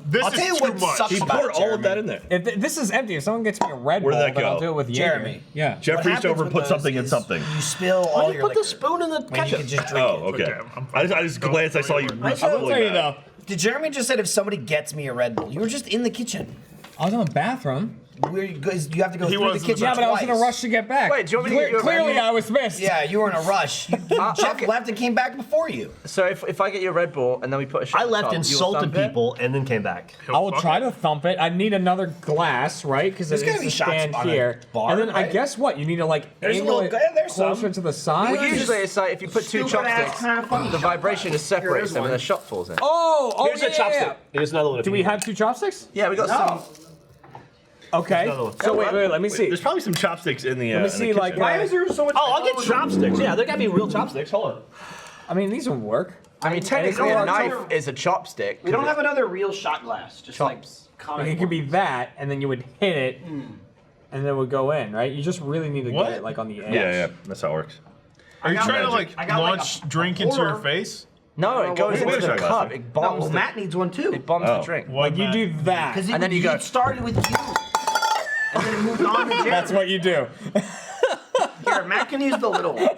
This I'll is tell you too what much. sucks He about poured it, all Jeremy. of that in there. If this is empty, if someone gets me a Red Where'd Bull, that then go? I'll do it with Jaeger. Jeremy. Yeah. Jeff What reached happens over and with put something in those something. is You spill Why all do you your put the liquor. spoon in the When you ketchup? can just drink Oh, it. okay. Okay, I'm I just glanced. I saw you. I will tell you though, Did Jeremy just said if somebody gets me a Red Bull? You were just in the kitchen. I was in the bathroom. Because you have to go He through the wasn't kitchen Yeah, but I was in a twice. rush to get back. Wait, do you want me to get you a Clearly, Red Bull? I was missed. Yeah, you were in a rush. Jeff left and came back before you. So if I get you a Red Bull and then we put a shot I on left, top, you'll insulted thump it? people, and then came back. I will try to thump it. I need another glass, right? Because There's it gotta needs be to shots stand on a here. bar, And then I right? guess what? You need to like There's a angle little- it there's some. closer to the side. Well, usually it's like if you put two chopsticks, the vibration just separates them and the shot falls in. Oh, Here's yeah, a chopstick. yeah. Here's another one. if Do you we need have two chopsticks? Yeah, we got some. Okay. another one. So wait, let me see. There's probably some chopsticks in the. Let me see, like, kitchen. there so much? Oh, I'll get chopsticks. Yeah, there gotta be real chopsticks. Hold on. I mean, these will work. I mean, technically it's a all knife right. is a chopstick. We don't have another real shot glass. Just like Chops. comic Like, it could be that, and then you would hit it, Hmm. and then it would go in, right? You just really need to What? get it like on the edge. Yeah, that's how it works. Are you got trying to magic. I got launch like a drink into your quarter. face? No, it goes wait, into wait a the second, cup. Leslie. It No, bombs well, the, Matt needs one too. it bombs Oh. the drink. Like you do that, Because And then you go- started with you. And then it moved on to Jeremy. that's what you do. Here, Matt can use the little one.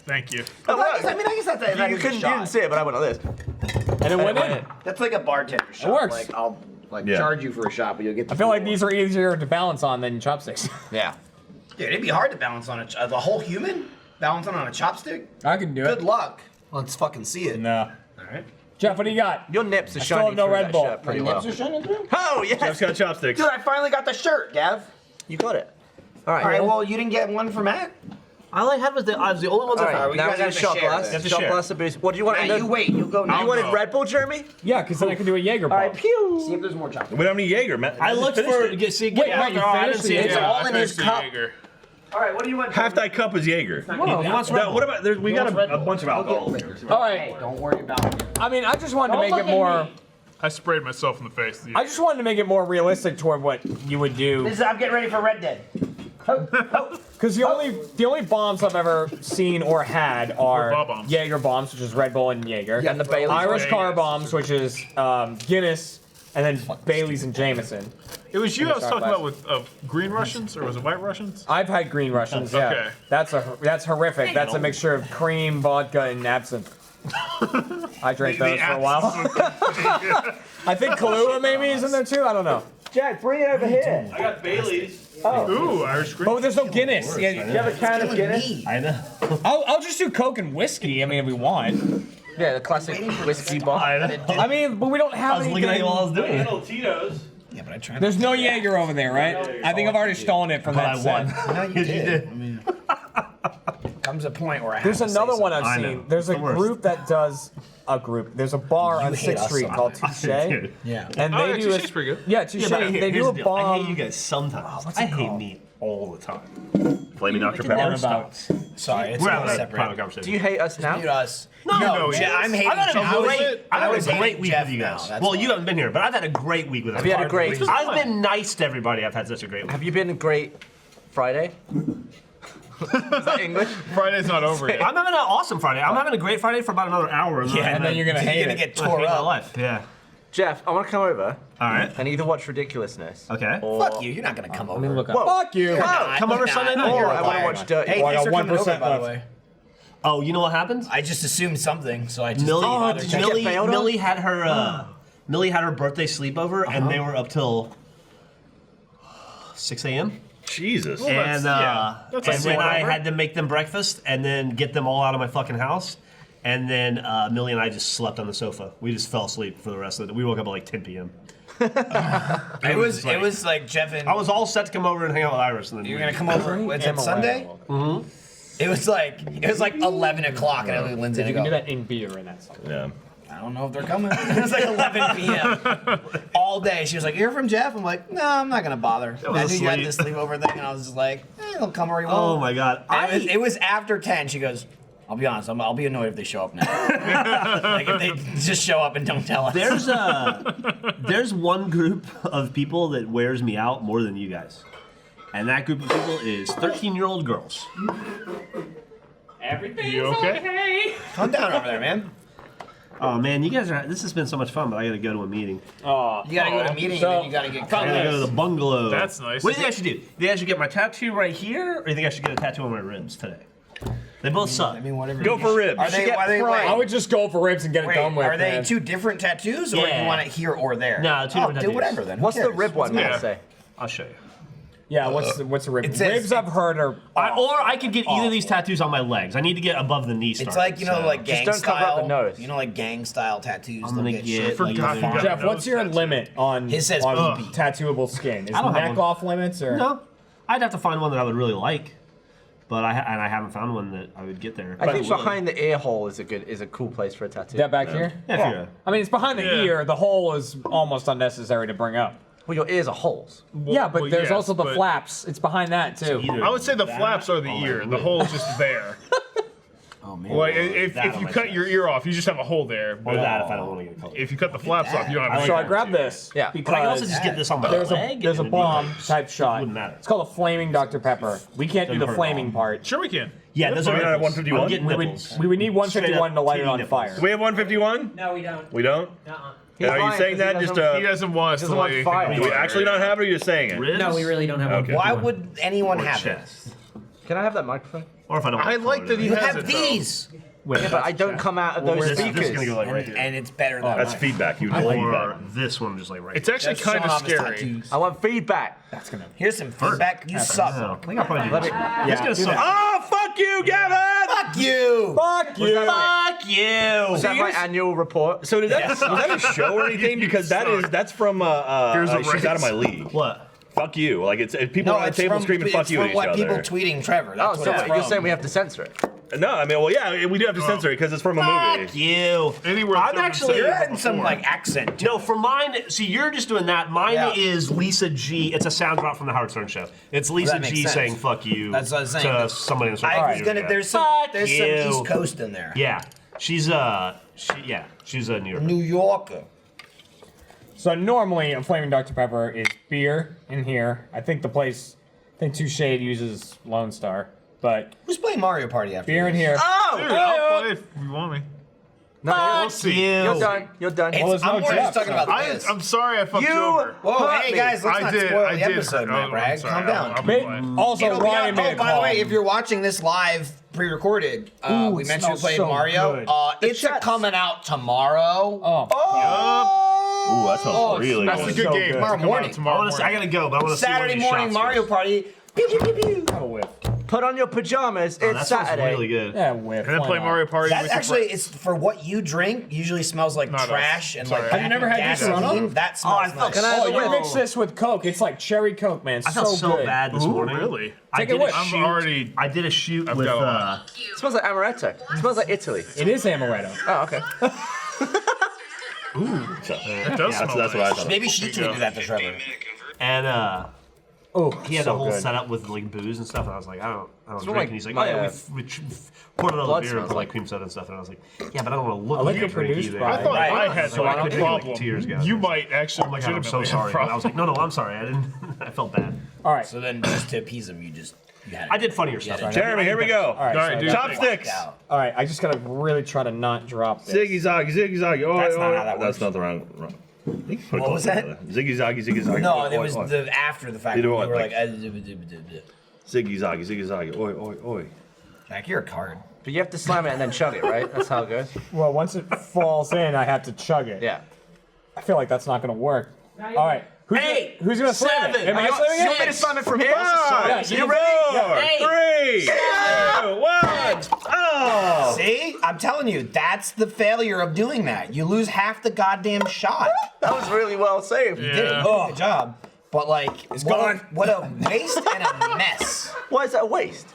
Thank you. I guess that's that You is a couldn't, you shot. didn't see it, but I went like this. And it went in. That's like a bartender shot. works. Like I'll Yeah. charge you for a shot, but you'll get. I feel like these are easier to balance on than chopsticks. Yeah. Dude, it'd be hard to balance on the whole human balancing on a chopstick. I can do Good it. luck. Let's fucking see it. No. All right. Jeff, what do you got? Your nips are I still shining have no through Red that Bull. shirt pretty Your well. nips are shining through? Oh, Jeff's yes! got chopsticks. Dude, I finally got the shirt, Gav. You got it. All right. All right. Well, you didn't get one for Matt. All I had was the only ones All I right, found. you now guys we need a have to shot share glass. this. have to Shot share. glass of booze. What do you want? Matt, you wait. You'll go now. You wanted Red Bull, Jeremy? Yeah, because then I can do a Jaeger bomb. All right, pew. See if there's more chocolate. We don't have any Jaeger, man. I looked for. See, Wait, Matt, you I finished didn't see the it. Jaeger? It's all I in his finished the cup. Jaeger. All right, what do you want? Half that cup is Jaeger. He wants Red Now, Bull. what about? We got a bunch of alcohol. All right. Don't worry about it. I mean, I just wanted to Don't make it look at more. me. I sprayed myself in the face. I just wanted to make it more realistic toward what you would do. I'm getting ready for Red Dead. Because the only bombs I've ever seen or had Or are bombs. Jaeger bombs, which is Red Bull and Jaeger. Yeah, and the Baileys. Irish Yeah, car yeah. bombs, which is Guinness, and then Bailey's and Jameson. It was you I was shot talking glass. about with Green Russians, or was it White Russians? I've had Green Russians. Yeah, Okay. that's horrific. That's a mixture of cream, vodka, and absinthe. I drank those for a while. I think Kahlua maybe is in there too. I don't know. Jack, bring it over here. I got Bailey's. Ooh, Irish Green. But there's no Guinness. Yeah, you have a can of Guinness? I know. I'll just do Coke and whiskey. I mean, if we want. Yeah, the classic whiskey bomb. I mean, but we don't have I was looking at you while I was doing it. Tito's. Yeah, but I tried. There's no Jaeger over there, right? I think I've already stolen it from But that I set. won. No, you did. I mean, comes a point where I have There's to say another one something. I've I know. seen. There's a The worst. group that does a group. There's a bar on hate 6th us Street so called much. Touche. Dude. Yeah. And Oh, they yeah, do Touche's pretty good. Yeah, Touche. Yeah, but they here's do a the deal. I hate bomb. you guys sometimes. what's I it hate called? me all the time. Flaming Dr. Never Pepper. about. Sorry, it's We're all having a separate. private conversation. Do you hate us now? Mute us. No, No, yes. I'm hating I've had Jeff. a great, I I've was had a great hating week Jeff with you now, guys. that's Well, why. you haven't been here, but I've had a great week with us. Have you had a great- I've been nice to everybody. I've had such a great week. Have you been a great Friday? Is that English? Friday's not over yet. I'm having an awesome Friday. I'm having a great Friday for about another hour. And then you're gonna You're hate gonna it. get I tore hate my up. life. Yeah. Jeff, I want to come over All right. and either watch Ridiculousness. Okay. Or, Fuck you. You're not gonna come Let me over. look up. Whoa. Fuck you. You're not. come over You're Sunday not. night. Or You're I want to fired. watch Dirty. Hey, Well, I thanks got for coming 1% over, by the left. way. Oh, you know what happened? I just assumed something, so I just Millie, didn't bother checking. Millie- bailed on? Millie had her Millie had her birthday sleepover, and they were up till 6 a.m. Jesus. that's- And that's and a then I whatever. had to make them breakfast and then get them all out of my fucking house. And then Millie and I just slept on the sofa. We just fell asleep for the rest of the day. We woke up at like 10 p.m. It was like Jeff and I was all set to come over and hang out with Iris. And then you're gonna come over. What's it, Emma Sunday? Webb. It was like 11 o'clock, and I looked at Lindsay You and can I do go, that in beer in that song. Yeah. I don't know if they're coming. It was like 11 p.m. all day. She was like, "You're from Jeff." I'm like, "No, I'm not gonna bother." was I knew you had asleep. this sleepover thing, and I was just like, "He'll come or he won't." Oh my god. And it was after 10. She goes, "I'll be honest. I'll be annoyed if they show up now. Like if they just show up and don't tell us." There's one group of people that wears me out more than you guys. And that group of people is 13-year-old girls. Everything's You okay? Calm down over there, man. Oh man, you guys are. This has been so much fun, but I gotta go to a meeting. Oh, You gotta go to a meeting, So, and then you gotta get I gotta caught. go to the bungalow. That's nice. What do you think I should do? Do you think I should get my tattoo right here, or do you think I should get a tattoo on my ribs today? They both suck. I mean, whatever. Go for ribs. Are they? Are they? I would just go for ribs and get it Wait, done with. are they man. two different tattoos, or Yeah. you want it here or there? No, two different Do tattoos. whatever then. Who What's the cares? rib one Yeah. gonna say? I'll show you. Yeah, what's the rib? It says- Ribs I've heard are. Or I could get either of these tattoos on my legs. I need to get above the knee. It's like, you know, like gang don't cover up style. the nose. You know, like gang style tattoos. I'm they'll gonna get get- shit I like forgot you got Jeff, a what's your nose limit on His says on poopy. tattooable skin? Is I don't have neck one. off limits or No, I'd have to find one that I would really like, but I haven't found one that I would get there. I think But- behind the ear hole is a cool place for a tattoo. that back here? Yeah, if you're- I mean, it's behind the Yeah. ear. The hole is almost unnecessary to bring up. Well, your ears are holes. Yeah, but well, there's yes, also the but- flaps. It's behind that too. either I would say the that flaps are the or ear. my The lip. hole's just there. Oh man. Like if That on you my cut chest. your ear off, you just have a hole there. Or But that if I don't want to get a color. if you cut the flaps off, you don't have. So I any grabbed hair. this Yeah. But I can also because just get this on my there's leg. a and it'd be bomb like- type shot. Wouldn't matter. It's called a flaming Dr Pepper. We can't do Doesn't the hurt at flaming all. part. Sure, we can. Yeah, those are We're not at nipples. 151? I'm getting We nipples. would need 151 to light it Straight up on titty fire. Do we have 151? No, we don't. We don't? He's Are you lying saying 'cause he that just doesn't- He doesn't want us to Doesn't want light fire. anything Do we on actually fire. not have it, or are you saying it? Ribs? No, we really don't have Okay. one. Why would anyone Or have it? chest. Can I have that microphone? Or if I don't. I want like that he You has have it, though. these, Yeah, but I don't come out of those This speakers. is gonna go like right here. and it's better than That's mine. feedback. You need Or feedback. this one just like right. It's actually That's kind of showing off his scary. tattoos. I want feedback. That's gonna. Here's some feedback. You suck. I think I'll probably do Let this. me- It's gonna do suck. Oh, fuck you, Gavin! Fuck you. Fuck you! Fuck you! Is that my annual report? So did that, was that a show or anything? Because that's from Here's a she's out of my league. What? Fuck you. Like it's people No, on the it's table from, screaming it's fuck you from at what each people other. tweeting Trevor. Oh, That's so what it's you're from. saying we have to censor it? No, I mean, well, yeah, we do have to censor it because it's from a Fuck movie. you! Anywhere I'm Trevor actually. said You're it adding some before. like accent. No, for mine. See, you're just doing that. Mine Yeah. is Lisa G. It's a sound drop from the Howard Stern show. It's Lisa that makes G sense. saying "fuck you" That's what I was saying. to somebody in the I was gonna. There's some you. East Coast in there. Yeah, she's she's a New Yorker. New Yorker. So normally a flaming Dr Pepper is beer in here. I think Touche uses Lone Star, but Who's playing Mario Party after beer in this? here. Dude, I'll play if you want me. No, We'll see. you're done. You're done. Well, there's I'm no more Jeff, just talking so- about this. I'm sorry I fucked you You- over. Whoa, hurt hey me. guys, let's I not did. spoil I the did. episode, Oh, Matt I'm Bragg. sorry. Calm down. I'll be quiet. Also, You know, Ryan made a by the call. way, if you're watching this live, pre-recorded, Ooh, we it mentioned we smells played so Mario. good. It's chest. coming out tomorrow. Oh, Ooh, that smells really That's a good. good so game. good. Tomorrow morning. Tomorrow I gotta go, but I want to see one of Saturday these morning shots Mario first. Party. Pew, pew, pew, pew. have a whiff. Put on your pajamas. Oh, It's that smells Saturday. really good. Yeah, whiff. And then why play not? Mario Party. That with your actually is for what you drink. Usually smells like Not us. trash and Sorry. like. Have you never had this gasoline. Corona? That I smells felt nice. Can I have Oh, the you whiff? mix this with Coke. It's like cherry Coke, man. I felt so good. bad this Ooh, morning. really? I Take a did a whiff. I'm shoot. already. I did a shoot I've with. got a lot. It smells like amaretto. It smells like Italy. It is amaretto. Oh, okay. It does smell That's what I nice. thought. Maybe she tweeted that to Trevor. And Oh, he had so a whole good. setup with like booze and stuff, and I was like, I don't drink. like And he's like, my, oh yeah, uh, we poured another blood beer smells with like like. cream soda and stuff, and I was like, yeah, but I don't want to look I like like a it drink produced either. by- I thought Right. I had So I a couldn't problem. like tears going. You might actually Oh my god, I'm so legitimately have a sorry. And I problem. was like, no, I'm sorry. I didn't. I felt bad. All right. So then, just to appease him, you had it. I did funnier stuff. Yeah, Jeremy, here we go. All right. All right, so dude. Chopsticks. All right. I just gotta really try to not drop this. Ziggy zaggy, ziggy zaggy. Oh, That's not how that That's works. not the wrong. What was that? Ziggy zaggy, ziggy zaggy. No, Oi, it oi, was oi. the after the fact. You We know were what, like, like- Ziggy zaggy, ziggy zaggy. Oi, oi, oi. Jack, you're a card. But you have to slam it and then chug it, right? That's how it goes. Well, once it falls in, I have to chug it. Yeah. I feel like that's not gonna work. All right. Who's gonna slam it? seven. Am I You slamming want me to it? slam it from here? Yeah, Five, you ready? ready? 4, 3, 2, 1. Oh! See, I'm telling you, that's the failure of doing that. You lose half the goddamn shot. That was really well saved. You did it. You did a good job. But like, what a waste and a mess. Why is that a waste?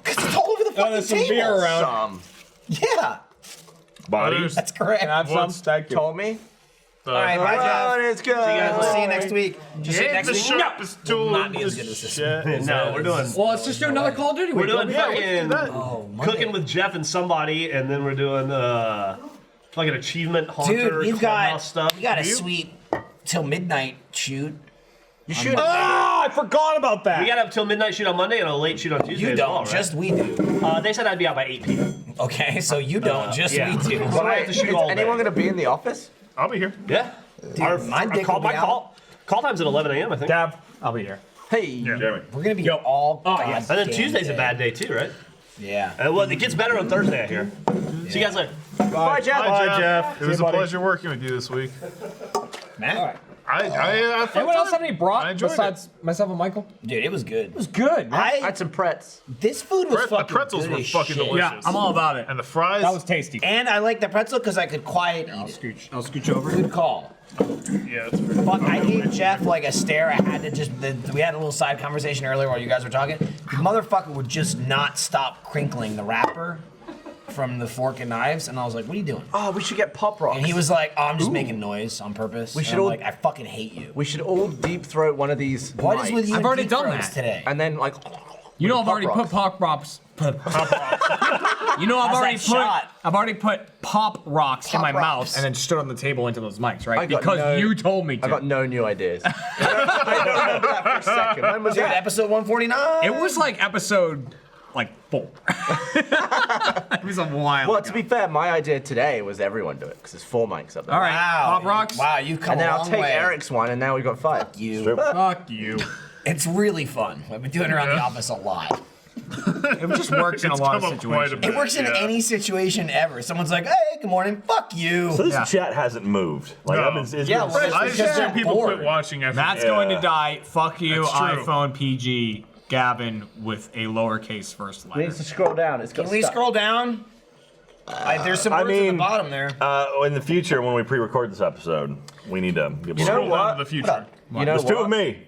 Because it's all over the Oh, fucking there's some table. beer around. Some Yeah, Body. that's correct. Can I have some? Once. Thank you. told me. All right, bye, Oh, Jeff. it's good. We'll see you next week. Just see you next The week. sharpest tool Not in be as the good as this. shed. No, we're doing. Well, let's just do another Call of Duty. We're week. doing That'll be Yeah, fun. let's do that. cooking with Jeff and somebody, and then we're doing like an achievement hunter Dude, you've clubhouse got stuff. you got a You? sweet till midnight shoot. You should. Ah, I forgot about that. We got up till midnight shoot on Monday and a late shoot on Tuesday. You as don't, well, right? just we do. They said I'd be out by 8 p.m. Okay, so you don't, just yeah. we do. But I have to shoot Is all day. anyone going to be in the office? I'll be here. Yeah. my dick call, will be my out. call time's at 11 a.m. I think. Dab, I'll be here. Hey. Jeremy. We're gonna be all. And then Tuesday's a bad day too, right? Yeah. Well, it gets better on Thursday, I hear. See you guys later. Bye, Jeff. Bye, Jeff. It was See you, a buddy. pleasure working with you this week. Matt. All right. Anyone else have any I brought enjoyed besides myself and Michael? Dude, it was good. It was good, man. I had some pretz. This food was The fucking pretzels good were as fucking shit. delicious. Yeah, I'm all about it. And the fries. That was tasty. And I like the pretzel because I could quiet eat it. I'll scooch over. Good call. Yeah, it's very Fuck, I gave Jeff like a stare. I had to just. We had a little side conversation earlier while you guys were talking. The motherfucker would just not stop crinkling the wrapper from the fork and knives, and I was like, "What are you doing?" Oh, we should get pop rocks. And he was like, "Oh, I'm just making noise on purpose." We And should I'm all- like, "I fucking hate you." We should all deep throat one of these. What is with you? I've and already deep done throats that. today. And then like. You know, I've Pop already rocks. put pop rocks. You know, How's that shot? I've already put pop rocks in Pop my rocks. mouth and then stood on the table into those mics, right? I got Because no- you told me to. I got no new ideas. I don't remember that for a second. When was Dude, that? episode 149. It was like episode 4. It was a while Well, ago. to be fair, my idea today was everyone do it because there's 4 mics up there. All right, Wow. pop rocks. Wow, you've come And then a I'll long take way. Eric's one, and now we've got 5. You. Fuck you. It's really fun. I've been doing it around the office a lot. It just works in a It's lot of come up quite a situations. bit. It works in Yeah. any situation ever. Someone's like, "Hey, good morning." Fuck you. So this Yeah. chat hasn't moved. Like, No. I've been, it's Yeah, been well, I Because just they're assume people bored. quit watching after. Matt's Yeah. going to die. Fuck you, That's true. iPhone PG Gavin with a lowercase first We need letter. to scroll down. It's got Can we stuff. scroll down? There's some I words at mean, the bottom there. in the future, when we pre-record this episode, we need to get You know more. Scroll down what? to the future. You know There's 2 what? of me.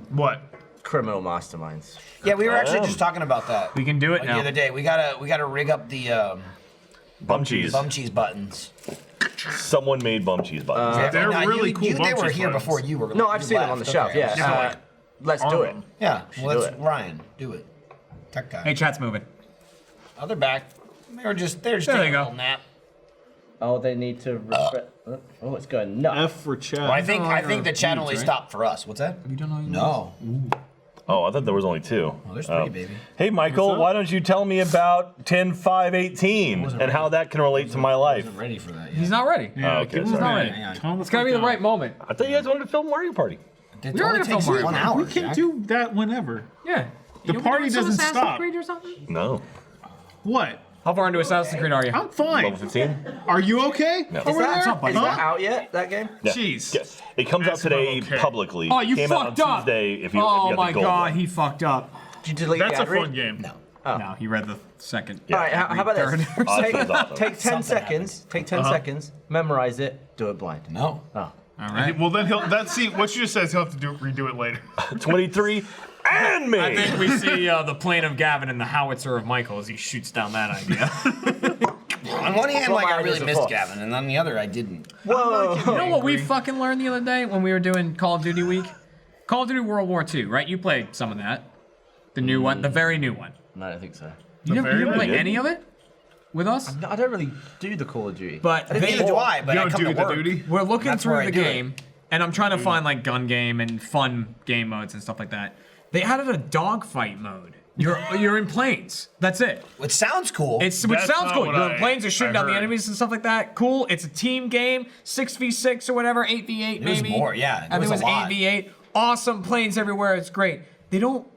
What? Criminal masterminds. Yeah, we were actually am. just talking about that. We can do it Like now. the other day. We gotta rig up the Bum cheese. bum cheese buttons. Someone made bum cheese buttons. They're Now, really cool They bum were cheese here buttons. before you were. No, I've you seen them left. on the shelf. Okay. Yeah. Yeah. Let's do it. Yeah. Well, do let's it. Ryan do it. Tech guy. Hey, chat's moving. Oh, they're back. They're just There taking they a go. little nap. Oh, they need to respect. Oh, it's going nuts. F for chat. Well, I think your the chat needs, only right? stopped for us. What's that? You don't know your No. Oh, I thought there was only 2. Oh, there's 3, baby. Hey, Michael, why don't you tell me about 10.5.18 and how that can relate to my life? Wasn't ready for that yet. He's not ready. Yeah, okay, give sorry. him a Not minute. ready. Hang on. It's gotta be the right moment. I thought you guys wanted to film Mario Party. It We are only gonna takes film Mario 1 Kart. hour. We can Jack. do that whenever. Yeah. The You want party me to do some doesn't Assassin's stop. Creed or something? No. What? How far into Assassin's Creed are you? I'm fine. Level 15? Are you okay? No. Over Is there? that out yet? That game? Yeah. Jeez. Yes. It comes out Ask him today I'm okay. publicly. Oh, you Came out fucked on up. Tuesday if you, Oh if you have my the gold god, one. he fucked up. Did you delete That's the a ad read? fun game. No. No, he read the second. Yeah. All right, how about this? Third. Take, Awesome, awesome. take 10 Something seconds. Take 10 seconds. Memorize it. Do it blind. No. Oh. All right. Well, then see what you just said. He'll have to redo it later. 23 and me. I think we see the plane of Gavin and the howitzer of Michael as he shoots down that idea. On one hand, Well, like I mine really is a missed four. Gavin, and on the other, I didn't. Whoa. You know what we fucking learned the other day when we were doing Call of Duty week? Call of Duty World War II, right? You played some of that. The new one, the very new one. No, I don't think so. You very didn't new? play any of it with us? No, I don't really do the Call of Duty. But Neither do I, but You I don't come do to the work. duty. we're looking That's where through I the do it. game, and I'm trying to find like gun game and fun game modes and stuff like that. They added a dogfight mode. You're in planes. That's it. Which sounds cool. Which That's sounds not cool. what You're in planes, you're shooting I down the heard. enemies and stuff like that. Cool. It's a team game, 6v6 or whatever, 8v8 It was maybe. more, yeah. I think it was a lot. 8v8. Awesome planes everywhere. It's great. They don't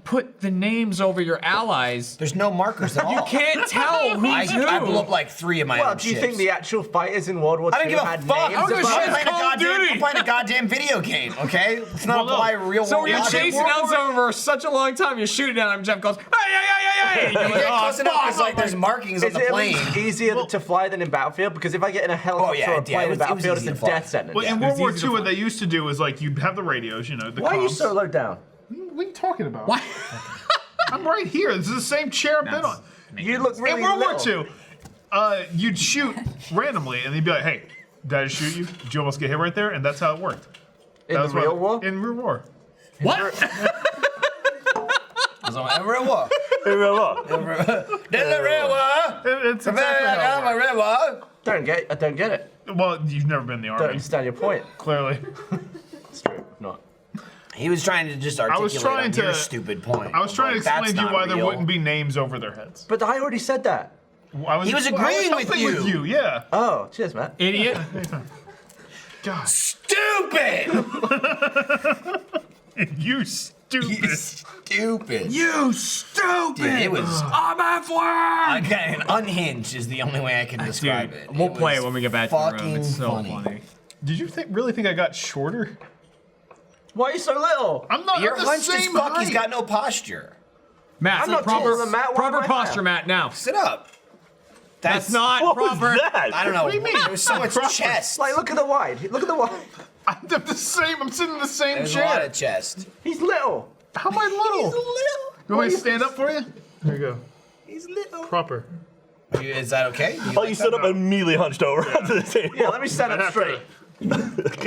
put the names over your allies. There's no markers at all. You can't tell who's who. I blew up like 3 of my Well, own do you ships. think the actual fighters in World War II I don't give a had fuck. names? Oh, this above shit's them? Call of I'm playing a goddamn video game, okay? It's not Well, apply no. real So world you're logic. chasing down someone for such a long time, you're shooting down him, Jeff goes, hey, hey, hey, hey, hey. You get close enough, it's like there's markings on Is the it at plane. least easier to fly than in Battlefield? Because if I get in a helicopter yeah, or a yeah, plane it in was Battlefield, easy it's to a fly. death sentence. Well, in Yeah. World War It's easy II, to what they used to do is like you'd have the radios, you know, the Why are you comms. so low down? What are you talking about? What? I'm right here. This is the same chair I've been on. You look really In World little. War II, you'd shoot randomly, and they'd be like, "Hey, did I just shoot you? Did you almost get hit right there?" And that's how it worked. In That the was what- real war? In real war. What? Real war. Hey, Rilla. There's a real war. It's exactly how it I'm a real war. I don't get it. worked. Well, you've never been in the Don't army, understand your point. clearly. It's true. Not. He was trying to just articulate was trying your to- stupid point. I was trying to Like, that's explain to you not why there real. wouldn't be names over their heads. But I already said that. I He was agreeing with helping you. Yeah. Oh, cheers, Matt. Idiot. God, Stupid! you stupid. Stupid. You stupid. Dude, it was. I'm F1. Okay, unhinged is the only way I can describe it. We'll It play was it when we get back to the room. fucking It's so funny. funny. Did you really think I got shorter? Why are you so little? I'm not. You're the hunched as same fuck. height. He's got no posture. Matt, I'm not taller than Matt. Why am proper I posture, higher? Matt. Now. Sit up. That's not What was proper. that? I don't know. What do you mean? There's so much chest. Like, look at the wide. Look at the wide. I'm the same. I'm sitting in the same There's a chair. lot of chest. He's little. How am I little? You want me to stand up for you? There you go. He's little. Proper. Is that okay? Oh, you stood up and immediately hunched over onto the table. Yeah, let me stand up straight.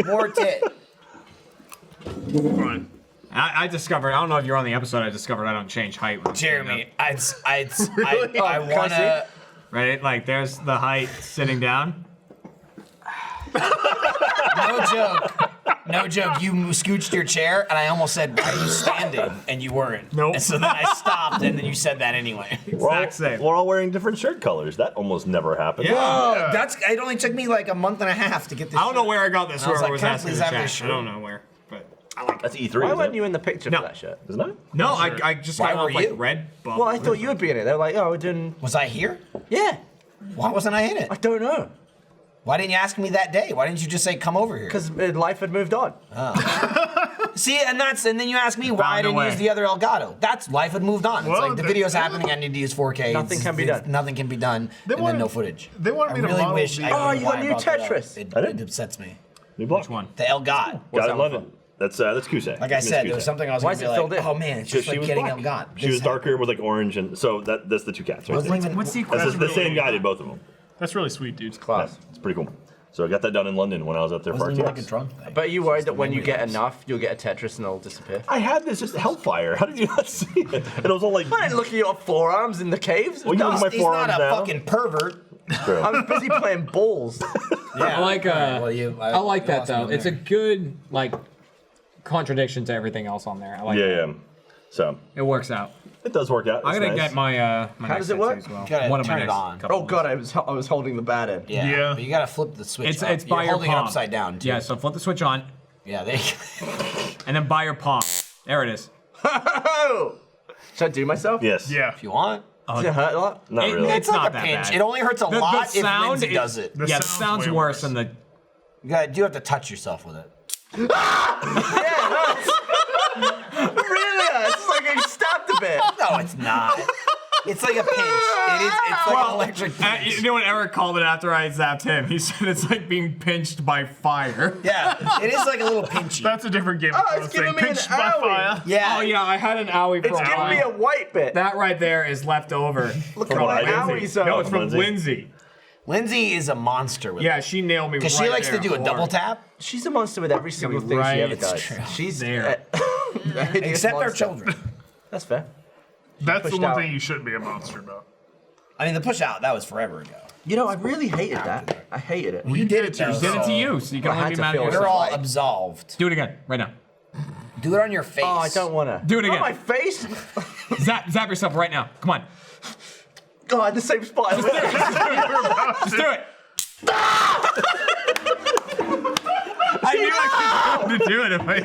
More tit. Fine. I discovered. I don't know if you're on the episode. I discovered I don't change height. When I'm Jeremy, I Can I wanna. standing up. Right? Like there's the height sitting down. No joke. No joke. You scooched your chair, and I almost said, "Why are you standing?" And you weren't. Nope. And so then I stopped, and then you said that anyway. Exact same. We're all wearing different shirt colors. That almost never happens. Oh, it only took me like a month and a half to get this. I don't know shirt. where I got this. I was Whoever like, was "Can I asking please the have chat. this I don't shirt?" know where, but That's E3. Why isn't weren't it? you in the picture No. for that shirt? Isn't it? no. I just Why got were off like you? red. Bump. Well, I thought you would be in it. They're like, oh, we're doing. Was I here? Yeah. Why wasn't I in it? I don't know. Why didn't you ask me that day? Why didn't you just say, "Come over here"? Because life had moved on. See, and then you ask me why I Found a didn't way. use the other Elgato. That's life had moved on. It's Well, like the they- video's they happening. I need to use 4K. Nothing can be done. Nothing can be done. And then wanted- no footage. they wanted me I to really model wish. the- I don't Oh, know you why got I new brought that up. Tetris. It upsets me. New block. Which one? The Elgato. Got that in one London. That's Kusei. Like I Miss said, there Kusei. was something I was Why gonna is be it filled like, in? oh man, it's She, just she like was getting black. Elgato. She was darker with like orange, and so that's the two cats right Wasn't there. even- What's the That's the same guy did both of them. That's really sweet, dude. Class. It's pretty cool. So I got that done in London when I was out there for Wasn't even like a RTX. drunk thing. But are you worried that when you memory get lapse. enough, you'll get a Tetris and it'll disappear? I had this just Hellfire. How did you not see it? And it was all like. I didn't look at your forearms in the caves. Well, you look at my He's not forearms a now. fucking pervert. True. I was busy playing balls. Yeah. I like I I like that lost me though. It's a there. good like contradiction to everything else on there. I like Yeah, that. yeah. So It works out. it does work out. I'm It's gonna nice. get my my How next does it work? tattoo as well. Gotta One of my turn it next on. couple Oh god, I was holding the bad end. Yeah. Yeah. But you gotta flip the switch. It's up. it's by You're your holding palm. it upside down too. Yeah, so flip the switch on Yeah. There you go. and then by your palm. There it is. Should I do myself? Yes. Yeah. If you want. Does it hurt a lot? Not really. It's It's not not a that pinch. bad. It only hurts a The lot if sound Lindsay is- does it. The Yeah, it sound's sounds way worse than the. You have to touch yourself with it. Yeah, it hurts. Really hurts. It's like getting stabbed a bit. No, it's not. It's like a pinch. It is. It's like an electric pinch. You know what Eric called it after I zapped him? He said it's like being pinched by fire. Yeah, it is like a little pinchy. That's a different game. Oh, I it's was saying. giving me an Pinched by owie. fire. Yeah. Oh yeah, I had an owie for It's a giving while. me a white bit. That right there is left over. Look From at what my I did. owie zone. No, it's from Lindsay. Lindsay. Lindsay is a monster with it. Yeah, she nailed me. Because right she likes there to do a hard. double tap. She's a monster with every single thing right. she ever It's does. true. She's There. a hideous Except our monster. children. That's fair. That's the Pushed one out. thing you shouldn't be a monster about. I mean, the push out, that was forever ago. You know, I really hated that. I hated it. You did it to though. Did it to you, so you can I only had be to mad feel at it. You're yourself. all Right. absolved. Do it again, right now. Do it on your face. Oh, I don't want to. Do it again. On my face? Zap yourself right now. Come on. God, the same spot. Just do it. I knew I could do it if I.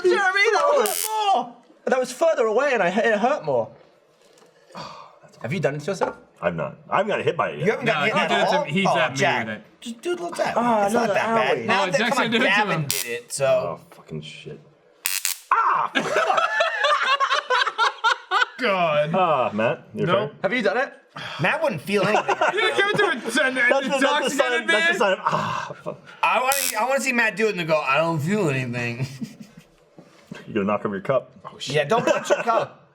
Jeremy, that hurt more. That was further away and it hurt more. Have you done it to yourself? I've not. I've got hit by it You yet. haven't got hit he at did it to all? me. He zapped me Jack, with it. Just do a little tap. Oh, it's not another that bad. owie. Now No, that Jackson come on, did it to Gavin him. did it, so Oh, fucking shit. God. Ah, Matt. Your No. turn. Have you done it? Matt wouldn't feel anything. Right You now. give it to an That's the intoxicated sign. That's the man. sign of fuck. I want to see Matt do it and then go, I don't feel anything. You're gonna knock over your cup. Yeah, don't touch your cup.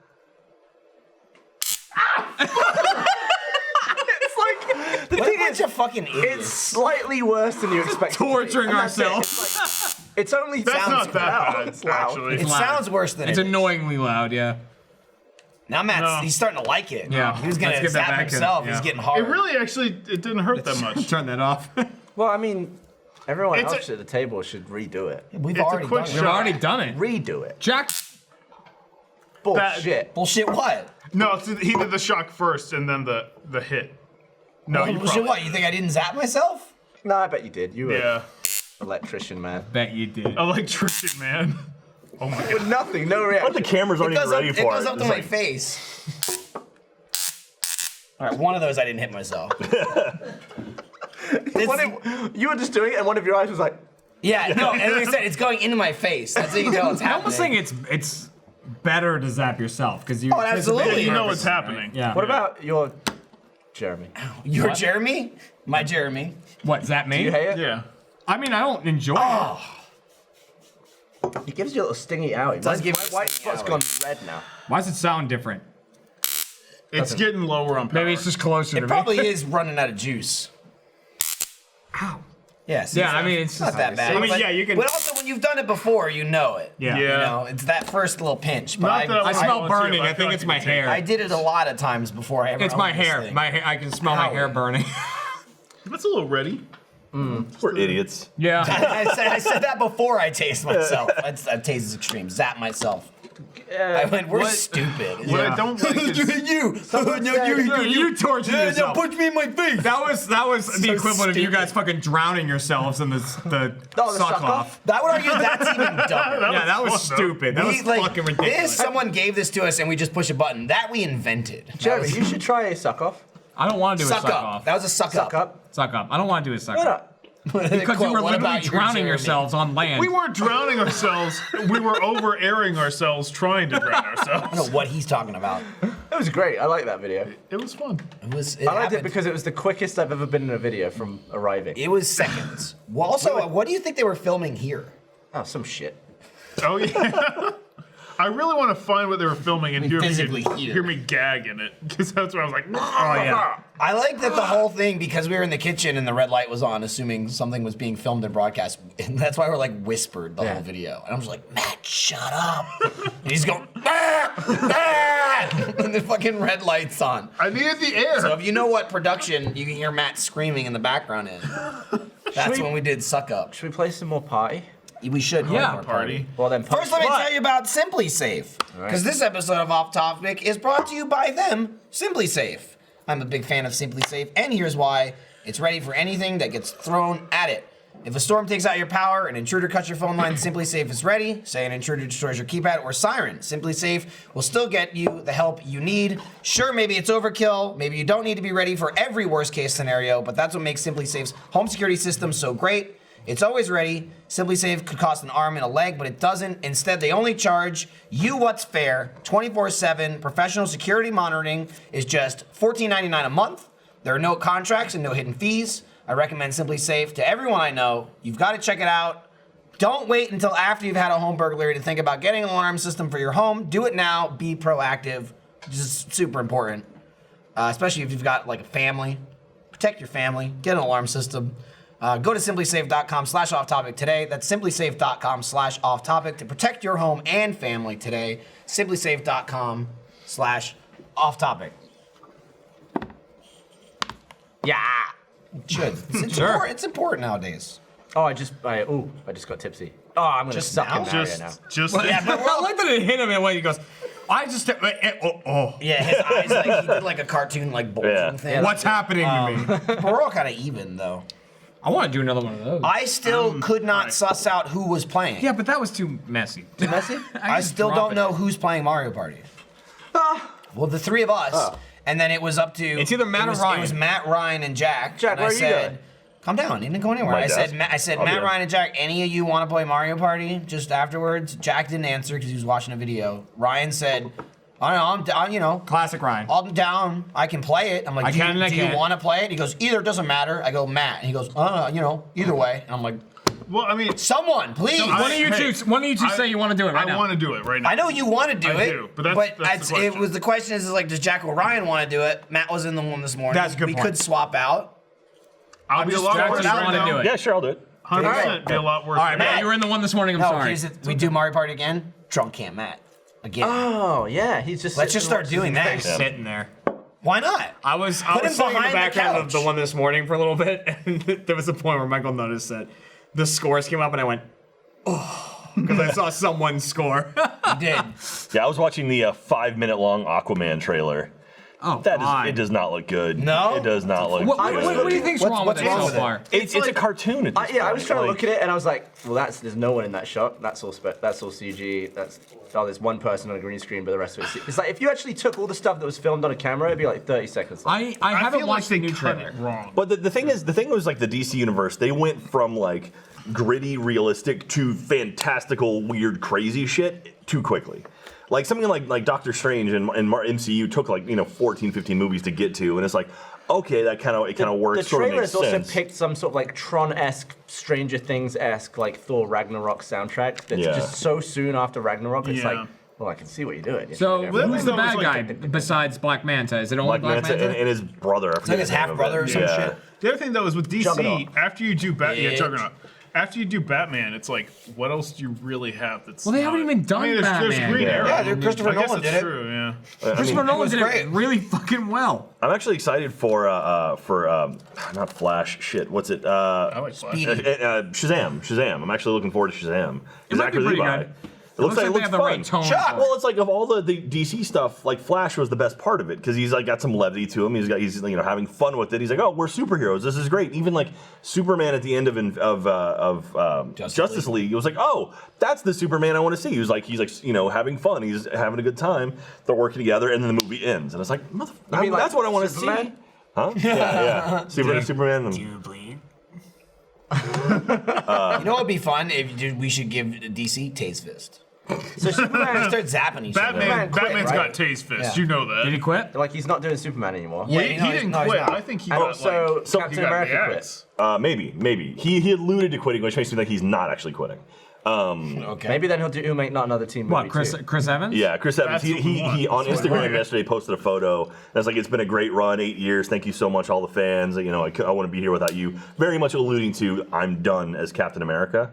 It's like, the What a thing bunch is, of fucking it's idiots. slightly worse than you expect. Torturing And that's it. ourselves. It's only That's sounds not that loud. bad, It's loud. actually. It loud. sounds worse than It's it is. annoyingly loud, yeah. Now Matt's No. he's starting to like it. Yeah. He was gonna Let's get that zap back in. himself. Yeah. He's getting hard. It really actually it didn't hurt that much. Turn that off. Well, I mean, everyone It's else a- at the table should redo it. We've It's a already quick done We've it. shot. already done it. Redo it. Jack. Bullshit. Bullshit what? No, so he did the shock first and then the hit. No, you Bullshit probably. what? You think I didn't zap myself? No, I bet you did. You were an Yeah. electrician, man. Bet you did. Electrician, man. Oh my god. With nothing, no But reaction. the cameras aren't even ready it for goes it. up to It's my like- face. All right, one of those I didn't hit myself. You were just doing it, and one of your eyes was like, Yeah, no, and like I said, it's going into my face. That's how you can tell it's I happening. almost think it's better to zap yourself because you. Oh, absolutely. You know what's happening. Yeah. what about your Jeremy? You're Jeremy? My Jeremy. What, is that me? Do you hate it? Yeah. I mean, I don't enjoy it. He gives you a little stingy owie. Does give My you a white stingy spot's owie. gone red now. Why does it sound different? It's getting lower on power. Maybe it's just closer to It me. probably is running out of juice. Ow. Yes. Yeah, I mean, it's not just that bad. I mean, but, yeah, you can. But also, when you've done it before, you know it. Yeah. You Yeah. know, it's that first little pinch. But Not that I I smell volunteer, burning. but I think feel it's like my you can take hair. I did it a lot of times before I ever. It's my owned this hair. thing. My hair. I can smell my hair burning. That's a little ready. We're idiots. Yeah. I said that before I taste myself. I taste is extreme. Zap myself. I went, we're stupid. What I don't like is You tortured yourself. punch me in my face. That was the equivalent of you guys fucking drowning yourselves in the suck off. I would argue that's even dumber. Yeah, that was fun, though. stupid. That was fucking ridiculous. Someone gave this to us and we just push a button. That we invented. Jeremy, you should try a suck off. I don't want to do a Suck suck up. off. That was a suck up. Suck up. Suck up. I don't want to do a suck What up. up? Because you were What literally about you, drowning Jeremy? yourselves on land. we weren't drowning ourselves. We were over airing ourselves trying to drown I don't ourselves. know what he's talking about. It was great. I like that video. It was fun. It was. I liked it happened. because it was the quickest I've ever been in a video from arriving. It was seconds. Well, also, what do you think they were filming here? Oh, some shit. Oh yeah. I really want to find what they were filming and physically hear me gag in it, because that's where I was like, Oh yeah. I like that the whole thing, because we were in the kitchen and the red light was on, assuming something was being filmed and broadcast, and that's why we're like whispered the whole video. And I was like, Matt, shut up. And he's going, ah, ah, and the fucking red light's on. I needed the air. So if you know what production you can hear Matt screaming in the background in, that's when we did Suck Up. Should we play some more party? We should. Yeah. More Party. Well then, First, let me tell you about Simply Safe, because this episode of Off Topic is brought to you by them, Simply Safe. I'm a big fan of Simply Safe, and here's why. It's ready for anything that gets thrown at it. If a storm takes out your power, an intruder cuts your phone line, Simply Safe is ready. Say an intruder destroys your keypad or siren, Simply Safe will still get you the help you need. Sure, maybe it's overkill, maybe you don't need to be ready for every worst case scenario, but that's what makes Simply Safe's home security system so great. It's always ready. Simply Safe could cost an arm and a leg, but it doesn't. Instead, they only charge you what's fair. 24/7 professional security monitoring is just $14.99 a month. There are no contracts and no hidden fees. I recommend Simply Safe to everyone I know. You've got to check it out. Don't wait until after you've had a home burglary to think about getting an alarm system for your home. Do it now. Be proactive. Just super important, especially if you've got like a family. Protect your family. Get an alarm system. Go to simplysafe.com/offtopic today. That's simplysafe.com/offtopic to protect your home and family today. Simplysafe.com/offtopic. Yeah. It should. It's important nowadays. Oh, I just got tipsy. Oh, I'm gonna Just suck now? in Mario now. Yeah, but I like that it hit him in a way. He goes, I just. Yeah, his eyes like he did like a cartoon like bulging thing. What's happening to me? But we're all kind of even though. I want to do another one of those. I still could not suss out who was playing. Yeah, but that was too messy. Too messy? I still don't know who's playing Mario Party. Well, the three of us, and then it was up to. It's either Matt or It Ryan. was Matt, Ryan, and Jack. Jack, and where I are you said, going? Calm down. He didn't go anywhere. My I said, desk. Matt, I'll be there. Ryan, and Jack. Any of you want to play Mario Party? Just afterwards. Jack didn't answer because he was watching a video. Ryan said, I don't know. I'm you know. Classic Ryan. I'm down. I can play it. I'm like, I do, can and I do you can't. want to play it? He goes, either doesn't matter. I go, Matt. And he goes, you know, either way. And I'm like, Well, I mean, someone, please. One of you two say you want to do it right now. I want to do it right now. I know you want to do I it. do, but that's the it question. was the question is like, does Jack O'Ryan want to do it? Matt was in the one this morning. That's a good We point. could swap out. I'll be a lot Jack worse doesn't right wanna now. do it. Yeah, sure, I'll do it. 100% be a lot worse. All right, right Matt, now. you were in the one this morning. I'm No, sorry. we do Mario Party again. Drunk Camp Matt again. Oh yeah, he's just. Let's just start doing that. Sitting there. Why not? I was Put him sitting in the behind the background of the couch. one this morning for a little bit, and there was a point where Michael noticed that the scores came up, and I went, oh, because I saw someone score. You did. Yeah, I was watching the 5-minute long Aquaman trailer. Oh, It does not look good. No? It does not look What good. do you think's wrong with what's it wrong so with it? far? It's a cartoon at this I was point, trying to like- look at it and I was like, well, there's no one in that shot. That's all CG. There's one person on a green screen, but the rest of it's like if you actually took all the stuff that was filmed on a camera, it'd be like 30 seconds. I haven't feel like watched the they new cut trailer. it wrong. But the thing was like the DC universe. They went from like gritty, realistic to fantastical, weird, crazy shit too quickly. Like something like Doctor Strange and MCU took like 14, 15 movies to get to, and it's like, okay, that kind of works. The sort of trailer makes has also sense. picked some sort of like Tron-esque, Stranger Things-esque, like Thor Ragnarok soundtrack that's Yeah. just so soon after Ragnarok. It's Yeah. like, well, I can see what you're doing. So Well, who's the that bad was guy like besides Black Manta? Is it only Black Manta and his brother. I forget like his the name of half-brother it. or some Yeah. shit. The other thing though is with DC, Juggernaut. after you do Juggernaut. After you do Batman, it's like, what else do you really have that's Well, they haven't not- even done there's Batman. Green Yeah. Arrow. Yeah, dude, Christopher I guess Nolan that's did it. true, yeah. Christopher Nolan was did great. it really fucking well. I'm actually excited for not Flash. Shit, what's it? I like Flash. Shazam. I'm actually looking forward to Shazam. It might be pretty Levi. good. It looks like they it looks have the fun. right tone. Shut for Well, it. it's like of all the DC stuff, like Flash was the best part of it because he's like got some levity to him. He's having fun with it. He's like, oh, we're superheroes. This is great. Even like Superman at the end of Justice League, it was like, oh, that's the Superman I want to see. He's like having fun. He's having a good time. They're working together, and then the movie ends, and it's like, that's what I want to see. Superman? Huh? Yeah. Superman. You know what would be fun if we should give DC Taze-fist. So Superman, Start zapping each other. Batman's quit, got right? Taze-fist. Yeah. You know that. Did he quit? like he's not doing Superman anymore. Yeah, He no, didn't he's quit. not. I think he And got also like, Captain he got America the quit. axe. Maybe. He alluded to quitting, which makes me think he's not actually quitting. Okay. Maybe then he'll make not another team movie What, Chris too. Chris Evans? Yeah, Chris Evans. That's what we want. He on That's what we Instagram want. yesterday posted a photo. And it's like, it's been a great run, 8 years. Thank you so much, all the fans. I want to be here without you. Very much alluding to I'm done as Captain America.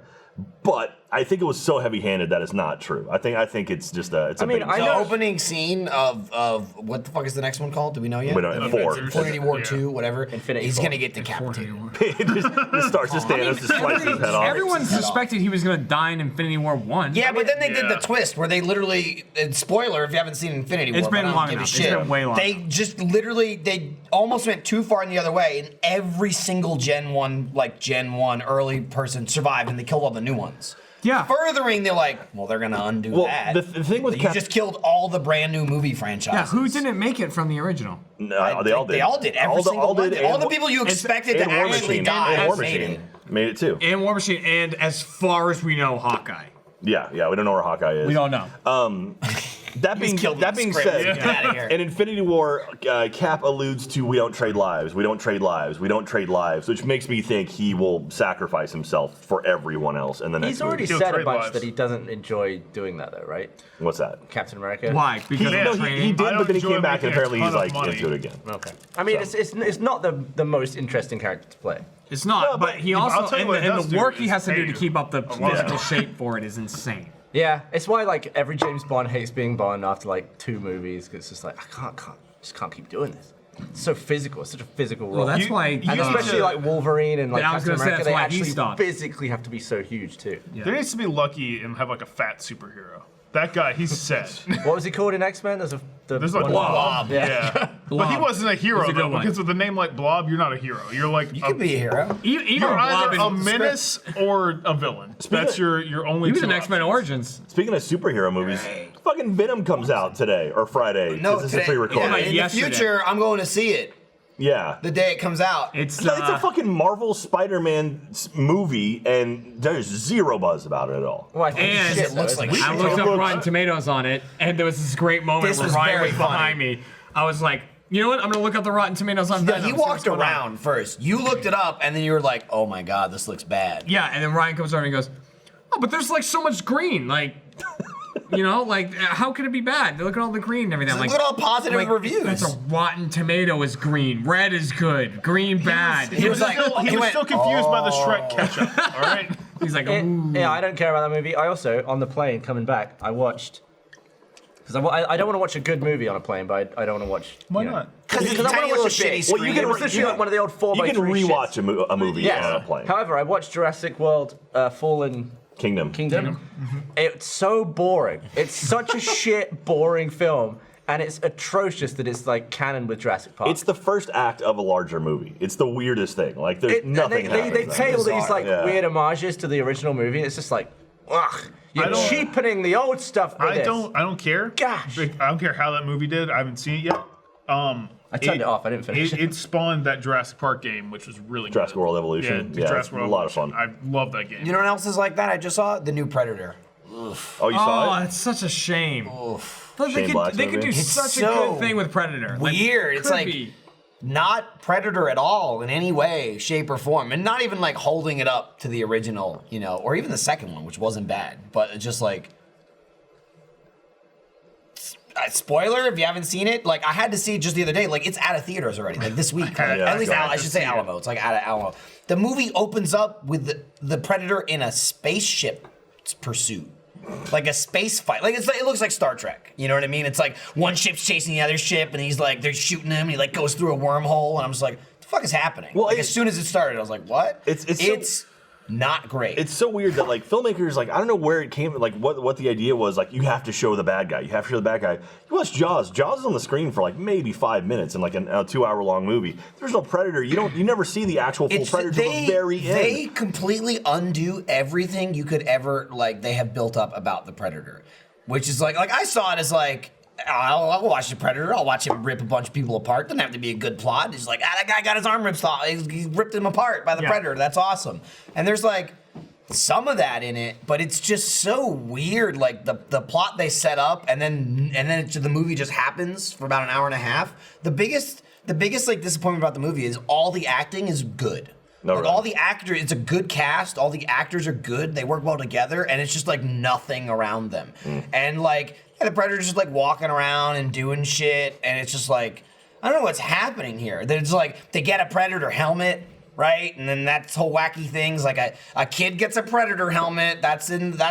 But I think it was so heavy-handed that it's not true. I think it's just a. I mean, big I The know- opening scene of what the fuck is the next one called? Do we know yet? We don't know. 4. Infinity War Yeah. 2, whatever. Infinity He's War. gonna get decapitated. it just starts to Thanos just slices his head off. Everyone suspected he was going to die in Infinity War 1. Yeah, but then they did the Yeah. twist where they literally, and spoiler if you haven't seen Infinity War, It's been but I don't long give a enough. It's shit. been way long They enough. just literally, they almost went too far in the other way, and every single Gen 1 early person survived, and they killed all the new ones. Yeah. Furthering, they're like, well, they're gonna undo Well, that. the thing with you just killed all the brand new movie franchises. Yeah, who didn't make it from the original? No, they all did. They all did. Every single one did. All the people you expected to and War actually Machine. die And War made Machine it. made it too. And War Machine, and as far as we know, Hawkeye. Yeah, we don't know where Hawkeye is. We don't know. That being killed that the being script. said, Get outta here. in Infinity War, Cap alludes to we don't trade lives, we don't trade lives, we don't trade lives, which makes me think he will sacrifice himself for everyone else in the next He's already movie. He'll said a trade bunch lives. that he doesn't enjoy doing that though, right? What's that? Captain America. Why? Because Man, of No, training? he I did, don't but then he enjoy came back and making a apparently he's ton of like money. into it again. Okay. I mean, it's not the most interesting character to play. It's not, No, but he I'll also, tell you and what it does the do work he is has to do pay to you keep up the a lot. physical shape for it is insane. Yeah, it's why like every James Bond hates being Bond after like 2 movies because it's just like I just can't keep doing this. It's so physical. It's such a physical role. Well, that's You- why. you and need especially to- like Wolverine and like Yeah, I was Captain gonna say, America, that's they why he actually stopped. physically have to be so huge too. There needs to be Lucky and have like a fat superhero. That guy, he's set. What was he called in X-Men? There's like one- Blob. Yeah. But he Blob. wasn't a hero That's a good though, one. because with a name like Blob, you're not a hero. You're like You could be a hero. Even you're Blob either a and menace or a villain. That's your only. he was two in X-Men options. Origins. Speaking of superhero movies, fucking Venom comes out today or Friday. No, this is today, pre-recorded. yeah, Like in yesterday. the future, I'm going to see it Yeah. the day it comes out. It's It's a fucking Marvel Spider-Man movie, and there's zero buzz about it at all. Well, I think And shit it looks though, like isn't it? I looked up Rotten Tomatoes on it, and there was this great moment This where was Ryan very was funny. behind me. I was like, you know what? I'm gonna look up the Rotten Tomatoes on Yeah, Venom. he see what's walked going on. around first. You looked it up, and then you were like, "Oh my god, this looks bad." Yeah, and then Ryan comes over and he goes, "Oh, but there's like so much green, like." You know, like how could it be bad? Look at all the green and everything. I'm Look like, at all positive like, reviews. That's a Rotten Tomato is green, red is good, green bad. He was like, He he was went, still confused by the Shrek ketchup. All right. He's like, ooh. Yeah, I don't care about that movie. I also, on the plane coming back, I watched. Because I don't want to watch a good movie on a plane, but I don't want to watch. Why you know, not? because it's Because I tiny want to little watch a shitty bit. screen. Well, you can It was literally like one of the old 4x3 You can rewatch shits. a movie Yes. on a plane. However, I watched Jurassic World Fallen Kingdom. Kingdom. It's so boring. It's such a shit, boring film. and it's atrocious that it's like canon with Jurassic Park. It's the first act of a larger movie. It's the weirdest thing. Like there's nothing. They pay all these like Yeah. weird homages to the original movie. And it's just like, ugh, you're cheapening the old stuff. For I this. don't care. Gosh. I don't care how that movie did. I haven't seen it yet. I turned it off. I didn't finish it. It spawned that Jurassic Park game, which was really Jurassic good. World Evolution. Yeah, Jurassic it's World a lot of fun. Evolution. I love that game. You know what else is like that? I just saw the new Predator. Oh, you saw it? it's such a shame. But Shane Black's they could do movie? such a so good thing with Predator. Weird. It's could like be. not Predator at all in any way, shape, or form, and not even like holding it up to the original, you know, or even the second one, which wasn't bad, but it's just like. Spoiler, if you haven't seen it, like I had to see it just the other day, like it's out of theaters already, like this week. Like, Yeah, at least God, I should say Alamo. It's like out of Alamo. The movie opens up with the Predator in a spaceship pursuit. Like a space fight. Like it looks like Star Trek. You know what I mean? It's like one ship's chasing the other ship and he's like, they're shooting him and he like goes through a wormhole and I'm just like, what the fuck is happening? Well, like as soon as it started, I was like, what? It's not great. It's so weird that like filmmakers, like I don't know where it came, like what the idea was. Like you have to show the bad guy. You have to show the bad guy. You watch Jaws. Jaws is on the screen for like maybe 5 minutes in like a 2-hour-long movie. There's no Predator. You never see the actual full Predator till the very end. They completely undo everything you could ever like they have built up about the Predator, which is like I saw it as like. I'll watch the Predator. I'll watch him rip a bunch of people apart. Doesn't have to be a good plot. It's like, that guy got his arm ripped off. He ripped him apart by the Predator. That's awesome. And there's like some of that in it, but it's just so weird. Like the plot they set up, and then the movie just happens for about an hour and a half. The biggest like disappointment about the movie is all the acting is good. No, like really. all the actors, it's a good cast. All the actors are good. They work well together, and it's just like nothing around them. And like the Predator's just like walking around and doing shit, and it's just like I don't know what's happening here. There's like they get a Predator helmet, right? And then that's whole wacky things. Like a kid gets a Predator helmet. That's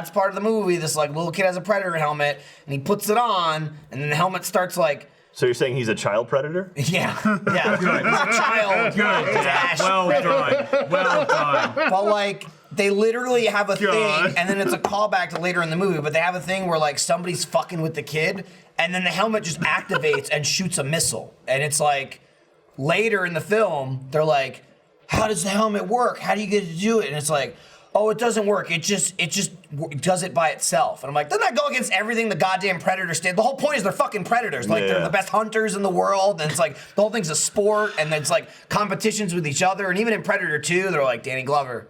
part of the movie. This like little kid has a Predator helmet, and he puts it on, and then the helmet starts like. So you're saying he's a child predator? Yeah. Good. He's a child. Good. Dash. Well done. Well done. But like they literally have a thing, and then it's a callback to later in the movie. But they have a thing where like somebody's fucking with the kid, and then the helmet just activates and shoots a missile. And it's like later in the film, they're like, "How does the helmet work? How do you get to do it?" And it's like, "Oh, it doesn't work. It just does it by itself." And I'm like, doesn't that go against everything the goddamn Predators did? The whole point is they're fucking predators. Like they're the best hunters in the world, and it's like the whole thing's a sport, and it's like competitions with each other. And even in Predator 2, they're like Danny Glover.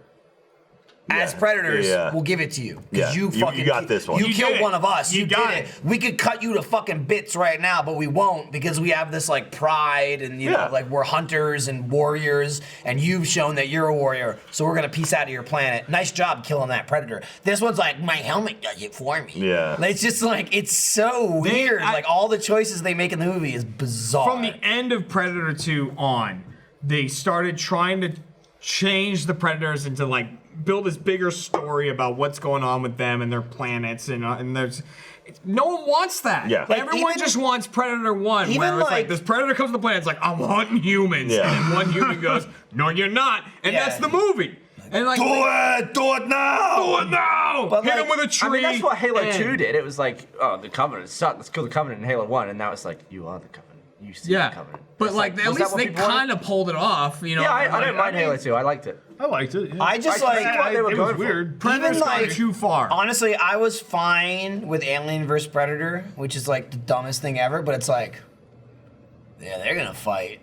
As predators, we'll give it to you. Because you fucking got this one. You killed one of us. You did got it. We could cut you to fucking bits right now, but we won't because we have this like pride and you know, like we're hunters and warriors, and you've shown that you're a warrior, so we're gonna piece out of your planet. Nice job killing that Predator. This one's like, my helmet does it for me. Yeah. It's just like it's so weird. Like all the choices they make in the movie is bizarre. From the end of Predator 2 on, they started trying to change the Predators into like build this bigger story about what's going on with them and their planets and there's no one wants that. Yeah. Like, Everyone even- just wants Predator 1 even where it's like like- this Predator comes to the planet, it's like, I'm hunting humans. Yeah. And then one human goes, no, you're not. And Yeah. that's the movie. And like, Do it now! do it now! But Hit like- him with a tree. I mean, that's what Halo and- 2 did. It was like, oh, the Covenant sucked. Let's kill the Covenant in Halo 1. And now it's like, you are the Covenant. You see the Yeah, Covenant. but It's like at was that least what they people wanted? kind of pulled it off, you know. Yeah, I like, don't mind Halo 2. I liked it. I liked it. Yeah. I just I like see what they were it going was for. weird. Predator's even, gone like, too far. honestly, I was fine with Alien vs Predator, which is like the dumbest thing ever, but it's like, yeah, they're gonna fight.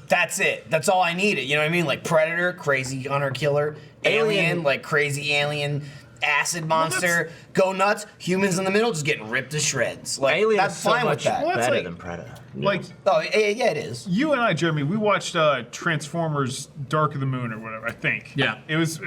That's it. That's all I needed. You know what I mean? Like Predator, crazy hunter killer. Alien, like crazy alien acid monster. Go nuts. Humans in the middle just getting ripped to shreds. Like Alien that's is so fine with much that. Well, that's better like- than Predator. Like Oh yeah, it is. you and I, Jeremy, we watched Transformers: Dark of the Moon or whatever. I think. Yeah. It was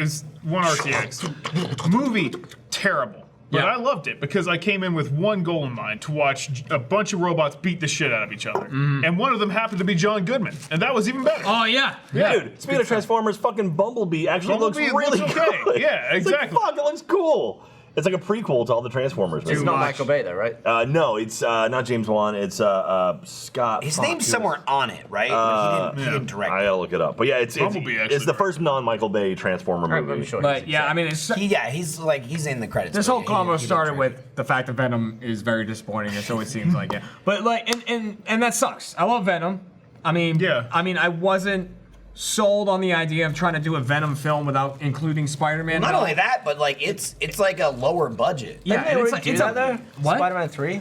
one RTX movie. Terrible. But Yeah. I loved it because I came in with one goal in mind: to watch a bunch of robots beat the shit out of each other. And one of them happened to be John Goodman, and that was even better. Oh yeah. Yeah. Dude, speaking of Transformers, fucking Bumblebee actually Bumblebee looks really looks okay. good. Yeah, It's like, exactly. fuck, it looks cool. It's like a prequel to all the Transformers. It's not Michael Bay though, right? No, it's not James Wan. It's Scott. His name's somewhere on it, right? But he didn't direct. I gotta look it up. But yeah, it's Bumblebee the first non-Michael Bay Transformer movie. I'm sure. But yeah, I mean, He's in the credits. this but whole combo he started didn't with the fact that Venom is very disappointing, and so it seems like, yeah. But like, and that sucks. I love Venom. I mean, I wasn't sold on the idea of trying to do a Venom film without including Spider-Man. Not only that, but like it's like a lower budget. Yeah, and it's that though? What? Spider-Man 3?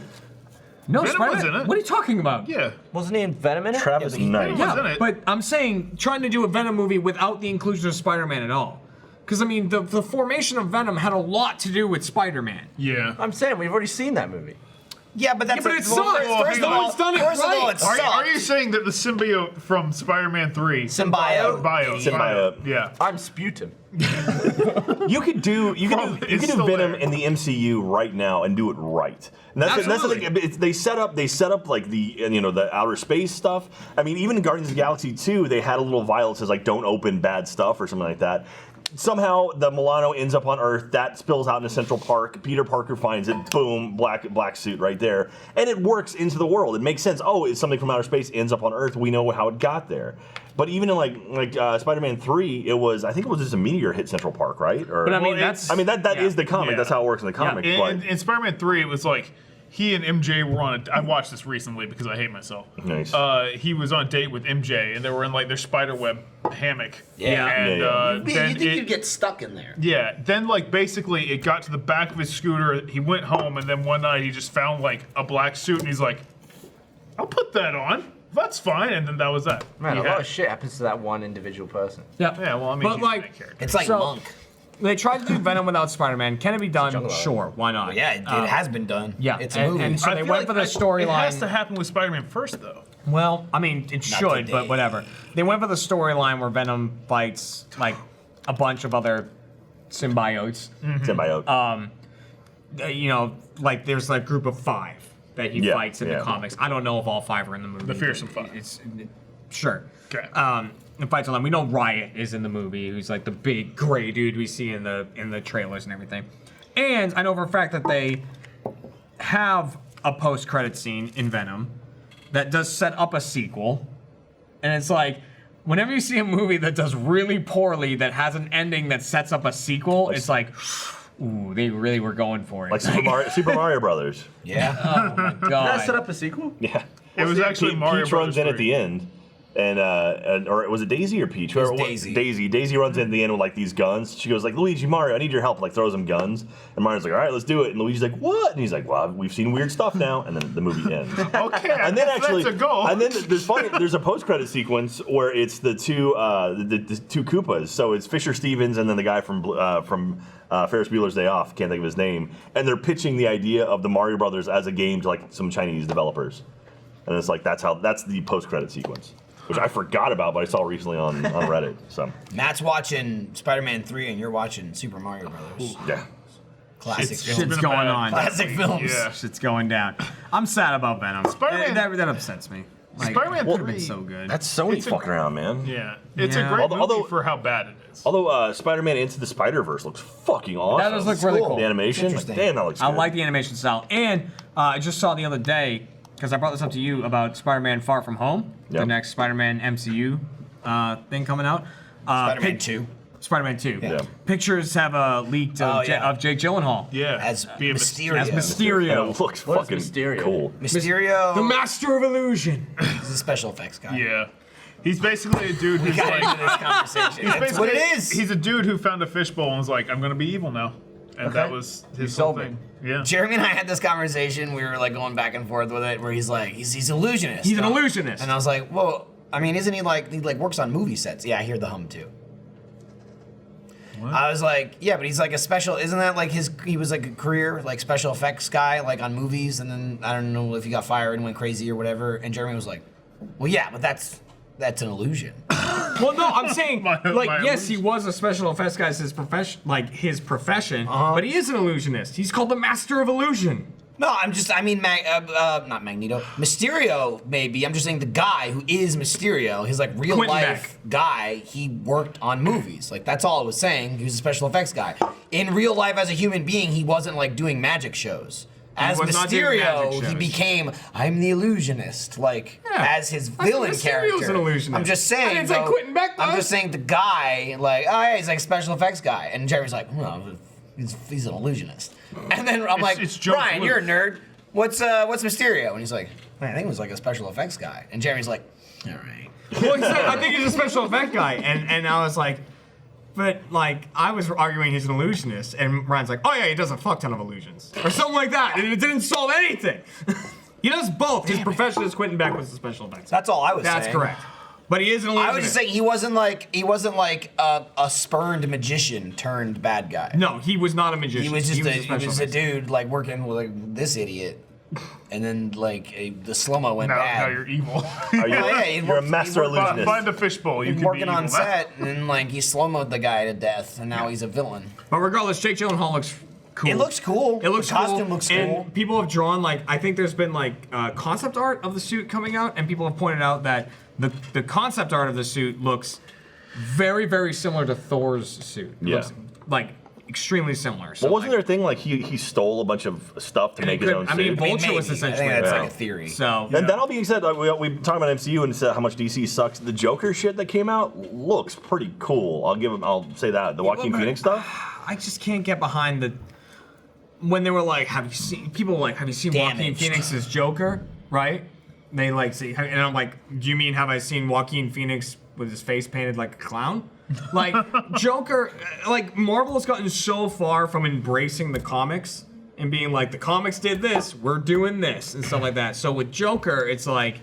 No, Venom Spider-Man. was in it. What are you talking about? Yeah. Wasn't he in Venom in it? Travis Knight. was in Yeah, it. but I'm saying trying to do a Venom movie without the inclusion of Spider-Man at all. Because I mean, the formation of Venom had a lot to do with Spider-Man. Yeah. I'm saying we've already seen that movie. Yeah, but that's Yeah, but it well, sucks. First of No all, one's done it first of all, right. it Are you sucks. saying that the symbiote from Spider-Man 3? Symbiote? Symbiote. Yeah. I'm Sputum. You could do Probably Venom still there. in the MCU right now and do it right. And that's the Absolutely. thing. They set up like the outer space stuff. I mean, even in Guardians of the Galaxy 2, they had a little vial that says like "Don't open bad stuff" or something like that. Somehow the Milano ends up on Earth. That spills out into Central Park. Peter Parker finds it. Boom, black suit right there, and it works into the world. It makes sense. Oh, it's something from outer space ends up on Earth. We know how it got there. But even in like Spider-Man 3, I think it was just a meteor hit Central Park, right? Or, But I mean, that is the comic. Yeah. That's how it works in the comic. but In Spider-Man 3, it was like he and MJ were on I watched this recently because I hate myself. Nice. He was on a date with MJ, and they were in like their spiderweb hammock. Yeah. And then you think you'd get stuck in there? yeah, then like basically it got to the back of his scooter. He went home, and then one night he just found like a black suit, and he's like, "I'll put that on. That's fine." And then that was that. Man, He a lot had- of shit happens to that one individual person. Yeah. Yeah, well, I mean, But, he's a like, main character. It's like So- Monk. They tried to do Venom without Spider-Man. Can it be done? Jungle Sure, why not? Yeah, it has been done. Yeah, it's a movie. and so I they feel went for the It has to storyline. happen with Spider-Man first, though. Well, I mean, it should, today. but whatever. They went for the storyline where Venom fights like a bunch of other symbiotes. Symbiote. You know, like there's like a group of 5 that he Yeah, fights in the comics. I don't know if all 5 are in the movie. The fearsome but 5. It's sure. Okay. And fights on them. We know Riot is in the movie, who's like the big gray dude we see in the trailers and everything. And I know for a fact that they have a post-credit scene in Venom that does set up a sequel. And it's like, whenever you see a movie that does really poorly that has an ending that sets up a sequel, it's like, ooh, they really were going for it. like Super Mario Brothers. Yeah. oh my Did god. that set up a sequel? Yeah. It was actually Mario Peach runs Brothers in at 3. the end, and or was it Daisy or Peach? was Or what- Daisy. Daisy runs in at the end with like these guns. She goes like, "Luigi, Mario, I need your help." Like throws him guns, and Mario's like, "All right, let's do it." And Luigi's like, "What?" And he's like, "Well, we've seen weird stuff now." And then the movie ends. Okay, And then actually, that's a goal. and then there's a post-credit sequence where it's the two Koopas. So it's Fisher Stevens and then the guy from Ferris Bueller's Day Off. Can't think of his name. And they're pitching the idea of the Mario Brothers as a game to like some Chinese developers. And it's like that's the post-credit sequence, which I forgot about, but I saw recently on Reddit. So Matt's watching Spider-Man 3 and you're watching Super Mario Brothers. yeah. Classic Shit's film. Shit's been a going bad- on. Classic films. Yeah. Shit's going down. I'm sad about Venom. Spider-Man- that upsets me. Like, Spider-Man it could have been 3 so good. That's Sony It's a- fucking around, man. Yeah, it's Yeah. a great Although- movie for how bad it is. Although Spider-Man Into the Spider-Verse looks fucking awesome. That does look really cool. The animation, It's interesting. damn, that looks good. I like the animation style. And I just saw the other day, because I brought this up to you about Spider-Man Far From Home, the Yep. next Spider-Man MCU thing coming out. Spider-Man 2. Spider-Man 2. Yeah. Pictures have leaked of, yeah. of Jake Gyllenhaal. Yeah, As being Mysterio. As And Mysterio. it looks What is fucking Mysterio? cool. Mysterio The Master of Illusion. is a special effects guy. Yeah, he's basically a dude who's Got into like, this conversation. That's basically, what it is. He's a dude who found a fishbowl and was like, "I'm gonna be evil now," and that was his whole sold me. thing. Yeah. Jeremy and I had this conversation. We were like going back and forth with it, where he's like, he's illusionist. He's an illusionist. And I was like, well, I mean, isn't he like works on movie sets? Yeah, I hear the hum too. What? I was like, yeah, but he's like a special. Isn't that like he was like a career like special effects guy like on movies, and then I don't know if he got fired and went crazy or whatever. And Jeremy was like, well, yeah, but that's an illusion. Well, no, I'm saying, My yes, he illusion. was a special effects guy as his profession, but he is an illusionist. He's called the Master of Illusion. No, not Magneto. Mysterio, maybe. I'm just saying the guy who is Mysterio, his like real Quentin life guy, he worked on movies. Like that's all I was saying. He was a special effects guy. In real life, as a human being, he wasn't like doing magic shows. As Mysterio, he became I'm the illusionist, as his villain character. Mysterio's an illusionist. I'm just saying. I didn't say Quentin Beck, though. I'm just saying the guy, he's like a special effects guy, and Jerry's like, well, he's an illusionist. And then I'm It's Joe Brian, Flute. you're a nerd. What's Mysterio? And he's like, I think it was like a special effects guy. And Jeremy's like, all right. Well, he said, I think he's a special effect guy, and I was like, but like I was arguing he's an illusionist, and Ryan's like, oh yeah, he does a fuck ton of illusions, or something like that, and it didn't solve anything. He does both. His profession is Quentin Beck was the special effects. That's all I was saying. That's correct. But he is an illusionist. I was just saying he wasn't like a spurned magician turned bad guy. No, he was not a magician. He was just special a effects. dude like working with like this idiot, and then the slow-mo went Now bad. you're evil. You're a master illusionist. Find a fishbowl. You He's can working be evil on now. set, and then like he slow-moed the guy to death, and now he's a villain. But regardless, Jake Gyllenhaal looks cool. It looks cool. It looks the costume looks cool. And people have drawn I think there's been concept art of the suit coming out, and people have pointed out that the concept art of the suit looks very, very similar to Thor's suit. It Yeah. looks, extremely similar. So, Well, wasn't there a thing he stole a bunch of stuff to make his own I mean, suit? Vulture was maybe. essentially I think that's that. like a theory. So And that all being said, we talking about MCU and said how much DC sucks. The Joker shit that came out looks pretty cool. I'll say that. The Joaquin Phoenix stuff. I just can't get behind when they were like, have you seen Joaquin Damaged. Phoenix's Joker? Right? They see, and I'm like, do you mean have I seen Joaquin Phoenix with his face painted like a clown? Like Joker, Marvel has gotten so far from embracing the comics and being like, the comics did this, we're doing this, and stuff like that. So with Joker, it's like,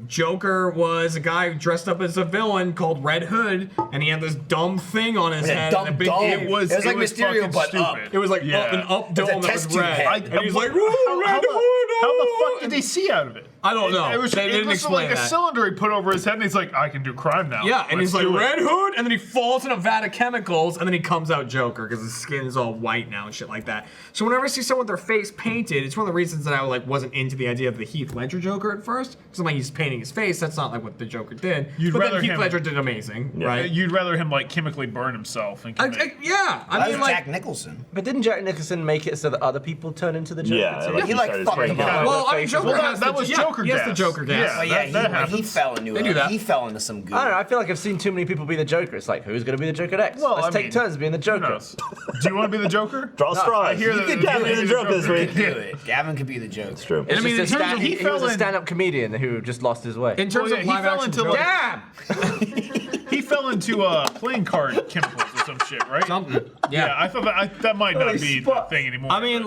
Joker was a guy dressed up as a villain called Red Hood, and he had this dumb thing on his head. Dumb and a big, dome. It was like Mysterio, fucking but stupid. up. It was like Yeah. an up dome that test was tube red. head. And he's like, how Red Hood, the fuck did they see out of it? I don't know. It was, They didn't was explain like a that. cylinder he put over his head, and he's like, I can do crime now. Yeah, and Let's he's like, do it." Red Hood, and then he falls in a vat of chemicals, and then he comes out Joker, because his skin's all white now and shit like that. So whenever I see someone with their face painted, it's one of the reasons that I wasn't into the idea of the Heath Ledger Joker at first, because I'm like, he's painting his face, that's not like what the Joker did. You'd but rather then Heath him- Ledger did amazing, Yeah. right? You'd rather him chemically burn himself and I commit. That was Jack Nicholson. But didn't Jack Nicholson make it so that other people turn into the Joker Yeah, too? like He started fucked spraying him up. gas. well, I mean, Joker Well, has that the, was yeah, Joker he has the gas. Joker gas. Yeah. But yeah, that he happens. fell into They do that. He fell into some goo. I don't know. I feel like I've seen too many people be the Joker. It's like, who's going to be the Joker next? Well, Let's I take mean, turns being the Who Joker. knows? Do you want to be the Joker? Draw straws. I hear that You the could be the Joker this He week. could do it. Gavin could be the Joker. It's true. It's I mean, just in terms of- he was fell a in- stand-up comedian who just lost his way. In terms Well, of yeah, he live fell action into, Joker, like- He fell into playing card chemicals or some shit, right? something. Yeah, I thought that might not be the thing anymore. I mean,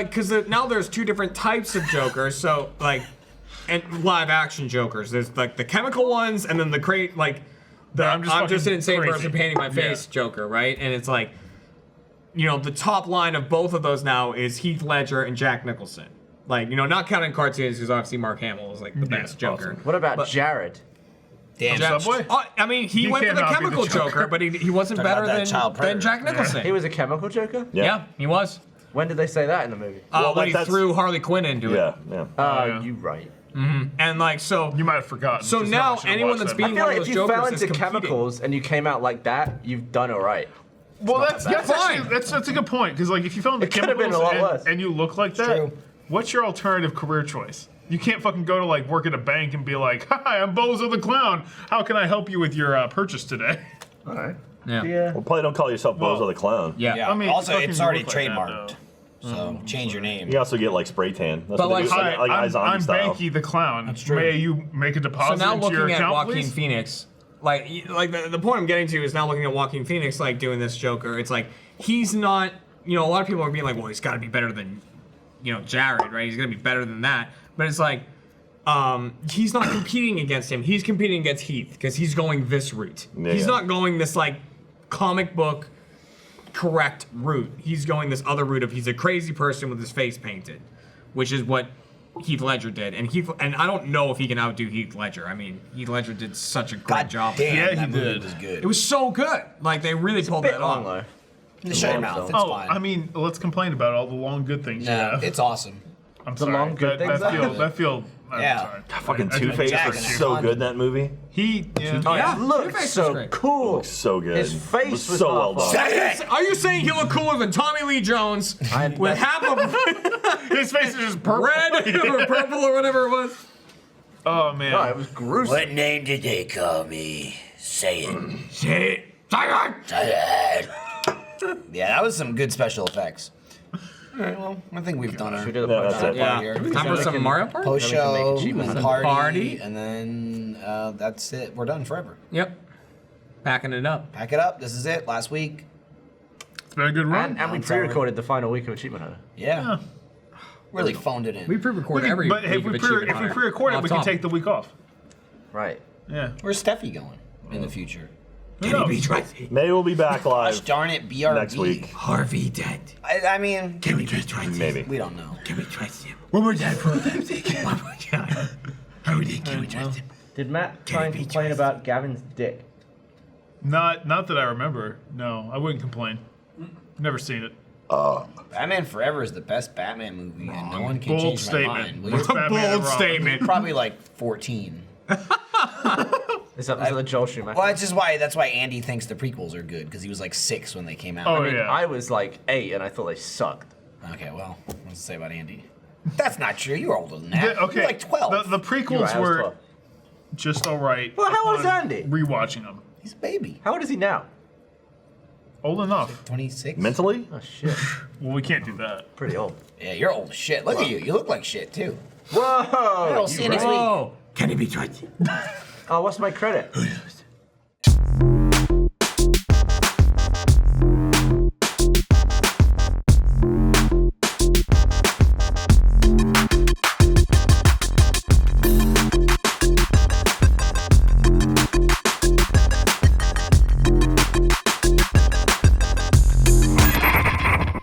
because now there's two different types of Jokers. So, and live action Jokers. There's the chemical ones, and then the I'm just an insane crazy. person painting my face Joker, right? And it's the top line of both of those now is Heath Ledger and Jack Nicholson. Not counting cartoons, because obviously Mark Hamill is the best Joker. What about But- Jared? Damn. Subway? I mean, he went for the cannot be the chemical Joker. Joker, but he wasn't Talking better about that child than predator. Jack Nicholson. He was a chemical Joker? Yeah, he was. When did they say that in the movie? When he that's- threw Harley Quinn into it. Yeah, yeah. yeah. You right. And so You might have forgotten. So just now now I should've anyone watched that's that. being I feel one like of if those you fell Jokers is into competing. chemicals and you came out like that, you've done all right. Well, that's Fine. actually that's a good point because if you fell into It could've been chemicals a lot worse. and you look like that, true. what's your alternative career choice? You can't fucking go to work at a bank and be like, "Hi, I'm Bozo the Clown. How can I help you with your purchase today?" All right. Yeah. Well, probably don't call yourself Bozo the Clown. Yeah. Yeah. I mean, also, fucking it's already look like that, trademarked. So change your name. You also get spray tan. That's But what they do, Hi, I'm style. Banky the Clown. true. May you make a So deposit now into your looking at account, Joaquin please? Phoenix, the point I'm getting to is now looking at Joaquin Phoenix doing this Joker. It's he's not. A lot of people are being well, he's got to be better than, Jared, right? He's gonna be better than that. But it's he's not competing against him. He's competing against Heath because he's going this route. Yeah, He's yeah. not going this comic book correct route. He's going this other route of he's a crazy person with his face painted, which is what Heath Ledger did. And I don't know if he can outdo Heath Ledger. I mean, Heath Ledger did such a great God job. damn, Yeah, that he movie did. was good. It was so good. They really pulled Bit that long off. though. Just shut your mouth. It's Oh, fine. I mean, let's complain about all the long good things you No, have. it's awesome. I'm The sorry. long good things That feel. I'm Yeah. sorry. Fucking I- I- Two-Face Jack was and so Icon. good in that movie. He. Yeah. Yeah. Looks Two-Face was so great. cool. So good. His face was so well half done. off. Are you saying he looked cooler than Tommy Lee Jones with half of His face is just purple. red or purple or whatever it was? Oh man. No, it was gruesome. name did they call me? Say it. Say it. Yeah, that was some good special effects. All right, well, I think we've done our We did a Yeah, that's it. Yeah. here. Time for some Mario Party? Post Then we can show, make achievements. party, and then that's it. We're done forever. Yep. Packing it up. Pack it up. This is it. Last week. It's been a good run. And we pre-recorded the final week of Achievement Hunter. Yeah. Really phoned it in. We pre-record every But if week we of Achievement Hunter. pre-record it, Off we can top. take the week off. Right. Yeah. Where's Steffi going in the future? Who knows? Maybe we'll be back Gosh live darn it, BRB. next week. Harvey dead. I mean, Can we just trust him? Maybe. we don't know. Can we trust him? One more time for Pepe's sake. One more time. Harvey, can we trust him? Did Matt try and complain about Gavin's dick? Not that I remember. No, I wouldn't complain. Never seen it. Batman Forever is the best Batman movie, and no one can Bold change statement. my mind. Will What's you? Batman Bold wrong? statement. Probably like 14. Is that the Joel Schumacher? Well, that's why Andy thinks the prequels are good, because he was like 6 when they came out. Oh, I mean, yeah. I was like 8 and I thought they sucked. Okay, well, what's to say about Andy? That's not true. You're older than that. Yeah, okay. You're like 12. The You're prequels right, I was were 12. just alright. Well, how old is upon Andy? Rewatching them. He's a baby. How old is he now? Old enough. 26. Mentally? Oh shit, Well, we can't do that. pretty old. Yeah, you're old as shit. Look at you. You look like shit too. Whoa! I'll see you next week. Can he be trusted? Oh, what's my credit?